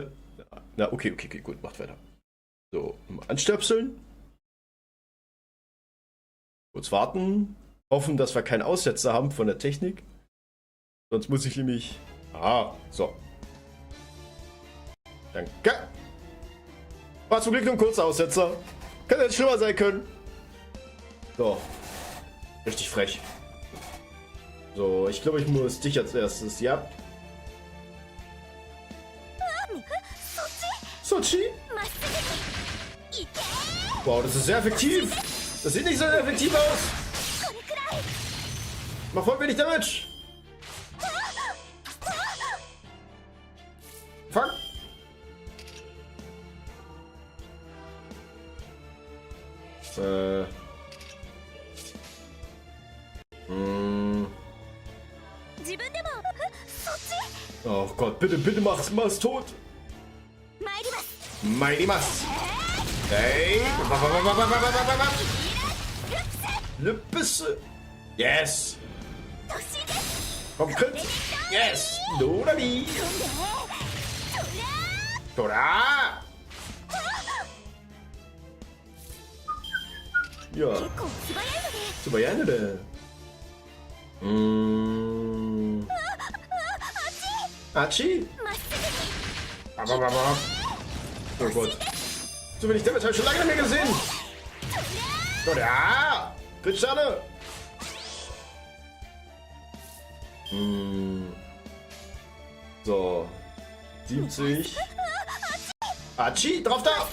Na, okay, gut, macht weiter. So, mal anstöpseln. Kurz warten. Hoffen, dass wir keinen Aussetzer haben von der Technik. Sonst muss ich nämlich. Ah, so. Danke. War zum Glück nur ein kurzer Aussetzer. Könnte jetzt schlimmer sein können. So. Richtig frech. So, ich glaube, ich muss dich als erstes. Ja. Sochi? Wow, das ist sehr effektiv. Das sieht nicht so effektiv aus. Mach voll wenig Damage. Fuck. Oh Gott, bitte mach's tot. Mighty Mass. Hey. Lüppisse. Yes. Komm, Crit. Yes. Dodani. Tora. Ja. Tsubayane. Achi. Oh Gott. So wenig Damage habe ich schon lange nicht mehr gesehen. Ja. Crit-Schade. So. 70. Achi, drauf da.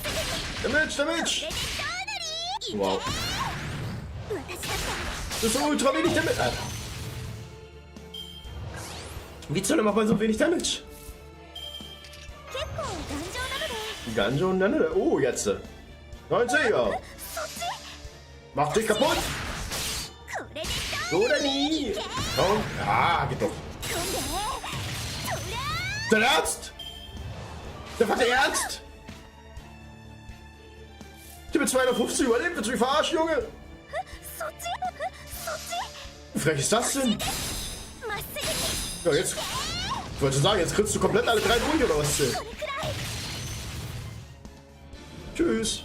Damage. Wow. Das ist so ultra wenig Damage. Alter. Wie soll er machen so wenig Damage? Ganjo, nein. Oh, jetzt. 90er. Mach dich kaputt. Oder nie. Komm. Ah, geht doch. Dein Ernst? Der war der Ernst? Ich habe 250 überlebt. Willst du mich verarschen, Junge? Wie frech ist das denn? Ja, jetzt. Ich wollte schon sagen, jetzt kriegst du komplett alle 3 durch oder was? Tschüss.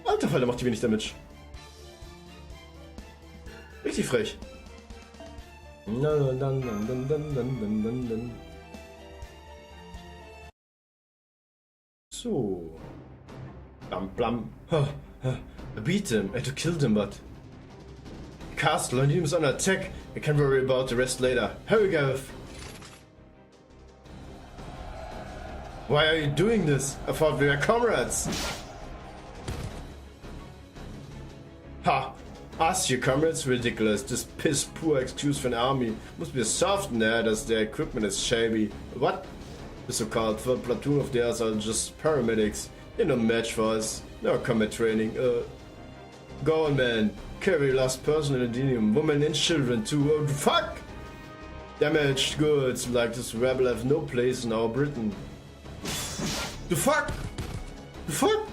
Alter Falter, macht die wenig Damage. Richtig frech. So. Blam. I beat him. I had to kill them, but. Castle, Londinium is under attack. I can worry about the rest later. Here we go. Why are you doing this? I thought we were comrades. Ha! Us, your comrades, ridiculous. This piss poor excuse for an army. Must be soft in there as their equipment is shabby. What? The so-called third platoon of theirs are just paramedics. They're no match for us. No combat training. Go on, man. Carry last person in Adenium. Women and children too. Oh, fuck! Damaged goods like this rebel have no place in our Britain. The fuck? The fuck?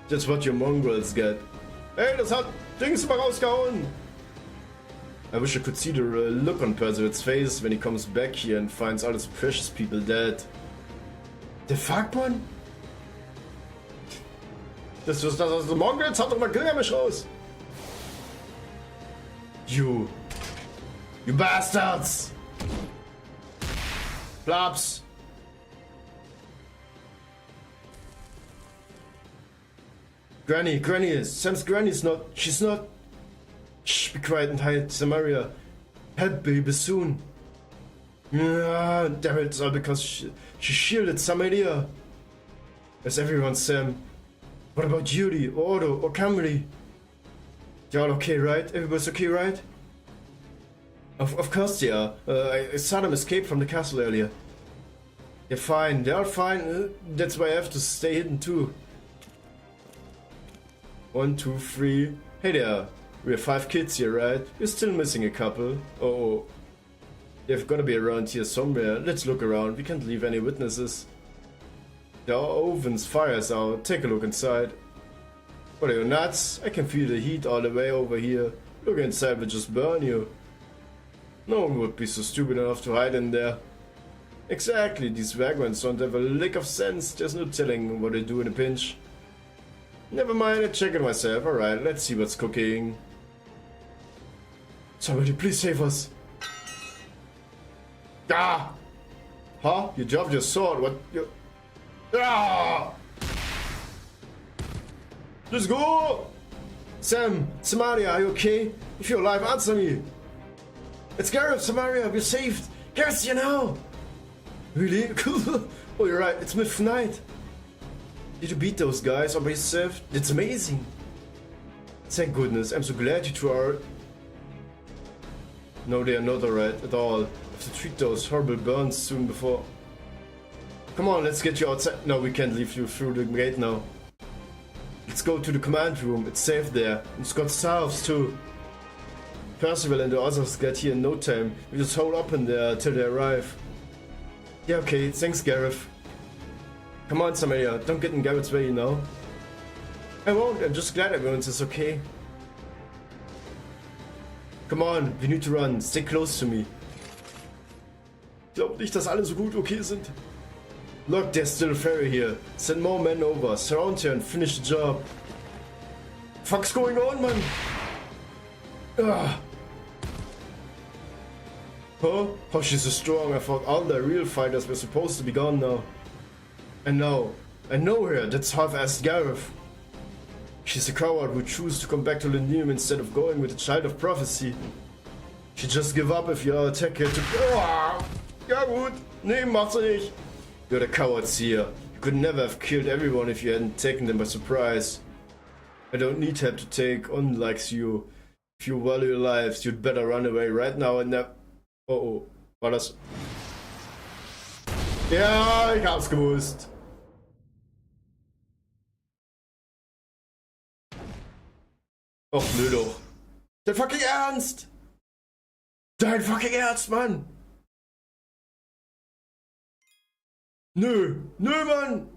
That's what your mongrels get. Hey, das hat Dings mal rausgehauen! I wish I could see the look on Percival's face when he comes back here and finds all his precious people dead. The fuck, man? Das ist das Mongrels, haut doch mal Gilgamesh raus! You bastards! Flaps! Granny is. Sam's granny's not. She's not. Shh, be quiet and hide, Samaria. Help baby soon. Yeah, damn it, it's all because she shielded Samaria. Where's everyone, Sam? What about Judy, or Otto, or Camry? They're all okay, right? Everybody's okay, right? Of course they are. I saw them escape from the castle earlier. They're fine, they're all fine. That's why I have to stay hidden too. 1, 2, 3. Hey there. We have 5 kids here, right? We're still missing a couple. Oh. They've gotta be around here somewhere. Let's look around. We can't leave any witnesses. There are ovens, fires out. Take a look inside. What are you, nuts? I can feel the heat all the way over here. Look inside, will just burn you. No one would be so stupid enough to hide in there. Exactly, these vagrants don't have a lick of sense. There's no telling what they do in a pinch. Never mind, I check it myself. Alright, let's see what's cooking. Somebody please save us. Ah! Huh? You dropped your sword. What? You... Ah! Let's go! Sam, Samaria, are you okay? If you're alive, answer me. It's Gareth, Samaria, we're saved. Gareth's here now. Really? Oh, you're right. It's midnight. Did you beat those guys all by yourself? That's amazing. Thank goodness. I'm so glad you two are... No, they are not alright at all. I have to treat those horrible burns soon before... Come on, let's get you outside. No, we can't leave you through the gate now. Let's go to the command room. It's safe there. And it's got staffs too. Percival and the others get here in no time. We just hold up in there till they arrive. Yeah, okay. Thanks, Gareth. Come on, Samaria. Don't get in Gareth's way, you know. I won't. I'm just glad everyone's is okay. Come on. We need to run. Stay close to me. Ich glaube nicht, dass alle so gut okay sind. Look, there's still a ferry here. Send more men over. Surround her and finish the job. Fuck's going on, man? Ugh. Huh? How she's so strong. I thought all the real fighters were supposed to be gone now. I know her. That's half-assed Gareth. She's a coward who chooses to come back to Lindenium instead of going with the Child of Prophecy. She just give up if you attack her to... Oh, ja gut. Nee, mach's nicht. You're the cowards here. You could never have killed everyone if you hadn't taken them by surprise. I don't need help to take on like you. If you value your lives, you'd better run away right now and never... Oh, war das... Ja, ich hab's gewusst. Och, nö doch. Dein fucking Ernst! Dein fucking Ernst, Mann! Nö, Mann!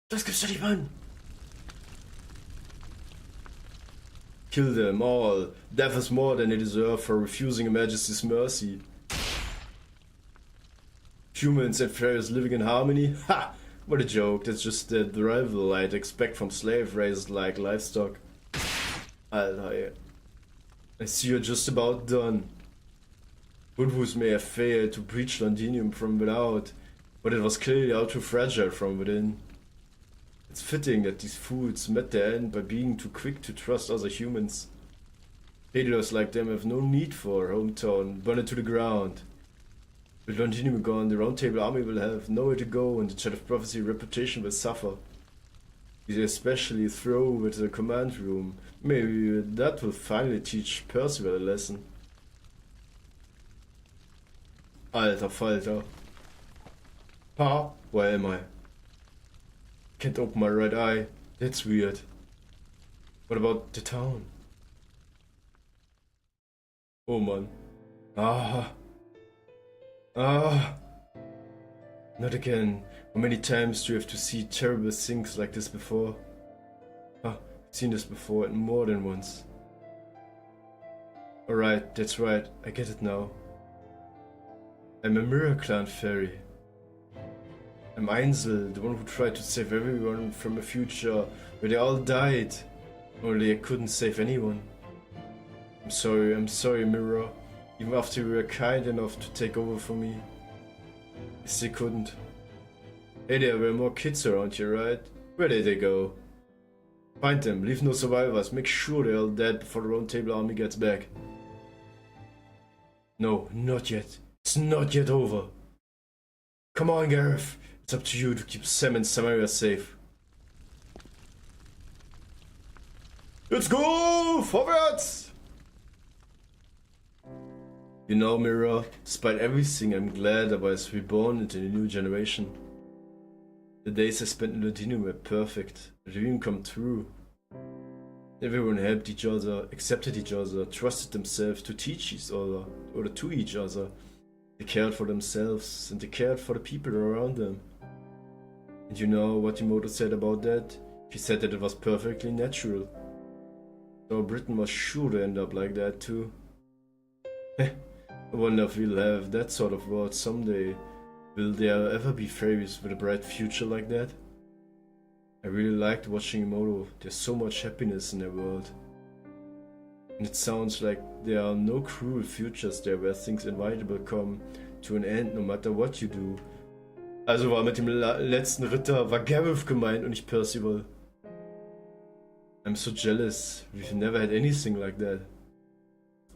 Das gibt's doch nicht, Mann! Kill them all. Death is more than they deserve for refusing Her Majesty's mercy. Humans and fairies living in harmony? Ha! What a joke. That's just the rival I'd expect from slave raised like livestock. Alter, I see you're just about done. Woodwoos may have failed to breach Londinium from without, but it was clearly all too fragile from within. It's fitting that these fools met their end by being too quick to trust other humans. Failures like them have no need for a hometown, burn it to the ground. With Londinium gone, the Round Table army will have nowhere to go and the Child of Prophecy reputation will suffer. Especially through with the command room. Maybe that will finally teach Percival a lesson. Alter Falter. Pa, where am I? Can't open my right eye. That's weird. What about the town? Oh man. Not again. How many times do you have to see terrible things like this before? I've seen this before and more than once. Alright, that's right. I get it now. I'm a Mirror Clan fairy. I'm Ainsel, the one who tried to save everyone from a future where they all died. Only I couldn't save anyone. I'm sorry Mirror. Even after you were kind enough to take over for me. I still couldn't. Hey, there were more kids around here, right? Where did they go? Find them, leave no survivors, make sure they're all dead before the Round Table army gets back. No, not yet. It's not yet over. Come on, Gareth. It's up to you to keep Sam and Samaria safe. Let's go! Vorwärts! You know, Mirror, despite everything, I'm glad I was reborn into the new generation. The days I spent in Londinium were perfect, a dream come true. Everyone helped each other, accepted each other, trusted themselves to teach each other, or to each other. They cared for themselves, and they cared for the people around them. And you know what Imoto said about that? He said that it was perfectly natural. So Britain was sure to end up like that too. I wonder if we'll have that sort of world someday. Will there ever be fairies with a bright future like that? I really liked watching Imoto. There's so much happiness in their world. And it sounds like there are no cruel futures there where things inevitable come to an end no matter what you do. Also war mit dem letzten Ritter war Gareth gemeint und nicht Percival. I'm so jealous. We've never had anything like that.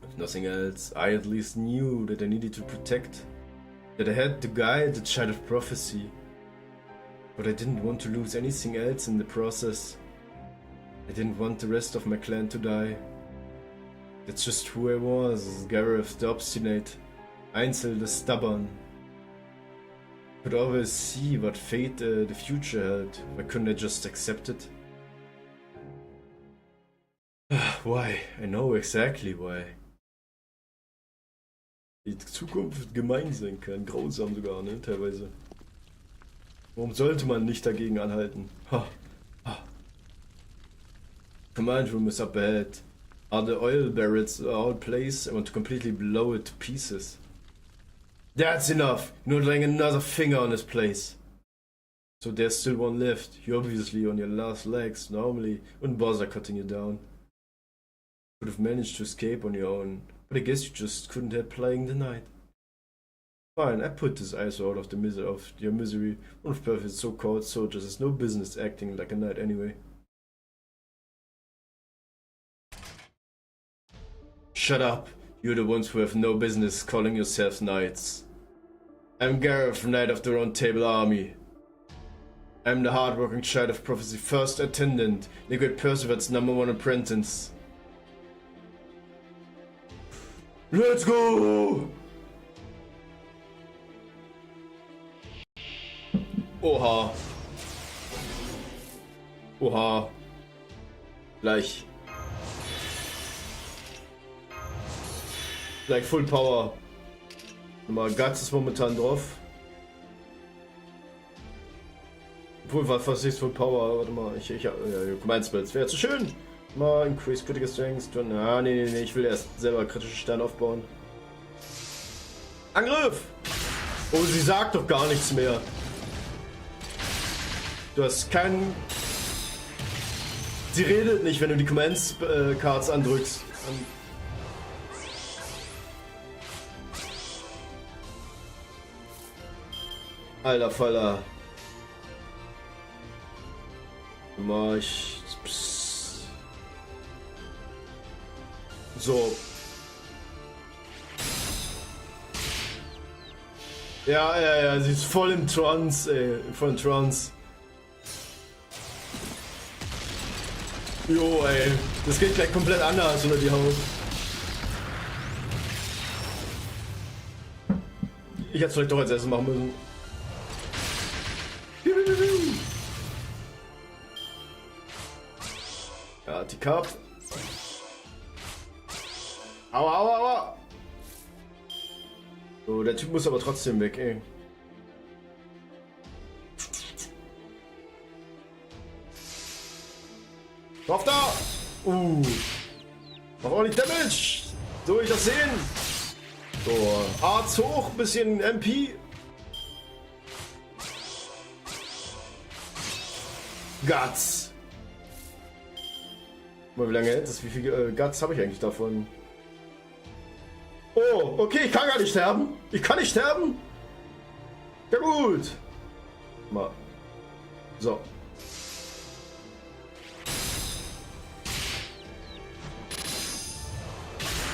If nothing else, I at least knew that I needed to protect. That I had to guide the Child of Prophecy. But I didn't want to lose anything else in the process. I didn't want the rest of my clan to die. That's just who I was, Gareth the obstinate, Ainsel the stubborn. Could always see what fate the future held. Why couldn't I just accept it? Why? I know exactly why. Die Zukunft gemein sein kann, grausam sogar, ne, teilweise. Warum sollte man nicht dagegen anhalten? Command room is up ahead. Are the oil barrels all placed? I want to completely blow it to pieces. That's enough! You're not laying another finger on this place. So there's still one left. You're obviously on your last legs. Normally, wouldn't bother cutting you down. Could have managed to escape on your own, but I guess you just couldn't help playing the night. Fine, I put this ice out of your misery. One of Perfect's so-called soldiers has no business acting like a knight anyway. Shut up! You're the ones who have no business calling yourselves knights. I'm Gareth, Knight of the Round Table Army. I'm the hard-working Child of Prophecy first attendant, the great Percival's #1 apprentice. Let's go! Oha. Oha. Gleich. Gleich Full Power. Mal Guts ist momentan drauf. Obwohl, was ist Full Power? Warte mal, ja, Command Spells. Wäre zu schön. Mal Increase Critical Strength. Nee, ich will erst selber kritische Sterne aufbauen. Angriff! Oh, sie sagt doch gar nichts mehr. Du hast keinen... Sie redet nicht, wenn du die Commands Cards andrückst. Alter Faller. Mal ich... So. Ja, sie ist voll im Trance, ey. Voll im Trance. Jo, ey. Das geht gleich komplett anders unter die Haut. Ich hätte es vielleicht doch als erstes machen müssen. Ja, die Cup. Aua. So, der Typ muss aber trotzdem weg, ey. Drauf da! Mach ordentlich Damage! So will ich das sehen! So, Arzt hoch, bisschen MP. Guts! Mal, wie lange hält das? Wie viel Guts habe ich eigentlich davon? Oh, okay, ich kann gar nicht sterben. Ich kann nicht sterben. Ja gut. Mal. So.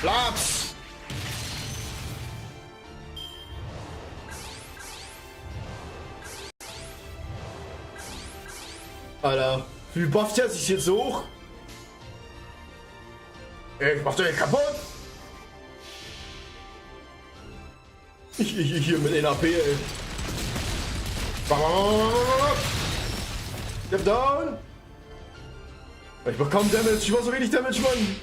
Platz. Alter, wie bufft er sich jetzt hoch? Ich mach dich kaputt. Ich hier mit den AP, ey. Ich hab down. Ich mach kaum Damage. Ich mach so wenig Damage, Mann.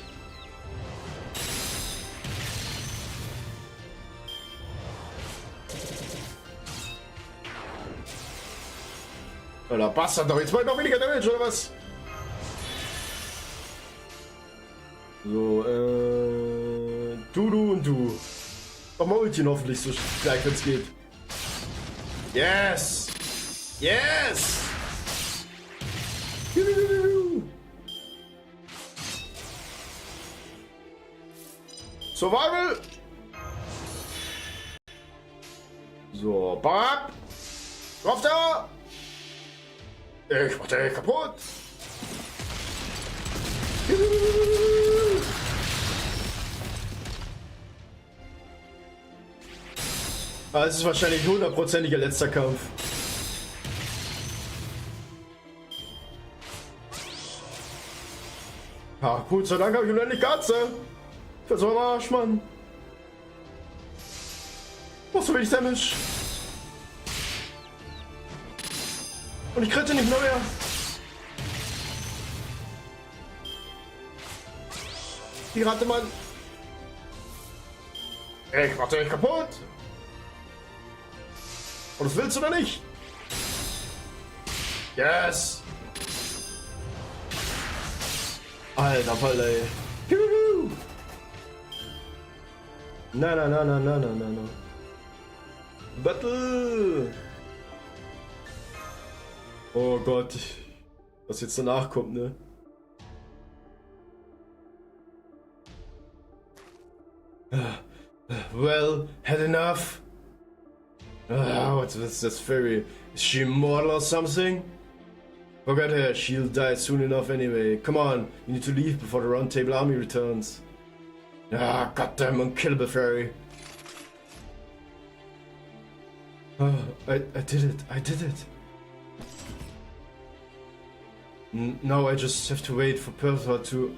Alter, Bastard doch. Jetzt mal noch weniger Damage, oder was? So, du und du. Mach mal Ulti hoffentlich so gleich, wenn es geht. Yes! Yes! Survival! So, Bab! Drauf da! Ich mach dich kaputt! Es ist wahrscheinlich 100%iger letzter Kampf. Ja, gut, sei Dank habe ich unendlich Katze. Für so einen Arsch, Mann. Machst du wenig Damage. Und ich kritte nicht mehr. Die Ratte, Mann. Ich mach dich kaputt. Und das willst du oder nicht? Yes! Alter Fall, ey. Juhu. Na. Battle! Oh Gott. Was jetzt danach kommt, ne? Well, had enough. What's this fairy? Is she immortal or something? Forget her, she'll die soon enough anyway. Come on, you need to leave before the Round Table Army returns. Ah, goddamn unkillable fairy. I did it. Now I just have to wait for Pertha to...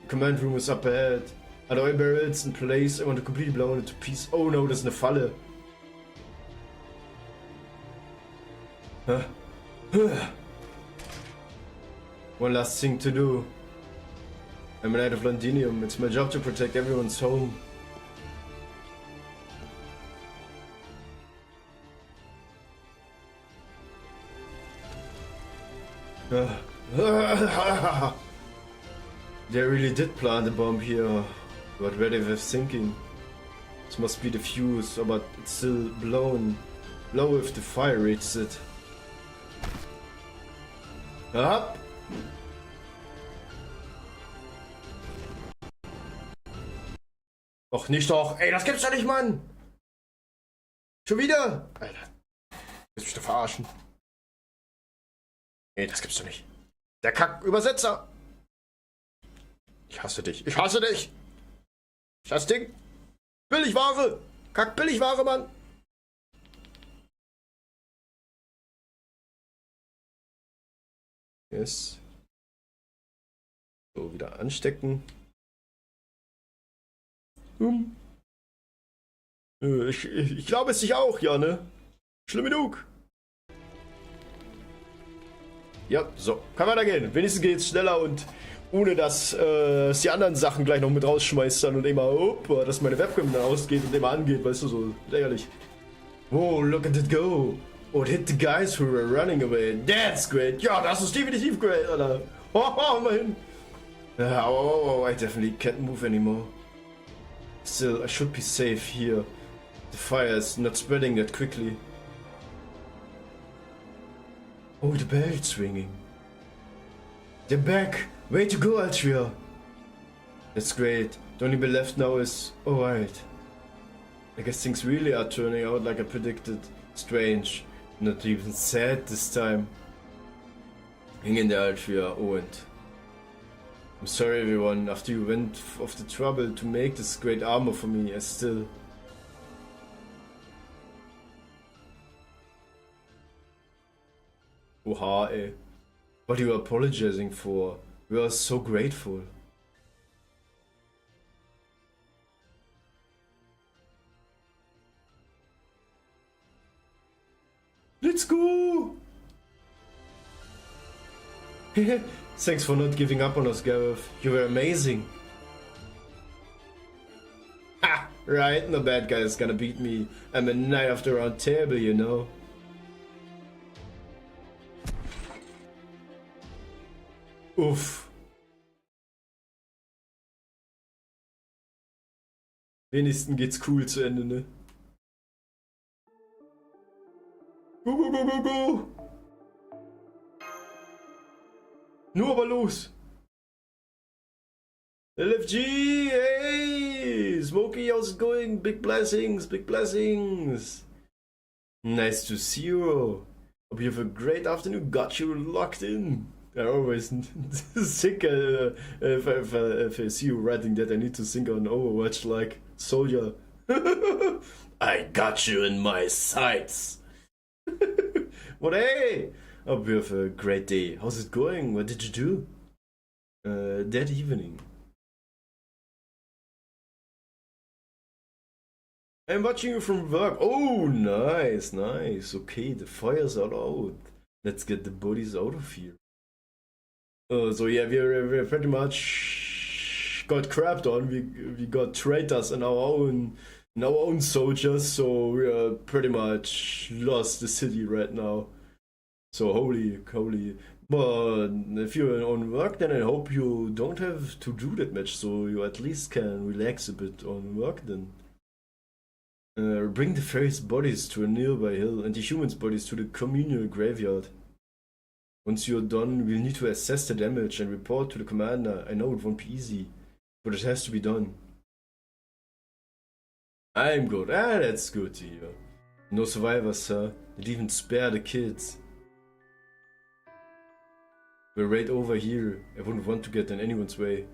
Command room is up ahead. Are all barrels in place? I want to completely blow it to pieces. Oh no, das ist eine Falle. One last thing to do. I'm a knight of Londinium. It's my job to protect everyone's home. They really did plant a bomb here, but where they were thinking. This must be the fuse, but it's still blown. Blow if the fire reaches it. Up! Och, nicht doch! Ey, das gibt's doch nicht, Mann! Schon wieder? Alter. Willst du mich doch verarschen? Ey, das gibt's doch nicht. Der Kack-Übersetzer! Ich hasse dich. Ich hasse dich! Scheiß Ding! Billigware! Kackbilligware, Mann! Yes. So, wieder anstecken. Ich glaube es sich auch, ja, ne? Schlimm genug. Ja, so. Kann weitergehen. Wenigstens geht's schneller und ohne dass es die anderen Sachen gleich noch mit rausschmeißt dann und immer, dass meine Webcam dann ausgeht und immer angeht, weißt du, so lächerlich. Oh, look at it go. Oh, it hit the guys who were running away. That's great. Ja, das ist definitiv great, Alter. Oh, immerhin. Oh, I definitely can't move anymore. Still, I should be safe here. The fire is not spreading that quickly. Oh, the bell's ringing. They're back! Way to go, Altria! That's great. The only bit left now is... Alright. I guess things really are turning out like I predicted. Strange. Not even sad this time. Hang in there, Altria. Oh, and... I'm sorry everyone, after you went of the trouble to make this great armor for me, I still... Oha, ey. What are you apologizing for? We are so grateful. Let's go! Thanks for not giving up on us, Gareth. You were amazing. Ha! Right, no bad guy is gonna beat me. I'm a knight of the round table, you know. Uff. Wenigstens geht's cool zu Ende, ne? Go, go, go, go, go! Nur aber los! LFG, hey! Smokey, how's it going? Big blessings, big blessings! Nice to see you! Hope you have a great afternoon. Got you locked in! I always think if I see you writing that I need to think on Overwatch like soldier. I got you in my sights. But hey, hope you have a great day. How's it going? What did you do that evening? I'm watching you from work. Oh, nice, nice. Okay, the fire's all out. Let's get the bodies out of here. So yeah, we're pretty much got crapped on. We got traitors in our own soldiers, so we are pretty much lost the city right now. So holy. But if you're on work, then I hope you don't have to do that much, so you at least can relax a bit on work then. Bring the fairies' bodies to a nearby hill and the humans' bodies to the communal graveyard. Once you're done, we'll need to assess the damage and report to the commander. I know it won't be easy, but it has to be done. I'm good. That's good to hear. No survivors, sir. They'd even spare the kids. We're right over here. I wouldn't want to get in anyone's way.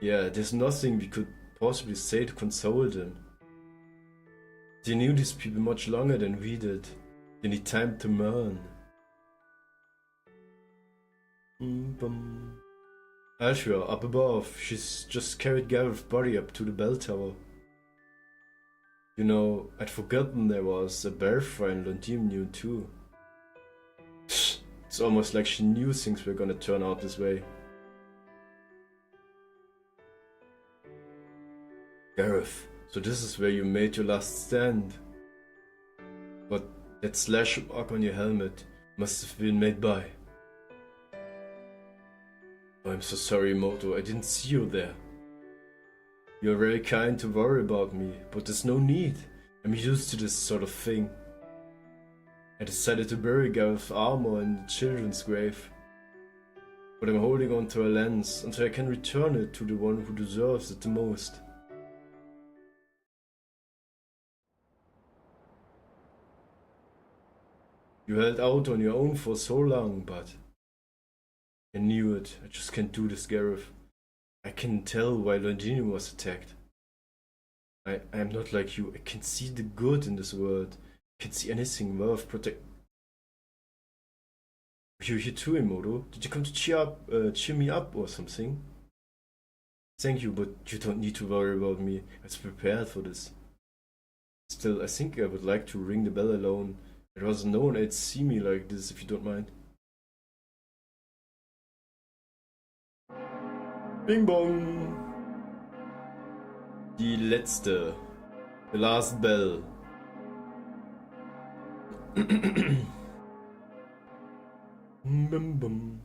Yeah, there's nothing we could possibly say to console them. They knew these people much longer than we did. They need time to mourn. Ashra, up above. She's just carried Gareth's body up to the bell tower. You know, I'd forgotten there was a Belfry in Londinium too. It's almost like she knew things were gonna turn out this way. Gareth, so this is where you made your last stand. But that slash mark on your helmet must have been made by... I'm so sorry, Moto, I didn't see you there. You're very kind to worry about me, but there's no need. I'm used to this sort of thing. I decided to bury Gareth's armor in the children's grave. But I'm holding on to a lance until I can return it to the one who deserves it the most. You held out on your own for so long, but... I knew it. I just can't do this, Gareth. I can tell why Londinium was attacked. I am not like you. I can see the good in this world. I can see anything worth protect. You here too, Emoto? Did you come to cheer me up or something? Thank you, but you don't need to worry about me. I was prepared for this. Still, I think I would like to ring the bell alone. It was no one else see me like this, if you don't mind. Bing bong! Die letzte. The last bell. Bum bum.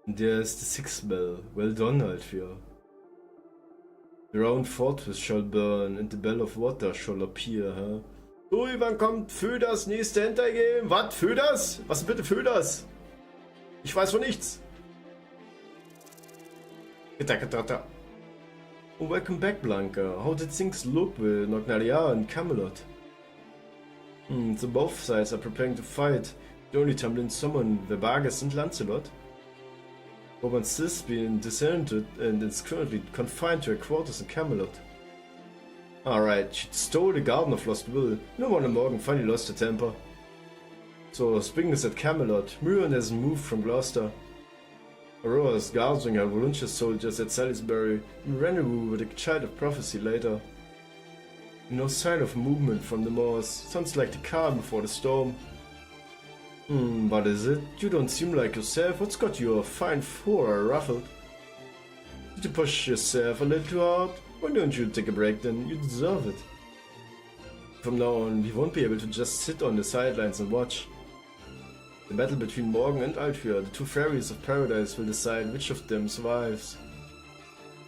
There's the sixth bell. Well done, Altfir. The round fortress shall burn and the bell of water shall appear, huh? Ui, wann kommt für das nächste Entergame? Was? Für das? Was bitte für das? Ich weiß von nichts. Oh, welcome back, Blanca. How did things look with Nognaria and Camelot? So both sides are preparing to fight. The only Tamlin summoned the Bagas and Lancelot. Oban's sis being discerned and is currently confined to her quarters in Camelot. Alright, she stole the Garden of Lost Will. No wonder Morgan finally lost her temper. So, Spring is at Camelot. Miriam has moved from Gloucester. Aurora is gathering her volunteer soldiers at Salisbury and rendezvous with a child of prophecy later. No sign of movement from the moors. Sounds like the calm before the storm. What is it? You don't seem like yourself. What's got your fine fur ruffled? Did you push yourself a little too hard? Why don't you take a break then? You deserve it. From now on, we won't be able to just sit on the sidelines and watch. The battle between Morgan and Altfir, the two fairies of paradise, will decide which of them survives.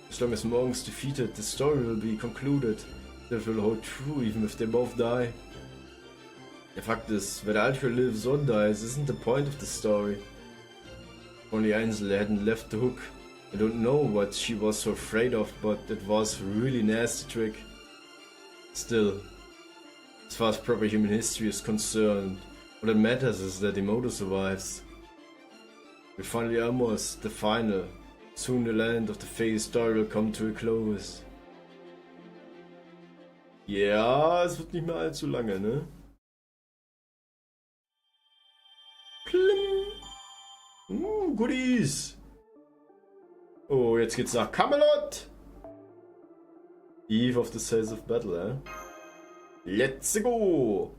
As long as Morgan's defeated, the story will be concluded. That will hold true even if they both die. The fact is, whether Altfir lives or dies isn't the point of the story. If only Ainsel hadn't left the hook. I don't know what she was so afraid of, but it was a really nasty trick. Still, as far as proper human history is concerned, what matters is that Emoto survives. We're finally almost the final. Soon the land of the Fae story will come to a close. Ja, es wird nicht mehr allzu lange, ne? Klim. Goodies. Oh, jetzt geht's nach Camelot. Eve of the Sales of Battle, Let's go.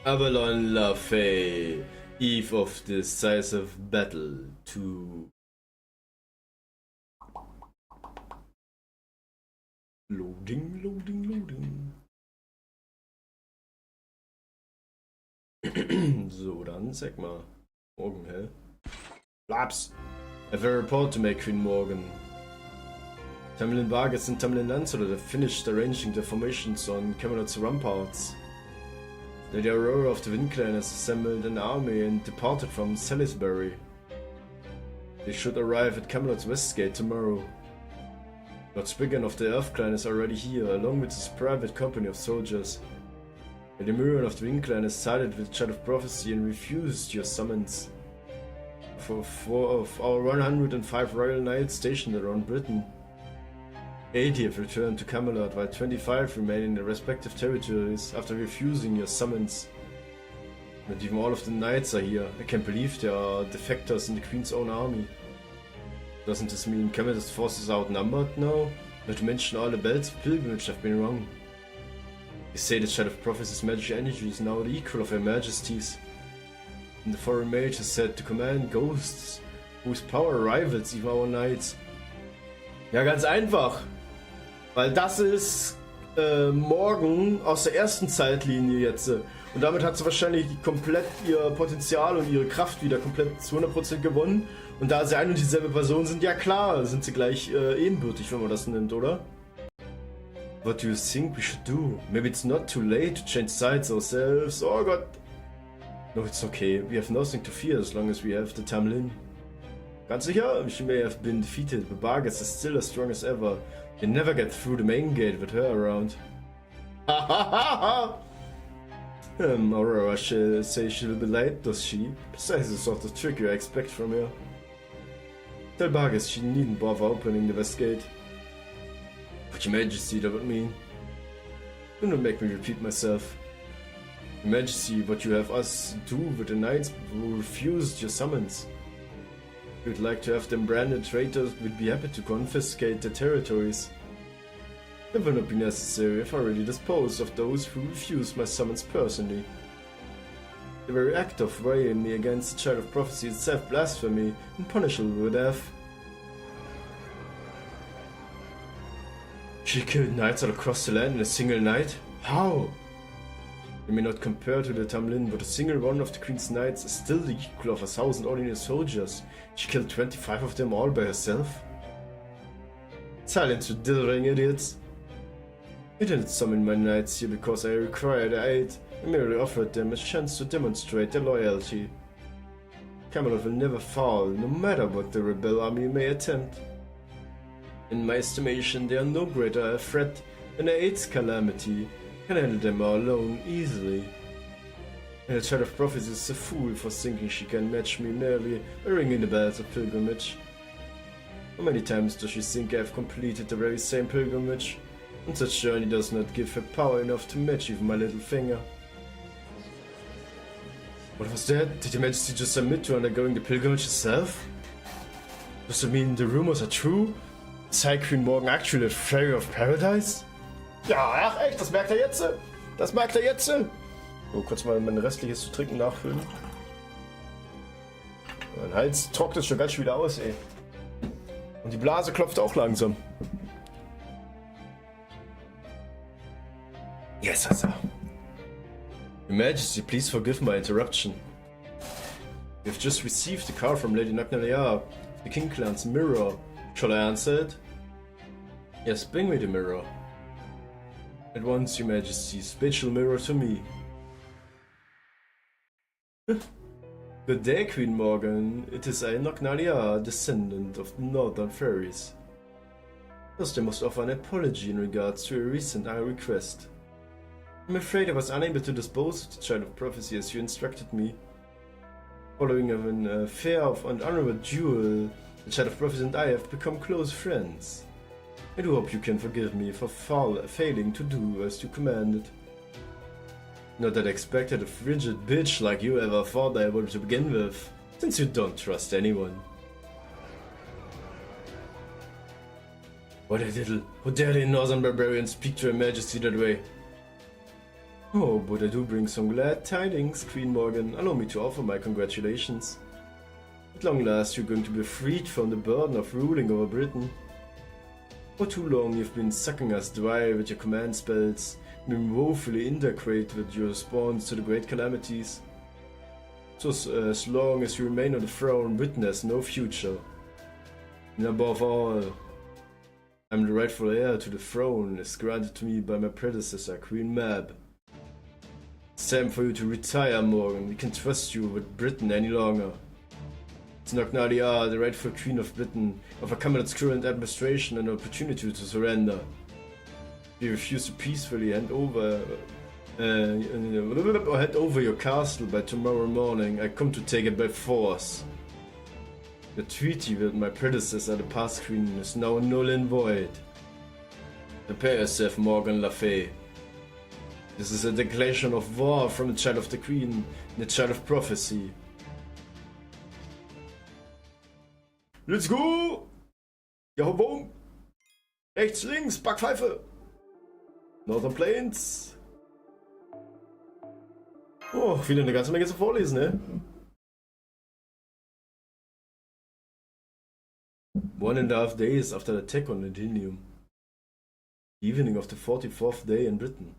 Avalon La Fae. Eve of the Size of Battle 2. Loading, loading, loading. So, dann sag mal. Morgan, hä? Blaps! I have a report to make, Queen Morgan. Tamlin Vargas and Tamlin Lancelot have finished arranging the formations on Camelot's ramparts. Lady Aurora of the Wind Clan has assembled an army and departed from Salisbury. They should arrive at Camelot's west gate tomorrow. Lord Spriggan of the Earth Clan is already here, along with his private company of soldiers. Lady Miriam of the Wind Clan has sided with Child of Prophecy and refused your summons. For 4 of our 105 royal knights stationed around Britain, 80 have returned to Camelot, while 25 remain in their respective territories after refusing your summons. Not even all of the knights are here. I can't believe there are defectors in the Queen's own army. Doesn't this mean Camelot's forces are outnumbered now? Not to mention all the bells of pilgrimage have been wrong. They say the Child of Prophecy's magic energy is now the equal of Her Majesty's. And the foreign mage is said to command ghosts, whose power rivals even our knights. Ja, ganz einfach. Weil das ist Morgan aus der ersten Zeitlinie jetzt. Und damit hat sie wahrscheinlich komplett ihr Potenzial und ihre Kraft wieder komplett zu 100% gewonnen. Und da sie ein und dieselbe Person sind, ja klar, sind sie gleich ebenbürtig, wenn man das nimmt, oder? What do you think we should do? Maybe it's not too late to change sides ourselves. Oh Gott. No, it's okay. We have nothing to fear as long as we have the Tamlin. Ganz sicher? She may have been defeated, but Vargas is still as strong as ever. You never get through the main gate with her around. Ha ha ha ha! Aurora says she'll be late, does she? Besides the sort of trick you expect from her. Tell Vargas she needn't bother opening the west gate. But Your Majesty, that would mean. Do not make me repeat myself. Your Majesty, what you have us do with the knights who refused your summons. If you'd like to have them branded traitors, we'd be happy to confiscate their territories. It will not be necessary if I already dispose of those who refused my summons personally. The very act of weighing me against the Child of Prophecy is self-blasphemy and punishable with death. She killed knights all across the land in a single night? How? You may not compare to the Tamlin, but a single one of the Queen's knights is still the equal of 1,000 ordinary soldiers. She killed 25 of them all by herself? Silence, you dithering idiots! I didn't summon my knights here because I required their aid. I merely offered them a chance to demonstrate their loyalty. Camelot will never fall, no matter what the rebel army may attempt. In my estimation, they are no greater a threat than the AIDS calamity. Can handle them all alone easily. And the Child of Prophecy is a fool for thinking she can match me merely by ringing the bells of pilgrimage. How many times does she think I have completed the very same pilgrimage? And such journey does not give her power enough to match even my little finger. What was that? Did Your Majesty just admit to undergoing the pilgrimage herself? Does it mean the rumors are true? Is High Queen Morgan actually a fairy of paradise? Ja, ach echt, das merkt er jetzt. Das merkt er jetzt. So, kurz mal mein restliches zu trinken nachfüllen. Mein Hals trocknet schon ganz schön wieder aus, ey. Und die Blase klopft auch langsam. Yes, sir. Your Majesty, please forgive my interruption. We have just received a card from Lady Nagnalia, the King Clan's mirror. Shall I answer it? Yes, bring me the mirror. At once, Your Majesty, spatial mirror to me. Good day, Queen Morgan. It is I, Nagnalia, descendant of the Northern Fairies. First, I must offer an apology in regards to a recent request. I'm afraid I was unable to dispose of the Child of Prophecy as you instructed me. Following an affair of an honorable duel, the Child of Prophecy and I have become close friends. I do hope you can forgive me for failing to do as you commanded. Not that I expected a frigid bitch like you ever thought I would to begin with, since you don't trust anyone. How dare the Northern Barbarians speak to Her Majesty that way? Oh, but I do bring some glad tidings, Queen Morgan. Allow me to offer my congratulations. At long last, you're going to be freed from the burden of ruling over Britain. For too long, you've been sucking us dry with your command spells, been woefully inadequate with your response to the great calamities. So as long as you remain on the throne, Britain has no future. And above all, I'm the rightful heir to the throne, as granted to me by my predecessor, Queen Mab. It's time for you to retire, Morgan. We can't trust you with Britain any longer. It's Nagnalia, the rightful Queen of Britain, offer Camelot's current administration an opportunity to surrender. If you refuse to peacefully hand over your castle by tomorrow morning, I come to take it by force. The treaty with my predecessor, the past queen, is now null and void. Prepare yourself, Morgan Le Fay. This is a declaration of war from the Child of the Queen, the Child of Prophecy. Let's go! Ja, boom! Rechts, links, Backpfeife! Northern Plains! Oh, wieder eine ganze Menge zu vorlesen, ne? 1.5 days after the attack on Ladinium. Evening of the 44th day in Britain.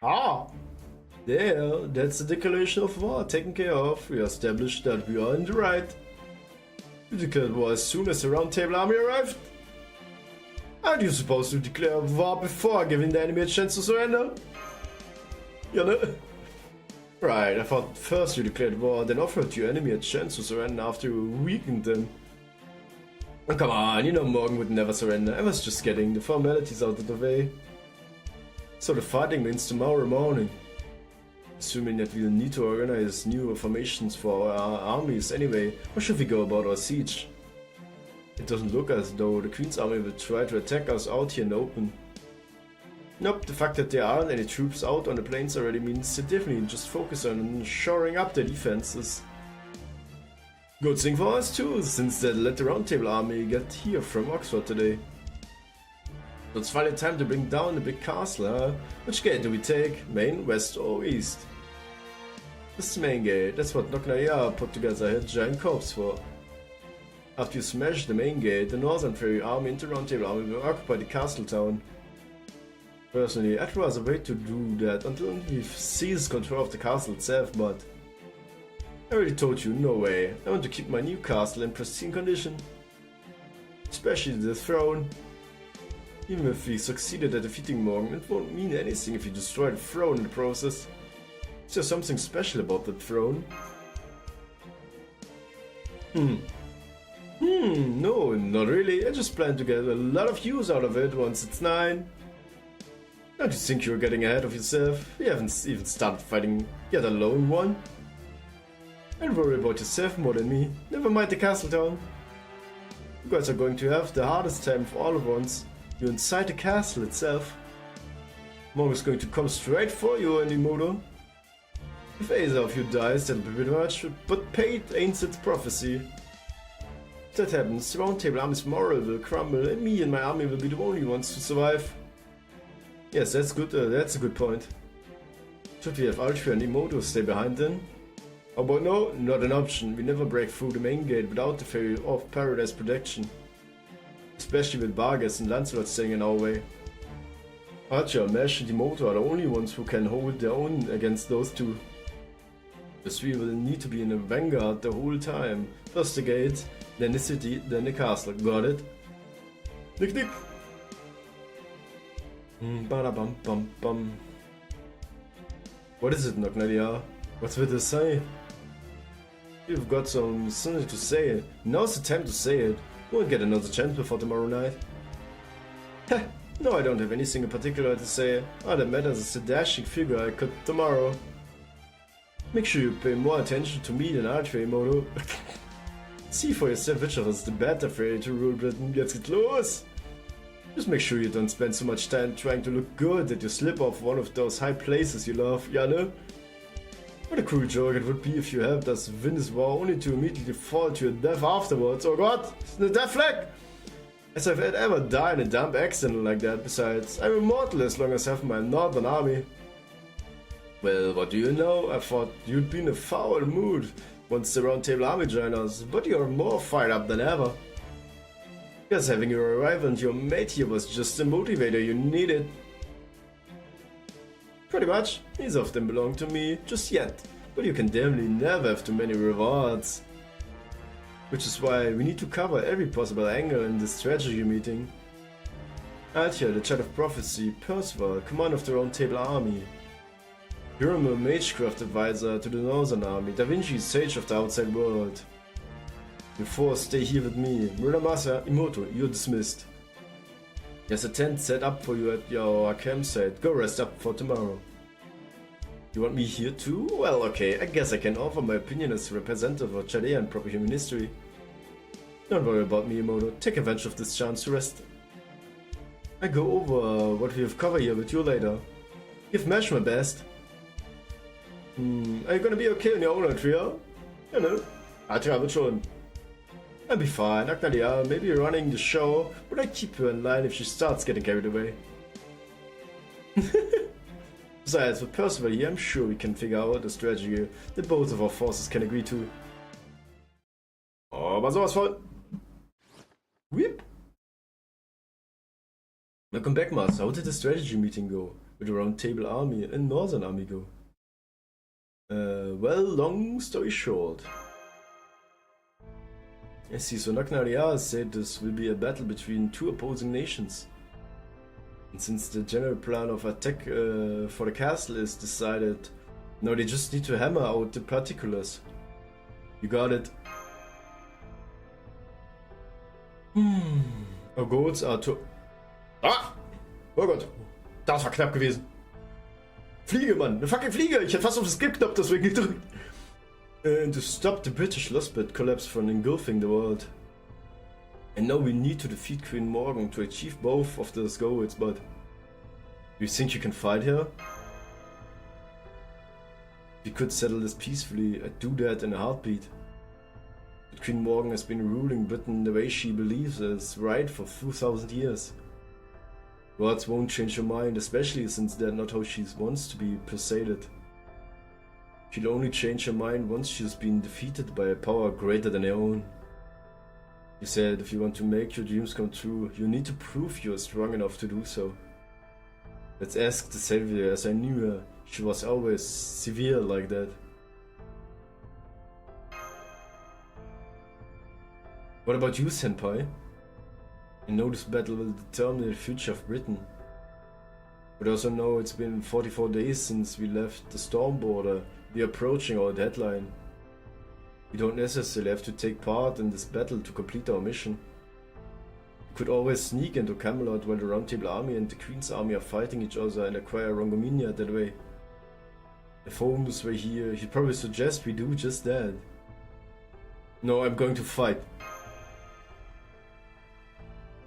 Ah! There, that's the declaration of war taken care of. We established that we are in the right. You declared war as soon as the Round Table Army arrived. Aren't you supposed to declare war before giving the enemy a chance to surrender? You know? Right, I thought first you declared war, then offered your enemy a chance to surrender after you weakened them. Oh, come on, you know Morgan would never surrender. I was just getting the formalities out of the way. So the fighting means tomorrow morning. Assuming that we'll need to organize new formations for our armies anyway, how should we go about our siege? It doesn't look as though the Queen's army will try to attack us out here in the open. Nope, the fact that there aren't any troops out on the plains already means they definitely just focus on shoring up their defenses. Good thing for us too, since they let the Round Table army get here from Oxford today. So it's finally time to bring down the big castle, huh? Which gate do we take? Main, west or east? This is the main gate, that's what Noknaya put together a giant corps for. After you smash the main gate, the Northern Fairy army and the Round Table army will occupy the castle town. Personally, I'd rather wait to do that until he seizes control of the castle itself, but I already told you, no way. I want to keep my new castle in pristine condition. Especially the throne. Even if we succeeded at defeating Morgan, it won't mean anything if you destroy the throne in the process. Is there something special about the throne? No, not really. I just plan to get a lot of use out of it once it's 9. Don't you think you're getting ahead of yourself? You haven't even started fighting yet alone one. Don't worry about yourself more than me. Never mind the castle town. You guys are going to have the hardest time of all at once. You're inside the castle itself. Morgan is going to come straight for you, Animoto. If either of you dies, that'll be pretty much, but fate ain't its prophecy. If that happens, the Round Table army's morale will crumble, and me and my army will be the only ones to survive. Yes, that's good. That's a good point. Should we have Ultra and Emoto stay behind then? Oh, but no, not an option. We never break through the main gate without the Fairy of Paradise protection. Especially with Vargas and Lancelot staying in our way. Archer, Mesh and Emoto are the only ones who can hold their own against those two. The three will need to be in a vanguard the whole time. First the gate, then the city, then the castle. Got it? Nick nick! Bada bum bum. What is it, Noknadia? What will this say? You've got something to say. Now's the time to say it. You won't get another chance before tomorrow night. Heh, no, I don't have anything in particular to say. All that matters is the dashing figure I could tomorrow. Make sure you pay more attention to me than Attribution. See for yourself which of us is the better fairy to rule Britain. Let's get los! Just make sure you don't spend so much time trying to look good that you slip off one of those high places you love, Janne. What a cruel joke it would be if you helped us win this war only to immediately fall to your death afterwards. Oh god, it's the death flag! As if I'd ever die in a dumb accident like that. Besides, I'm immortal as long as I have my northern army. Well, what do you know? I thought you'd be in a foul mood once the Round Table army joined us, but you're more fired up than ever. Guess having your arrival and your mate here was just the motivator you needed. Pretty much, neither of them belong to me just yet, but you can definitely never have too many rewards. Which is why we need to cover every possible angle in this strategy meeting. Altia, the Child of Prophecy, Percival, commander of the Round Table army. Birb, Magecraft advisor to the Northern army, Da Vinci, sage of the outside world. You four stay here with me. Muramasa, Emoto, you're dismissed. There's a tent set up for you at your campsite. Go rest up for tomorrow. You want me here too? Well, okay, I guess I can offer my opinion as representative of Chaldea and proper human history. Don't worry about me, Emoto. Take advantage of this chance to rest. I go over what we have covered here with you later. Give Mesh my best. Are you gonna be okay on your own, Trio? You know, I travel schon. I'll be fine. Aknadia, maybe you're running the show, but I keep her in line if she starts getting carried away. Besides, with Percival here, I'm sure we can figure out a strategy that both of our forces can agree to. Oh, aber sowas voll. Whip. Welcome back, Master. How did the strategy meeting go? With the Round Table army and Northern army go? Well, long story short. I see, so Noknaria said this will be a battle between two opposing nations. And since the general plan of attack for the castle is decided, now they just need to hammer out the particulars. You got it. Our goals are to... Ah! Oh Gott, das war knapp gewesen. Fliege, Mann. Eine fucking Fliege. Ich hätte fast auf den Skip-Knopf deswegen gedrückt. To stop the British Lostbed collapse from engulfing the world. And now we need to defeat Queen Morgan to achieve both of those goals, but... Do you think you can fight her? We could settle this peacefully. I'd do that in a heartbeat. But Queen Morgan has been ruling Britain the way she believes is right for 2,000 years. Words won't change her mind, especially since they're not how she wants to be persuaded. She'll only change her mind once she's been defeated by a power greater than her own. He said, if you want to make your dreams come true, you need to prove you're strong enough to do so. Let's ask the Savior, as I knew her. She was always severe like that. What about you, Senpai? I know this battle will determine the future of Britain. But I also know it's been 44 days since we left the storm border. We're approaching our deadline. We don't necessarily have to take part in this battle to complete our mission. We could always sneak into Camelot while the Round Table Army and the Queen's Army are fighting each other and acquire Rongomania that way. If Holmes were here, he'd probably suggest we do just that. No, I'm going to fight.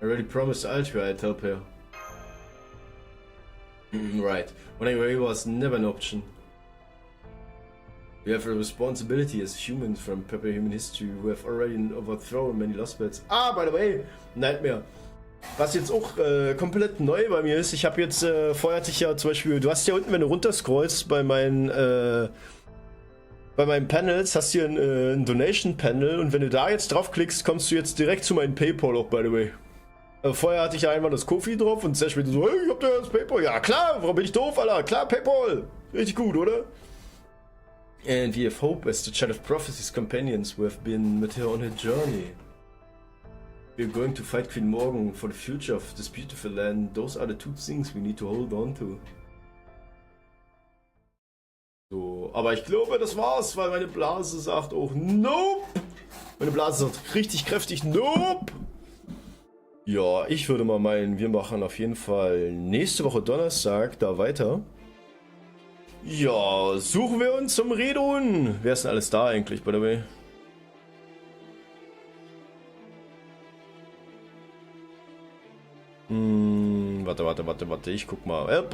I already promised Altria I'd help her. Right, running away was never an option. We have a responsibility as humans from human history who have already overthrown many lost beds. Ah, by the way, Nightmare. Was jetzt auch komplett neu bei mir ist, ich habe jetzt, vorher hatte ich ja zum Beispiel, du hast ja unten, wenn du runterscrollst bei meinen Panels, hast du hier ein Donation-Panel und wenn du da jetzt draufklickst, kommst du jetzt direkt zu meinem Paypal auch, by the way. Vorher hatte ich ja einmal das Kofi drauf und sehr später so, hey, ich hab da das Paypal. Ja klar, warum bin ich doof, Alter? Klar, Paypal. Richtig gut, oder? And we have hope as the Child of Prophecy's companions who have been with her on her journey. We're going to fight Queen Morgan for the future of this beautiful land. Those are the two things we need to hold on to. So, aber ich glaube, das war's, weil meine Blase sagt auch Nope. Meine Blase sagt richtig kräftig Nope. Ja, ich würde mal meinen, wir machen auf jeden Fall nächste Woche Donnerstag da weiter. Ja, suchen wir uns zum Redun. Wer ist denn alles da eigentlich, by the way? Warte, ich guck mal.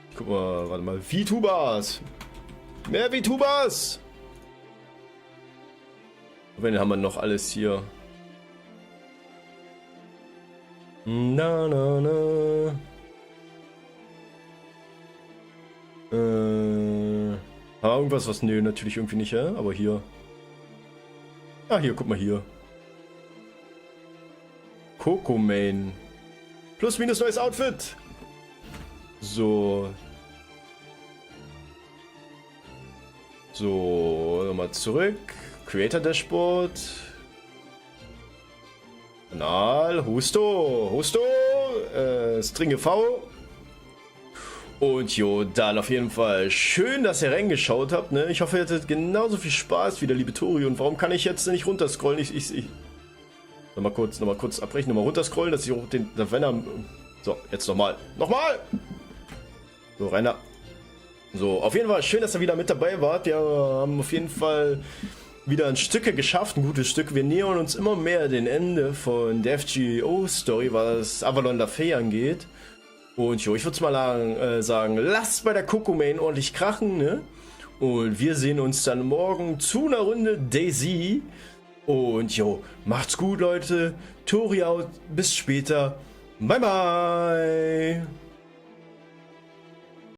Ich guck mal, warte mal. VTubers! Mehr VTubers! Wen haben wir noch alles hier? Na. Haben wir irgendwas, was? Nö, natürlich irgendwie nicht, ja? Aber hier. Ah, hier, guck mal hier. Coco Main. Plus minus neues Outfit. So. So, nochmal zurück. Creator Dashboard. Kanal. Husto. String V. Und jo, dann auf jeden Fall schön, dass ihr reingeschaut habt, ne? Ich hoffe, ihr hattet genauso viel Spaß wie der liebe Tori. Und warum kann ich jetzt nicht runterscrollen? Ich nochmal kurz abbrechen, nochmal runterscrollen, dass ich auch den Venom. So, jetzt nochmal. So, Rainer. So, auf jeden Fall schön, dass ihr wieder mit dabei wart. Wir haben auf jeden Fall wieder ein Stücke geschafft, ein gutes Stück. Wir nähern uns immer mehr dem Ende von der FGO-Story, was Avalon Lafay angeht. Und jo, ich würde mal sagen, lasst bei der Coco Main ordentlich krachen, ne? Und wir sehen uns dann morgen zu einer Runde Daisy. Und jo, macht's gut, Leute. Tori out. Bis später. Bye, bye.